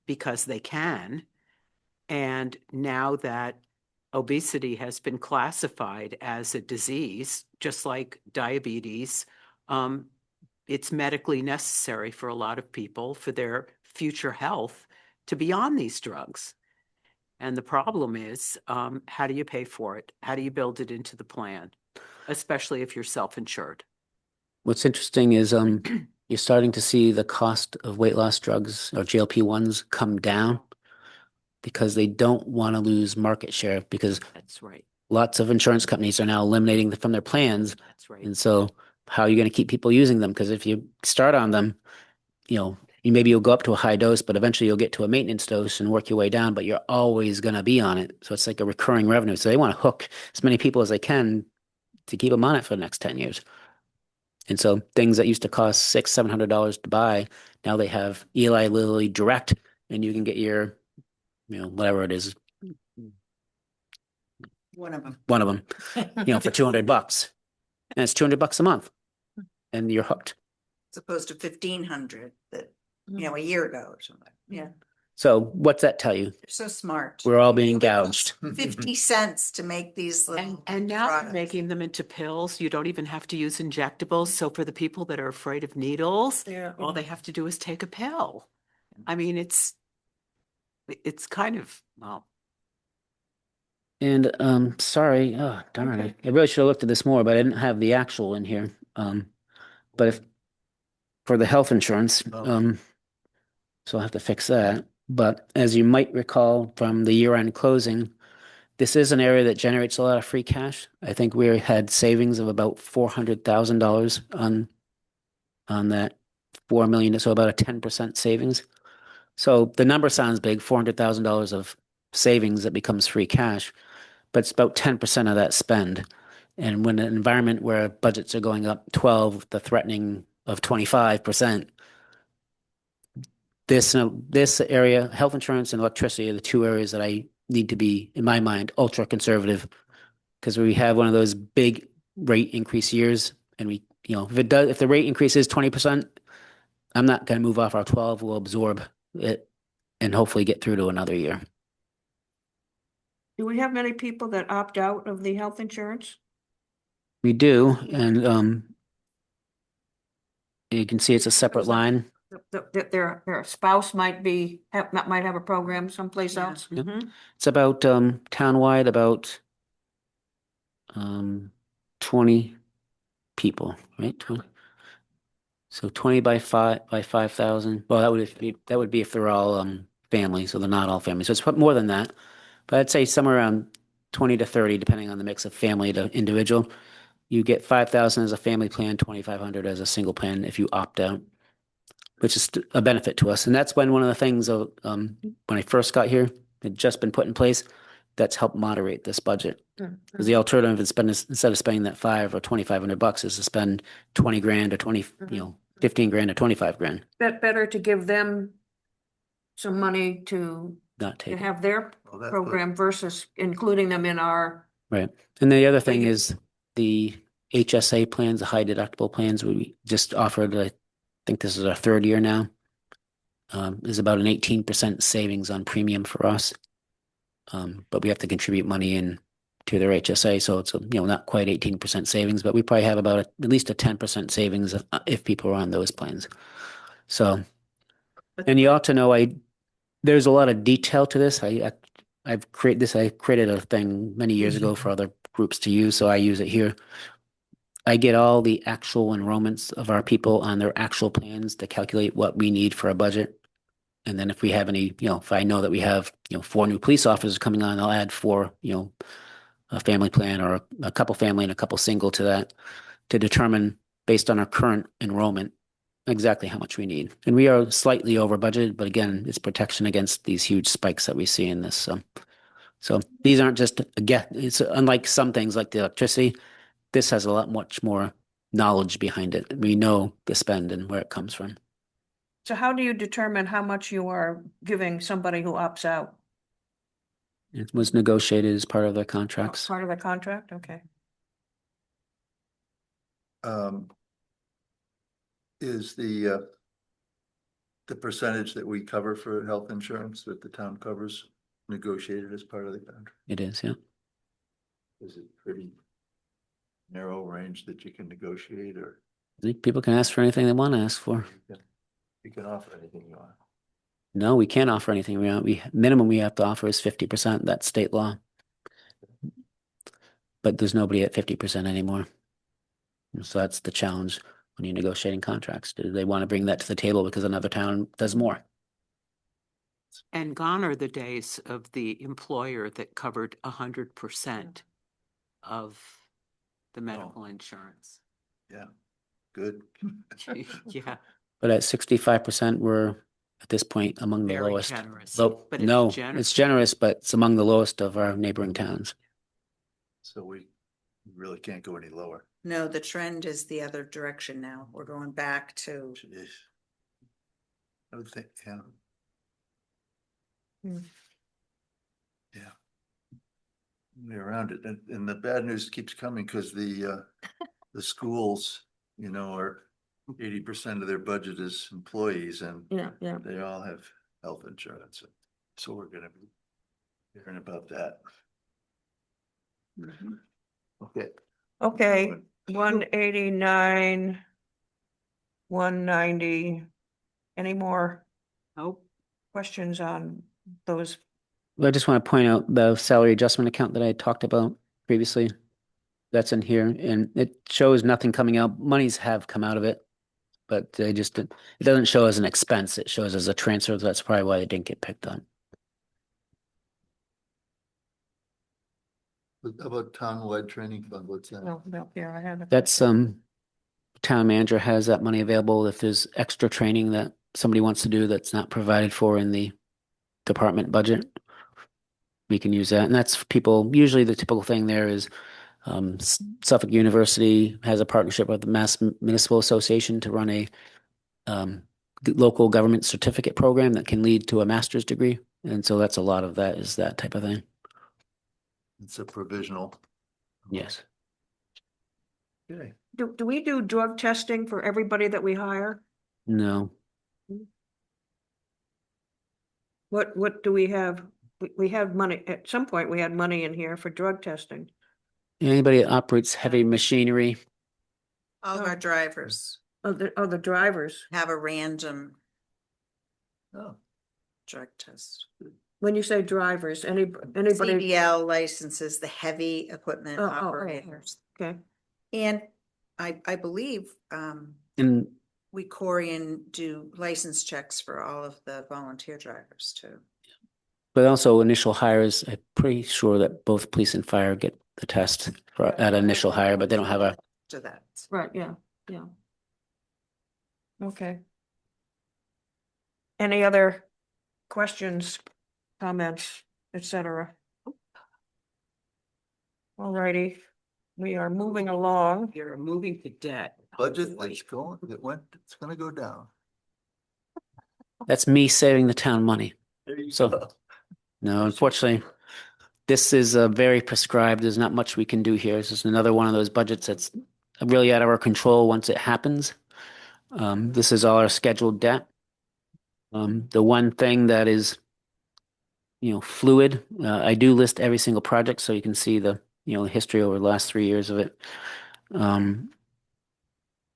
because they can. And now that obesity has been classified as a disease, just like diabetes, it's medically necessary for a lot of people for their future health to be on these drugs. And the problem is, how do you pay for it? How do you build it into the plan, especially if you're self-insured? What's interesting is you're starting to see the cost of weight loss drugs or GLP-1s come down because they don't want to lose market share, because That's right. lots of insurance companies are now eliminating them from their plans. That's right. And so how are you going to keep people using them? Because if you start on them, maybe you'll go up to a high dose, but eventually you'll get to a maintenance dose and work your way down, but you're always going to be on it. So it's like a recurring revenue. So they want to hook as many people as they can to keep them on it for the next 10 years. And so things that used to cost $600-700 to buy, now they have Eli Lilly Direct, and you can get your, whatever it is, One of them. one of them, for $200, and it's $200 a month, and you're hooked. As opposed to 1,500 that, a year ago or something. Yeah, So what's that tell you? they're so smart. We're all being It costs gouged. 50 cents to make these And, little. and now they're products. making them into pills. You don't even have to use injectables. So for the people that are afraid of needles, Yeah. all they have to do is take a pill. I mean, it's kind of, well, And sorry, oh darn it. I really should have looked at this more, but I didn't have the actual in here. But if for the health insurance, Oh. so I'll have to fix that. But as you might recall from the year-end closing, this is an area that generates a lot of free cash. I think we had savings of about $400,000 on that 4 million, so about a 10% savings. So the number sounds big, $400,000 of savings that becomes free cash, but it's about 10% of that spend. And when an environment where budgets are going up 12, the threatening of 25%, this area, health insurance and electricity, are the two areas that I need to be, in my mind, ultra conservative. Because we have one of those big rate increase years, and if the rate increase is 20%, I'm not going to move off our 12. We'll absorb it and hopefully get through to another year. Do we have many people that opt out of the health insurance? We do, and you can see it's a separate line. Their spouse might have a program someplace Yeah. else? Yep. Mhm. It's about townwide about 20 people, right? 20. So 20 by 5,000. Well, that would be if they're all family, so they're not all family. So it's more than that. But I'd say somewhere around 20 to 30, depending on the mix of family to individual. You get 5,000 as a family plan, 2,500 as a single plan if you opt out, which is a benefit to us. And that's when one of the things when I first got here had just been put in place. That's helped moderate this budget. Because the alternative is instead of spending that $500 or $2,500 is to spend 20 grand or 15 grand or 25 grand, Better to give them some money to not take it. have their Well, that's what- program versus including them in our, Right. And the other thing you- is the HSA plans, the high deductible plans, we just offered, I think this is our third year now. Is about an 18% savings on premium for us. But we have to contribute money in to their HSA, so it's not quite 18% savings, but we probably have about at least a 10% savings if people are on those plans. So, and you ought to know, there's a lot of detail to this. I created a thing many years ago for other groups to use, so I use it here. I get all the actual enrollments of our people on their actual plans to calculate what we need for a budget. And then if we have any, if I know that we have, 4 new police officers coming on, I'll add 4, a family plan or a couple family and a couple single to that to determine based on our current enrollment exactly how much we need. And we are slightly over budgeted, but again, it's protection against these huge spikes that we see in this. So these aren't just, again, it's unlike some things like the electricity. This has a lot much more knowledge behind it. We know the spend and where it comes from. so how do you determine how much you are giving somebody who opts out? It was negotiated as part of their contracts. Part of the contract? Okay. Is the percentage that we cover for health insurance that the town covers negotiated as part of the contract? It is, yeah. Is it pretty narrow range that you can negotiate, or I think people can ask for anything they want to ask for. you can offer anything you want? No, we can't offer anything. Minimum we have to offer is 50%. That's state law. But there's nobody at 50% anymore. And so that's the challenge when you're negotiating contracts. Do they want to bring that to the table because another town does more? And gone are the days of the employer that covered 100% of the medical insurance. Good. Yeah, But at 65%, we're at this point among the very lowest. generous. Low- But it's no, generous. it's generous, but it's among the lowest of our neighboring towns. So we really can't go any lower. No, the trend is the other direction now. We're going back to, Jeez. I would think, yeah. Hmm. Yeah. Way around it, and the bad news keeps coming because the schools, are 80% of their budget is employees, and Yeah, yeah. they all have health insurance. So we're gonna be hearing about that. Okay. Okay, 189, 190. Any more Nope. questions on those? I just want to point out the salary adjustment account that I talked about previously. That's in here, and it shows nothing coming out. Monies have come out of it. but they just, it doesn't show as an expense. It shows as a transfer. That's probably why they didn't get picked on. What about town-wide training fund? What's that? No, here, I have it. That's, town manager has that money available if there's extra training that somebody wants to do that's not provided for in the department budget. We can use that. And that's for people, usually the typical thing there is Suffolk University has a partnership with the Mass Municipal Association to run a local government certificate program that can lead to a master's degree. And so that's a lot of that is that type of thing. It's a provisional. Yes. Okay. Do we do drug testing for everybody that we hire? No. What do we have? We have money, at some point, we had money in here for drug testing. Anybody that operates heavy machinery, All of Oh. our drivers Of the drivers. have a random Oh, drug test. When you say drivers, anybody, CDL licenses, the heavy equipment Oh, operators. okay, And I believe, and we Corian do license checks for all of the volunteer drivers too. but also initial hires, I'm pretty sure that both police and fire get the test for at initial hire, but they don't have a, To that. right, yeah. Okay. Any other questions, comments, etc.? All righty, we are moving along. You're moving to debt. budget is going, it's gonna go down. that's me saving the town money. There you So- go. No, unfortunately, this is very prescribed. There's not much we can do here. This is another one of those budgets that's really out of our control once it happens. This is all our scheduled debt. The one thing that is, fluid, I do list every single project so you can see the, history over the last 3 years of it.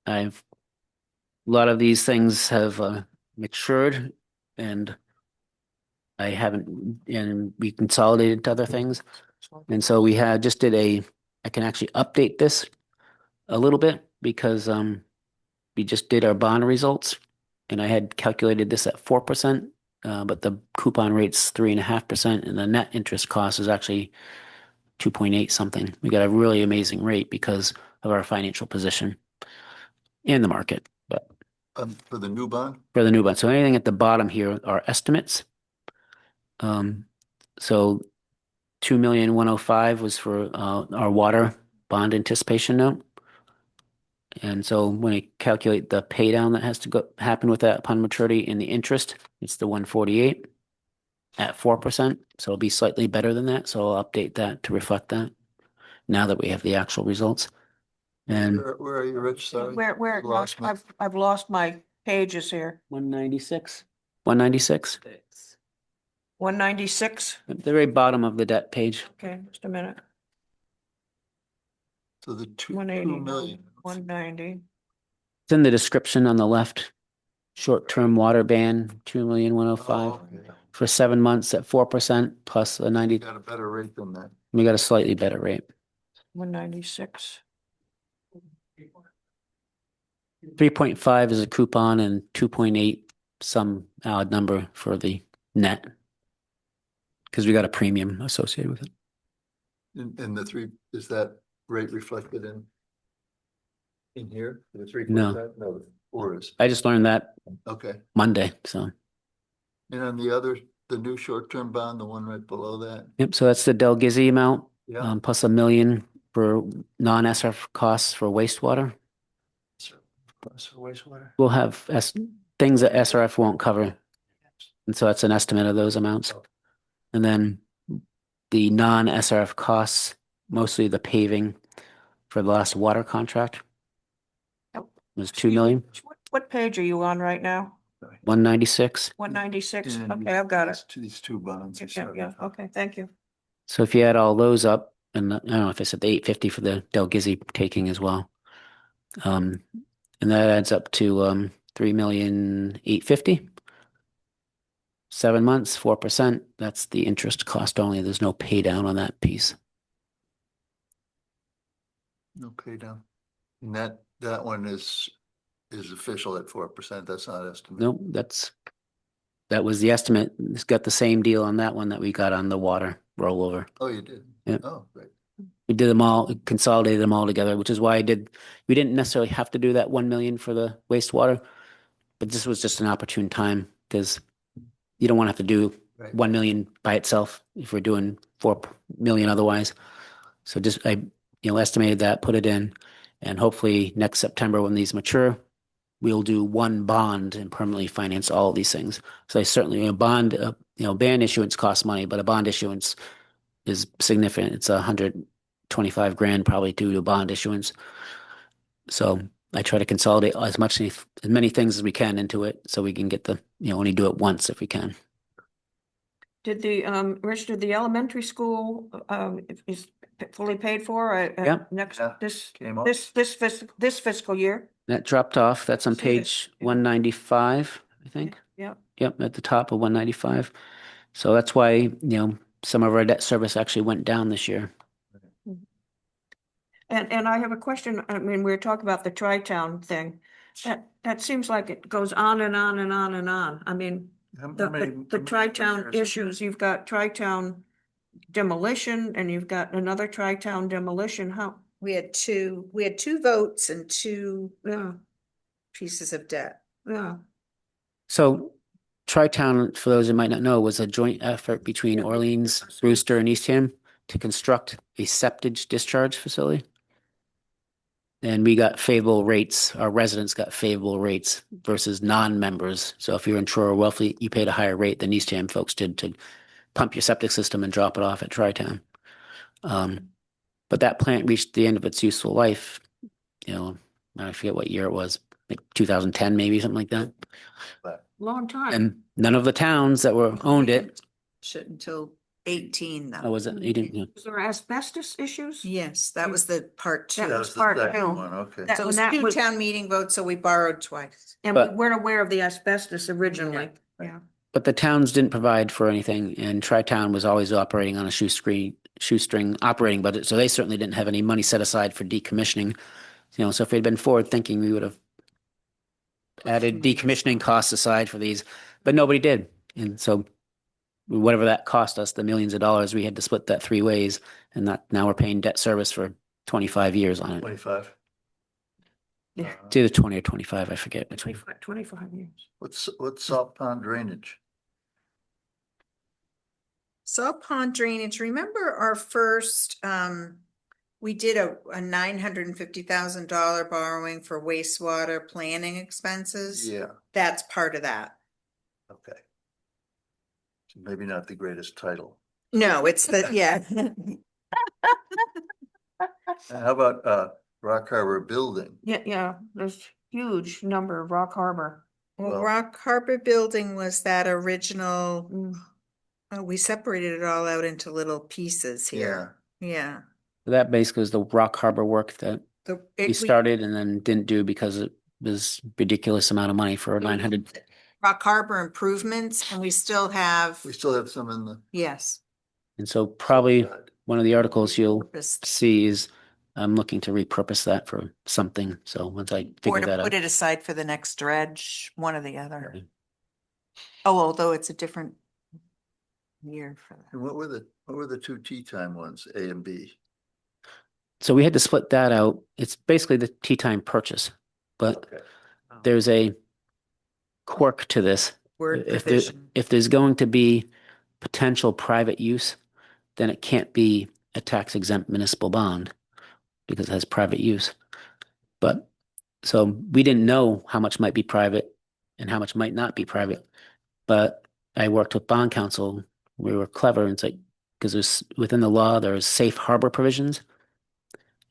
A lot of these things have matured and and we consolidated to other things. And so we just I can actually update this a little bit because we just did our bond results and I had calculated this at 4%, but the coupon rate's 3.5% and the net interest cost is actually 2.8 something. We got a really amazing rate because of our financial position in the market, but For the new bond? for the new bond. So anything at the bottom here are estimates. So 2,105,000 was for our water bond anticipation note. And so when you calculate the pay down that has to happen with that upon maturity and the interest, it's the 148 at 4%. So it'll be slightly better than that. So I'll update that to reflect that now that we have the actual results. And Where are you, Rich? Sorry. Where, You lost me. I've lost my pages here. 196. 196. 196, At the very bottom of the debt page. okay, just a minute, So the two 180, million. 190. It's in the description on the left. Short-term water ban, 2,105,000 Oh, okay. for 7 months at 4% plus a 90. Got a better rate than that. We got a slightly better rate. 196. 3.5 is a coupon and 2.8 some odd number for the net. Because we got a premium associated with it. And the three, is that rate reflected in here? The 3.5? No. No, the 4 is. I just learned that Okay. Monday, so. And on the other, the new short-term bond, the one right below that? Yep, so that's the Del Gizzi amount, Yeah. plus $1 million for non-SRF costs for wastewater. Wastewater. We'll have things that SRF won't cover. And so that's an estimate of those amounts. And then the non-SRF costs, mostly the paving for the last water contract. Yep. Was 2 million, What page are you on right now? 196. 196, And okay, I've got it. These two bonds. Yeah, okay, thank you. So if you add all those up, and I don't know if I said the 850 for the Del Gizzi taking as well. And that adds up to 3,850,000. 7 months, 4%. That's the interest cost only. There's no pay down on that piece. No pay down. And that one is is official at 4%. That's not estimate. No, that was the estimate. It's got the same deal on that one that we got on the water rollover. Oh, you did? Yeah. Oh, great. We did them all, consolidated them all together, which is why we didn't necessarily have to do that 1 million for the wastewater. But this was just an opportune time because you don't want to have to do Right. 1 million by itself if we're doing 4 million otherwise. So just, estimated that, put it in, and hopefully next September when these mature, we'll do one bond and permanently finance all of these things. So I certainly, bond issuance costs money, but a bond issuance is significant. It's 125 grand probably due to bond issuance. So I try to consolidate as many things as we can into it so we can get only do it once if we can. Did Rich, did the elementary school, is fully paid for, Yeah. next, Yeah, this, came up. this fiscal year? That dropped off. That's on See it, page yeah. 195, I think. Yeah. Yep, at the top of 195. So that's why, some of our debt service actually went down this year. And I have a question. I mean, we were talking about the Tri-Town thing. That seems like it goes on and on and on and on. I mean, How the many Tri-Town years? issues, you've got Tri-Town demolition and you've got another Tri-Town demolition. How, We had two votes and two yeah, pieces of debt. yeah. So Tri-Town, for those who might not know, was a joint effort between Yeah. Orleans, Brewster, and Eastham to construct a septic discharge facility. And we got favorable rates. Our residents got favorable rates versus non-members. So if you're in Truro or Wellfleet, you paid a higher rate than Eastham folks did to pump your septic system and drop it off at Tri-Town. But that plant reached the end of its useful life. I forget what year it was, like 2010, maybe something like that. Long time. And none of the towns that owned it. Should until 18 though. Oh, was it? You didn't, yeah. Was there asbestos issues? Yes, that was the part two. That That was was the part second two. one, okay. That- So it when was that two was- town meeting votes, so we borrowed twice. And we But- weren't aware of the asbestos originally. Yeah. But the towns didn't provide for anything, and Tri-Town was always operating on a shoestring operating budget, so they certainly didn't have any money set aside for decommissioning. So if we'd been forward thinking, we would have added decommissioning costs aside for these, but nobody did. And so whatever that cost us, the millions of dollars, we had to split that 3 ways, and now we're paying debt service for 25 years on it. 25. Yeah. It's either 20 or 25, I forget which one. 25 years. What's salt pond drainage? Salt pond drainage, remember our first, we did a $950,000 borrowing for wastewater planning expenses? Yeah, That's part of that. okay. So maybe not the greatest title. No, it's the, yeah. How about Rock Harbor Building? Yeah, there's huge number of Rock Harbor. Well, Well- Rock Harbor Building was that original, Mm. we separated it all out into little pieces here. Yeah. That basically was the Rock Harbor work that we started and then didn't do because it was ridiculous amount of money for 900. Rock Harbor improvements, and we still have, We still have some in the. yes. And so probably one of the articles you'll Repurposed. see is I'm looking to repurpose that for something. So once I Or figure to that put out. it aside for the next dredge, one or the other. Okay. Oh, although it's a different year for that. And what were the two tea time ones, A and B? So we had to split that out. It's basically the tea time purchase, but Okay. there's a quirk to this. Word If provision. there's going to be potential private use, then it can't be a tax exempt municipal bond because it has private use. But so we didn't know how much might be private and how much might not be private. But I worked with bond counsel. We were clever, and it's like because there's within the law there's safe harbor provisions,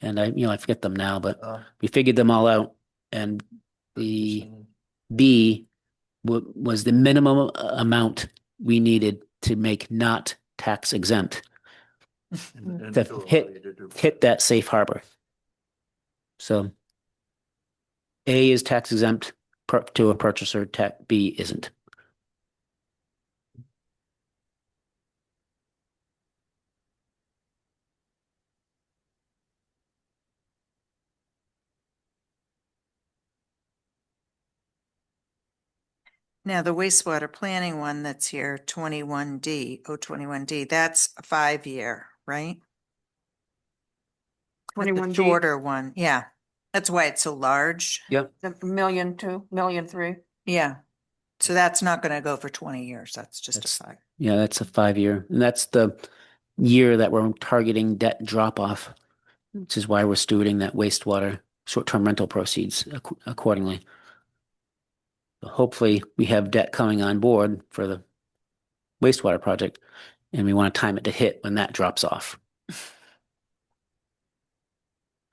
and I forget them now, but we figured them all out, and the B was the minimum amount we needed to make not tax exempt And to to allow hit- you to do- hit that safe harbor. So A is tax exempt to a purchaser, B isn't. Now, the wastewater planning one that's here, 21D, 021D, that's a 5-year, right? But the 21G. shorter one, yeah. That's why it's so large. Yep. The million two, million three. Yeah. So that's not gonna go for 20 years. That's just a That's- 5. Yeah, that's a 5-year, and that's the year that we're targeting debt drop off, which is why we're stewarding that wastewater short-term rental proceeds accordingly. So hopefully, we have debt coming on board for the wastewater project, and we want to time it to hit when that drops off.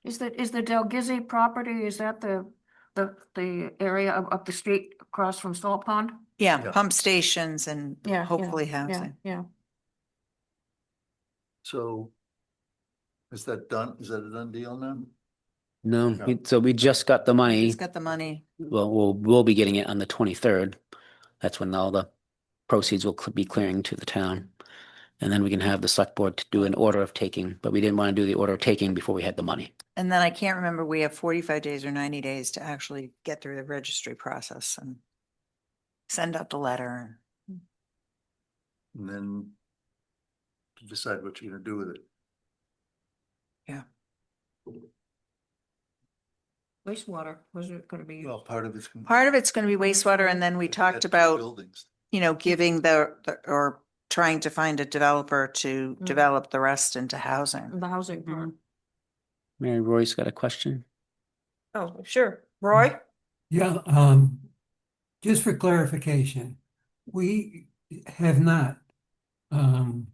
Is the Del Gizzi property, is that the area up the street across from Salt Pond? Yeah, Yeah. pump stations and Yeah. hopefully Yeah, housing. yeah. So is that done? Is that a done deal now? No, No. so we just got the money. He's got the money. Well, we'll be getting it on the 23rd. That's when all the proceeds will be clearing to the town. And then we can have the select board to do an order of taking, but we didn't want to do the order of taking before we had the money. And then I can't remember, we have 45 days or 90 days to actually get through the registry process and send out the letter. And then decide what you're gonna do with it. Wastewater, was it gonna be? Well, part of it's. Part of it's going to be wastewater, and then we talked about, Buildings. giving or trying to find a developer to Mhm. develop the rest into housing. The housing part. Mary Roy's got a question. Oh, sure. Roy? Yeah, just for clarification, we have not done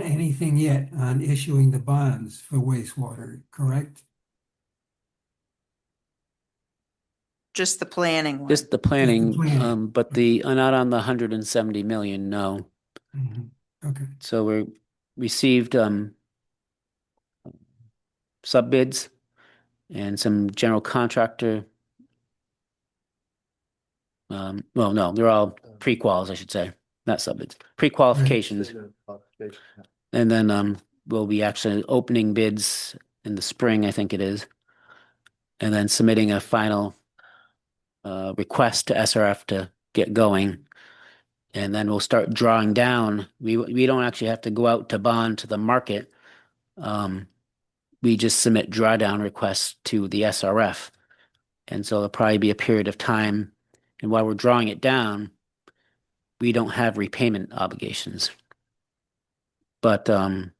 anything yet on issuing the bonds for wastewater, correct? Just the planning one. Just the planning, planning. but not on the 170 million, no. Mhm. Okay, So we received sub bids and some general contractor. Well, no, they're all pre-quals, I should say, not sub bids, pre-qualifications. And then we'll be actually opening bids in the spring, I think it is. And then submitting a final request to SRF to get going. And then we'll start drawing down. We don't actually have to go out to bond to the market. We just submit drawdown requests to the SRF. And so there'll probably be a period of time. And while we're drawing it down, we don't have repayment obligations. But when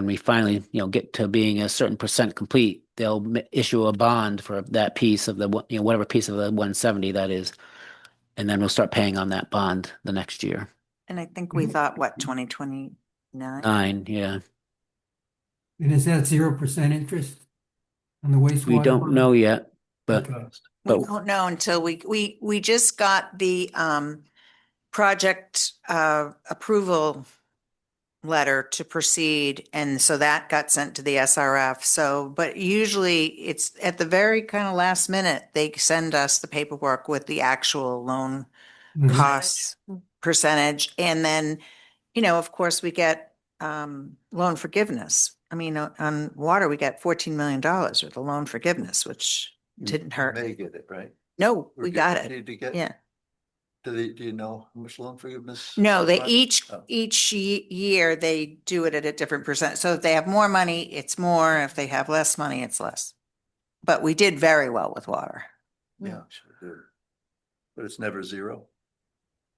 we finally, get to being a certain percent complete, they'll issue a bond for that piece of the, whatever piece of the 170 that is. And then we'll start paying on that bond the next year. And I think we thought, what, 2029? 9, yeah. and is that 0% interest on the wastewater? We don't bond? know yet, but Okay. We but- don't know until we just got the project approval letter to proceed, and so that got sent to the SRF. So, but usually it's at the very kind of last minute, they send us the paperwork with the actual loan Mhm. costs percentage. And then, of course, we get loan forgiveness. I mean, on water, we got $14 million with the loan forgiveness, which didn't hurt. May get it, right? No, we got it. Did you get? Yeah. Do you know how much loan forgiveness? No, they Right. Oh. each year they do it at a different percent. So if they have more money, it's more. If they have less money, it's less. But we did very well with water. Yeah, sure do. But it's never zero,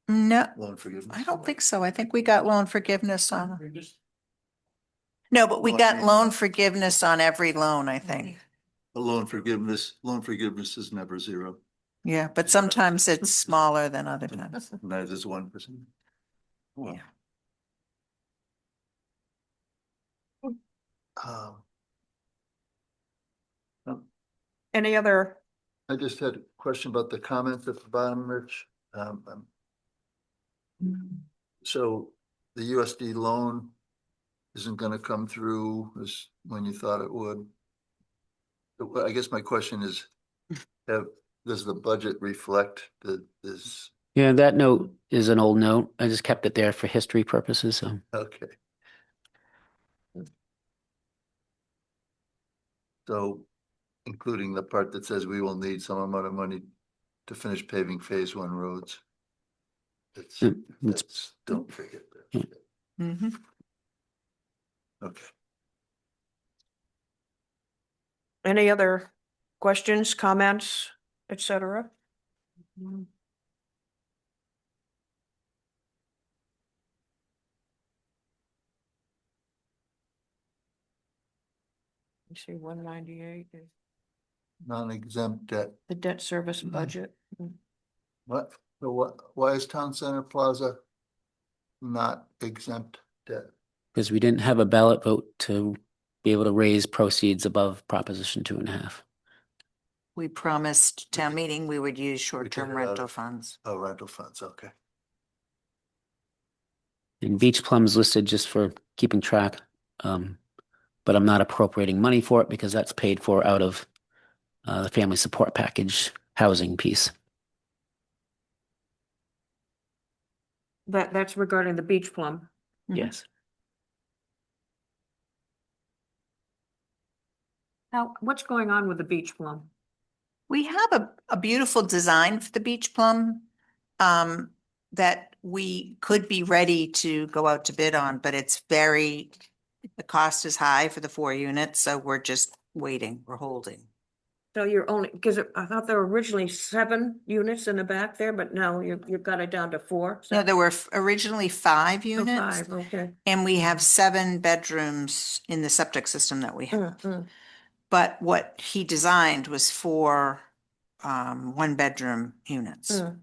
No, loan forgiveness? I don't think so. I think we got loan forgiveness on, We just, no, but we Well, got loan forgiveness on every loan, I think. A loan forgiveness is never zero. Yeah, but sometimes it's smaller than other times. That is 1%. Well, Yeah. Any other? I just had a question about the comment at the bottom, Rich. So the USD loan isn't gonna come through as when you thought it would. But I guess my question is, does the budget reflect this? yeah, that note is an old note. I just kept it there for history purposes. So Okay. So including the part that says we will need some amount of money to finish paving phase 1 roads. That's, It's don't forget Yeah. that. Mhm. Okay. Any other questions, comments, et cetera? You see 198, Non-exempt debt. the debt service budget. What, why is Town Center Plaza not exempt debt? because we didn't have a ballot vote to be able to raise proceeds above Proposition 2.5. We promised town meeting we would use short-term it out of- rental funds. Oh, rental funds, okay. And Beach Plum's listed just for keeping track. But I'm not appropriating money for it because that's paid for out of the family support package housing piece. That's regarding the beach plum. Mhm. Yes. Now, what's going on with the beach plum? We have a beautiful design for the beach plum that we could be ready to go out to bid on, but the cost is high for the 4 units, so we're just waiting, we're holding. So you're only, because I thought there were originally 7 units in the back there, but now you've got it down to 4. No, there were originally 5 Oh, units, 5, okay. and we have 7 bedrooms in the septic system that we have. Mm. But what he designed was 4 one-bedroom units. Mm.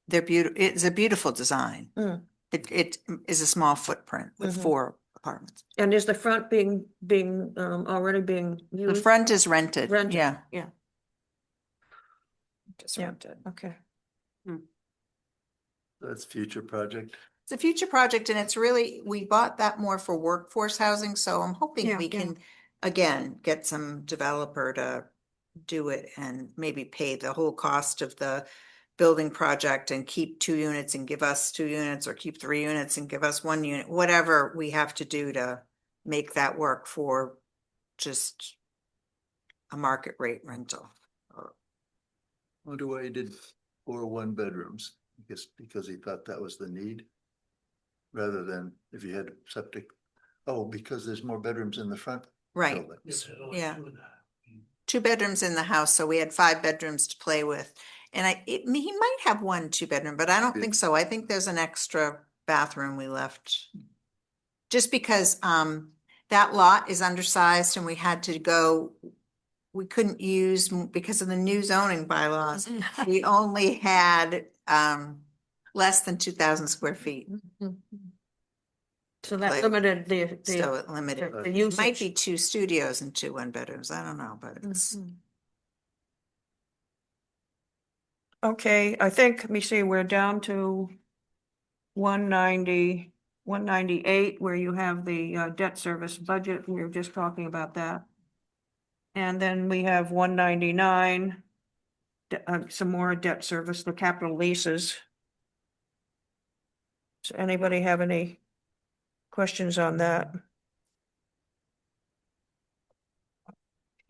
They're beautiful. It's a beautiful design. Mm. It is a small footprint with Mhm. 4 apartments. And is the front being already being The used? front is rented. Rented, Yeah. yeah. Just Yeah. rented. Okay. That's future project. It's a future project and it's really, we bought that more for workforce housing, so I'm hoping Yeah, we yeah. can, again, get some developer to do it and maybe pay the whole cost of the building project and keep 2 units and give us 2 units, or keep 3 units and give us 1 unit, whatever we have to do to make that work for just a market rate rental. Wonder why he did 4 one-bedrooms. I guess because he thought that was the need. Rather than if you had septic, because there's more bedrooms in the front. Right, building. yeah. 2 bedrooms in the house, so we had 5 bedrooms to play with. And he might have 1 2-bedroom, but I don't think so. I think there's an extra bathroom we left. Just because that lot is undersized and we had to go, we couldn't use, because of the new zoning bylaws, we only had less than 2,000 square feet. So that Like, limited So it limited. the It usage. might be 2 studios and 2 one-bedrooms. I don't know, but it's. Mhm. Okay, I think, let me see, we're down to 190, 198, where you have the debt service budget. We were just talking about that. And then we have 199, some more debt service, the capital leases. Does anybody have any questions on that?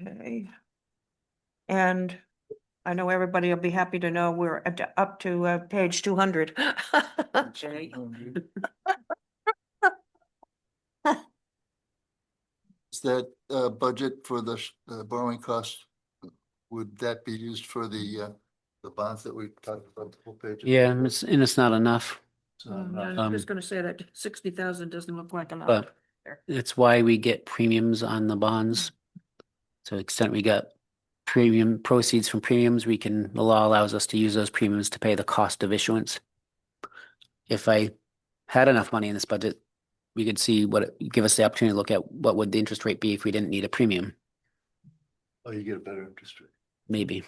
Okay. And I know everybody will be happy to know we're up to page 200. Okay. Is that budget for the borrowing costs? Would that be used for the bonds that we talked about the whole page? Yeah, and it's not enough, I'm just gonna say that 60,000 doesn't look like enough. but it's why we get premiums on the bonds. To the extent we got premium proceeds from premiums, the law allows us to use those premiums to pay the cost of issuance. If I had enough money in this budget, we could see give us the opportunity to look at what would the interest rate be if we didn't need a premium, Oh, you get a better interest rate. maybe,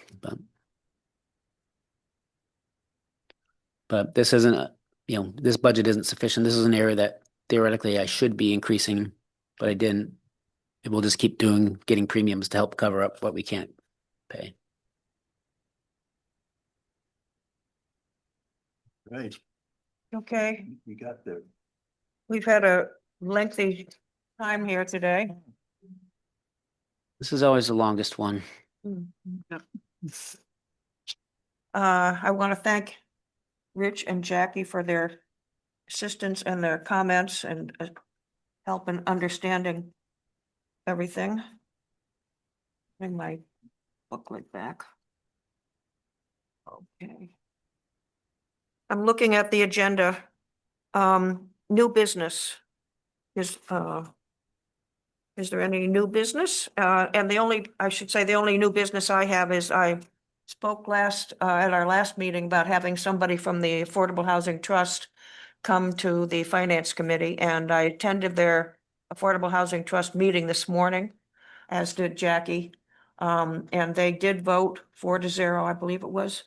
but this isn't, this budget isn't sufficient. This is an area that theoretically I should be increasing, but I didn't. It will just keep getting premiums to help cover up what we can't pay. Right, Okay, you got there. we've had a lengthy time here today. This is always the longest one. I want to thank Rich and Jackie for their assistance and their comments and help in understanding everything. Bring my booklet back. Okay. I'm looking at the agenda. New business. Is there any new business? And I should say, the only new business I have is I spoke at our last meeting about having somebody from the Affordable Housing Trust come to the Finance Committee, and I attended their Affordable Housing Trust meeting this morning, as did Jackie. And they did vote 4-0, I believe it was,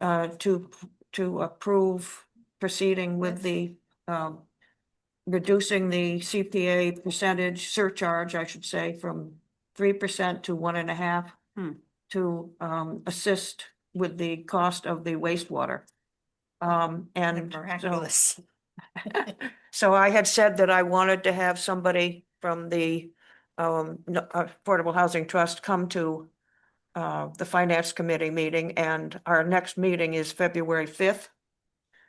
to approve proceeding with the, reducing the CPA percentage surcharge, I should say, from 3% to 1.5% to assist with the cost of the wastewater. And so, Miraculous. so I had said that I wanted to have somebody from the Affordable Housing Trust come to the Finance Committee meeting, and our next meeting is February 5th.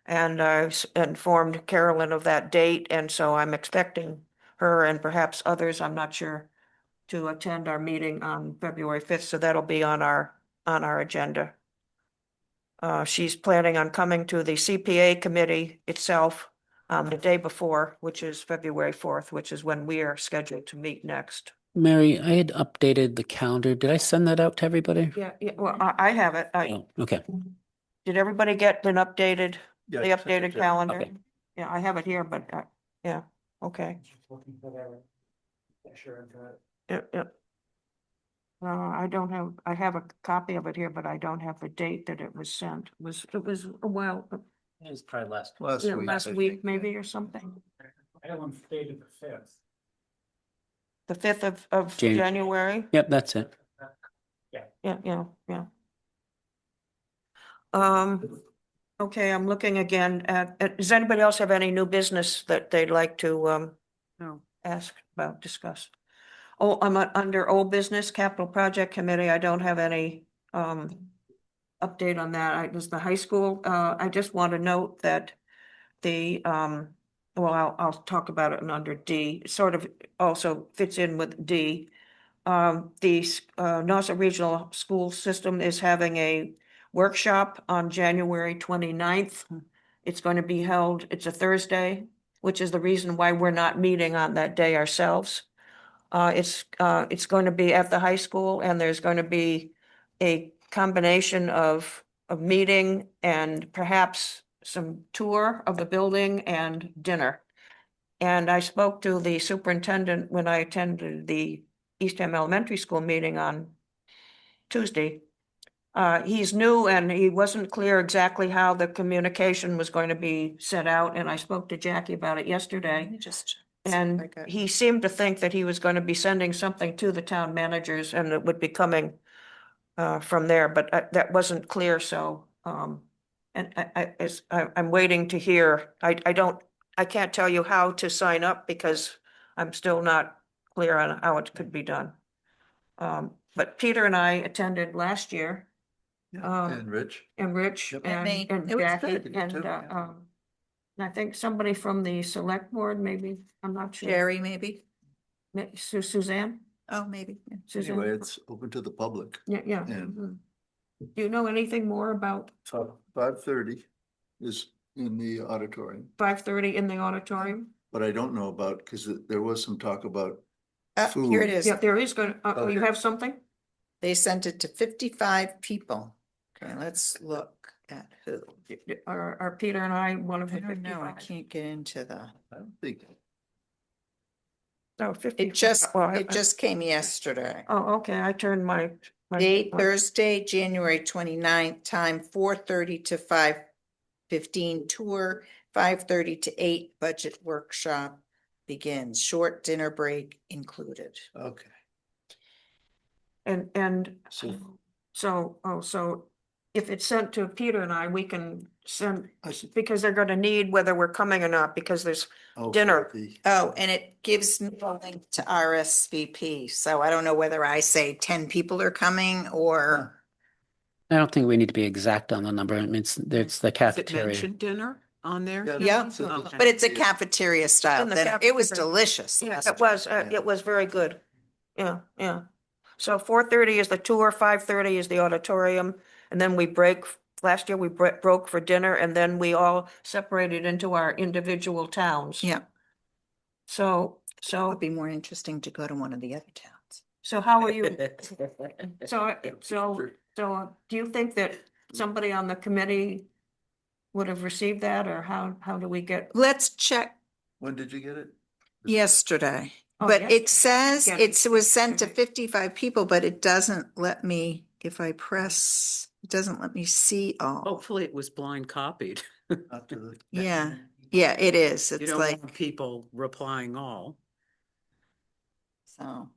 And I informed Carolyn of that date, and so I'm expecting her and perhaps others, I'm not sure, to attend our meeting on February 5th, so that'll be on our agenda. She's planning on coming to the CPA committee itself the day before, which is February 4th, which is when we are scheduled to meet next. Mary, I had updated the calendar. Did I send that out to everybody? Yeah, well, I have it. Oh, okay. Did everybody get an updated, Yeah, the I sent it updated to- calendar? Okay. Yeah, I have it here, but, yeah, okay. Just looking for their, sure, Yeah. I have a copy of it here, but I don't have the date that it was sent. It was a while, It was probably last. Last yeah, week. last I week think. maybe or something. I have one dated the 5th. The 5th of Jan- January. Yep, that's it. Yeah. Okay, I'm looking again does anybody else have any new business that they'd like to, No. ask about, discuss? Oh, I'm under old business, capital project committee. I don't have any, update on that. I was the high school. I just want to note that the, well, I'll talk about it under D. It sort of also fits in with D. The Nauset Regional School System is having a workshop on January 29th. It's going to be held, it's a Thursday, which is the reason why we're not meeting on that day ourselves. It's going to be at the high school, and there's going to be a combination of meeting and perhaps some tour of the building and dinner. And I spoke to the superintendent when I attended the Eastham Elementary School meeting on Tuesday. He's new and he wasn't clear exactly how the communication was going to be set out, and I spoke to Jackie about it yesterday. Let me just. And he seemed to think that he was going to be sending something to the town managers and it would be coming from there, but that wasn't clear, so and I'm waiting to hear. I can't tell you how to sign up because I'm still not clear on how it could be done. But Peter and I attended last year, Yeah, and Rich. and Rich Yep. and me. and It was Jackie good. and Too, yeah. I think somebody from the select board, maybe, I'm not sure. Jerry, maybe? Suzanne? Oh, maybe. yeah. Suzanne? Anyway, it's open to the public. Yeah. And- mhm. Do you know anything more about So 5:30 is in the auditorium, 5:30 in the auditorium? but I don't know about, because there was some talk about, Here it Food. is. Yeah, there is going, oh, you Okay. have something? They sent it to 55 people. Okay, let's look at who. Are Peter and I one of I the don't know, I 55? can't get into the, I don't think, Oh, 50. it just, well, it just came yesterday. Oh, okay, I turned my. Date Thursday, January 29th, time 4:30 to 5:15 tour, 5:30 to 8 budget workshop begins, short dinner break included. okay, And so so if it's sent to Peter and I, we can send, I should. because they're gonna need whether we're coming or not, because there's, oh, dinner. Oh, and it gives me a link to RSVP, so I don't know whether I say 10 people are coming or I don't think we need to be exact on the number. I mean, it's the Does it cafeteria. mention dinner on there? Yeah, Okay. but it's a cafeteria style In the dinner. It was cafeteria. delicious. Yeah, last it was very good. Yeah, yeah. So 4:30 is the tour, 5:30 is the auditorium, and then we break. Last year we broke for dinner, and then we all separated into our individual towns. Yeah, So, it would be more interesting to go to one of the other towns. so how are you? So do you think that somebody on the committee would have received that, or how do we get? Let's check When did you get it? yesterday. Oh, But yeah. it says Yeah. it was sent to 55 people, but it doesn't let me, if I press, it doesn't let me see all. Hopefully it was blind copied. Up to the. Yeah, yeah, it is. You It's don't like, want people replying all. so.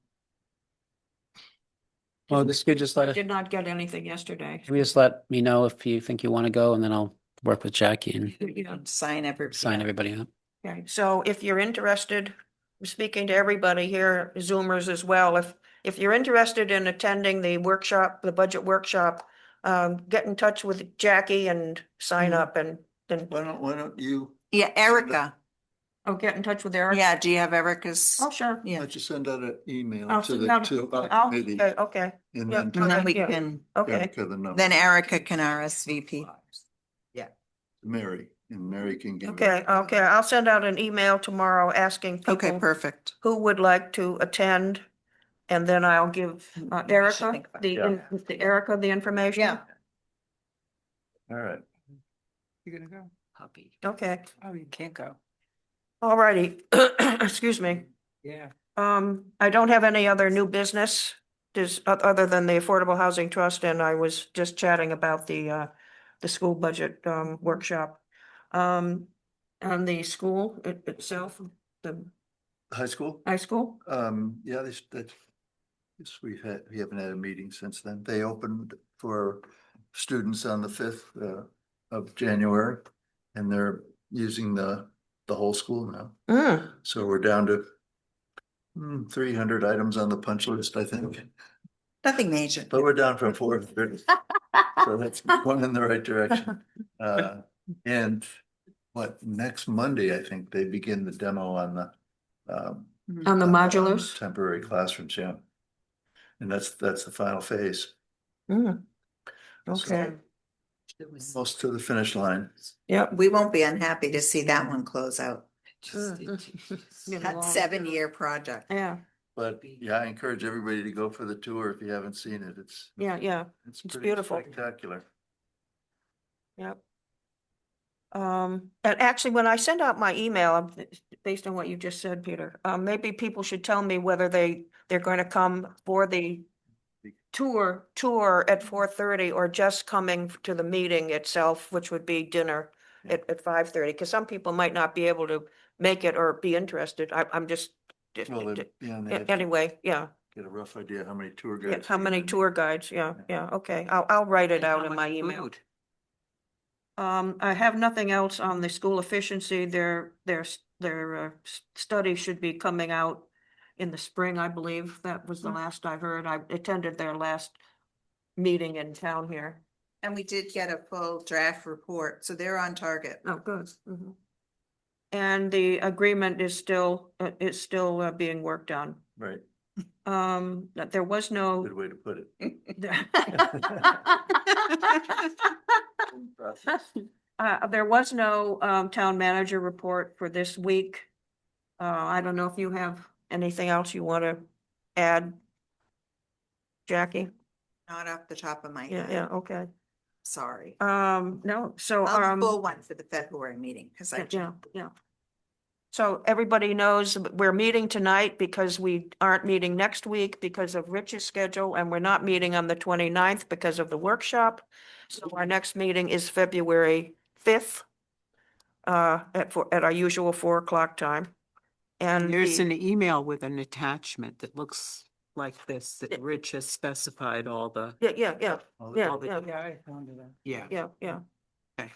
Well, this could just let I us, did not get anything yesterday. can you just let me know if you think you want to go, and then I'll work with Jackie and Yeah. Sign every. sign everybody up. Okay, so if you're interested, I'm speaking to everybody here, Zoomers as well, if you're interested in attending the workshop, the budget workshop, get in touch with Jackie and sign Mhm. up and then, Why don't you, Yeah, Erica. get in touch with Eric. Yeah, do you have Erica's? Oh, sure. Yeah, why don't you send out an email I'll to send the, out- to our Oh, committee okay, and yeah. then. and then we Yeah. can, okay, Erica the number. then Erica can RSVP. Mary, and Mary can give. okay, I'll send out an email tomorrow asking Okay, people perfect. who would like to attend. And then I'll give I should Erica think about the information. Yeah. All right. You gonna go? Puppy. Okay, Oh, you can't go. all righty. Excuse me. Yeah. I don't have any other new business. Other than the Affordable Housing Trust, and I was just chatting about the school budget, workshop. And the school itself, the High school? high school. Yeah, we haven't had a meeting since then. They opened for students on the 5th of January. And they're using the whole school now. Mm, So we're down to 300 items on the punch list, I think. Nothing major. But we're down from 400. So that's going in the right direction. And next Monday, I think they begin the demo on the on the modulars. temporary classrooms, yeah. And that's the final phase, Mm. Okay, most to the finish line. yep. We won't be unhappy to see that one close out. Been That long. 7-year project. Yeah, But yeah, I encourage everybody to go for the tour if you haven't seen it. It's yeah, it's It's pretty beautiful. spectacular. yep. And actually, when I send out my email, based on what you just said, Peter, maybe people should tell me whether they're going to come for the tour at 4:30 or just coming to the meeting itself, which would be dinner at 5:30, because some people might not be able to make it or be interested. I'm just, Well, yeah, and they have to anyway, yeah, get a rough idea how many tour yeah, guides. how are many gonna need. tour guides? Yeah, okay, I'll write it And how out in much my email. food? I have nothing else on the school efficiency. Their study should be coming out in the spring, I believe. That was the last I heard. I attended their last meeting in town here. And we did get a full draft report, so they're on target. Oh, good. Mhm. And the agreement is still being worked on. Right, That there was no. good way to put it. There was no town manager report for this week. I don't know if you have anything else you want to add, Jackie? Not off the top of my Yeah, head. yeah, okay. Sorry. No, so I'll pull one for the February meeting, because I. yeah. So everybody knows we're meeting tonight because we aren't meeting next week because of Rich's schedule, and we're not meeting on the 29th because of the workshop. So our next meeting is February 5th at our usual 4:00 time. And There's the- an email with an attachment that looks like this, that Rich has specified all the, yeah, All the- yeah, all the- yeah, Yeah, I found it. yeah. yeah. Okay.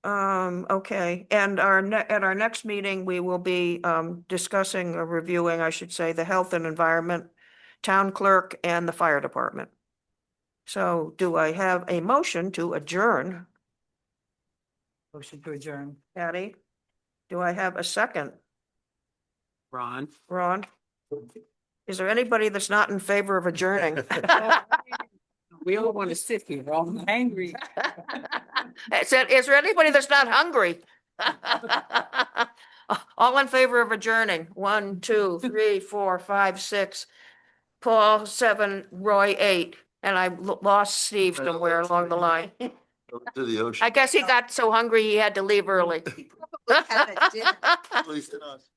Okay, and at our next meeting, we will be discussing or reviewing, I should say, the health and environment, town clerk and the fire department. So do I have a motion to adjourn? Motion to adjourn. Patty? Do I have a second? Ron? Ron? Is there anybody that's not in favor of adjourning? We all want to sit here, we're all angry. Is there anybody that's not hungry? All in favor of adjourning? 1, 2, 3, 4, 5, 6. Paul, 7, Roy, 8. And I lost Steve somewhere along the line. To the ocean. I guess he got so hungry he had to leave early. Have a dinner. At least in us.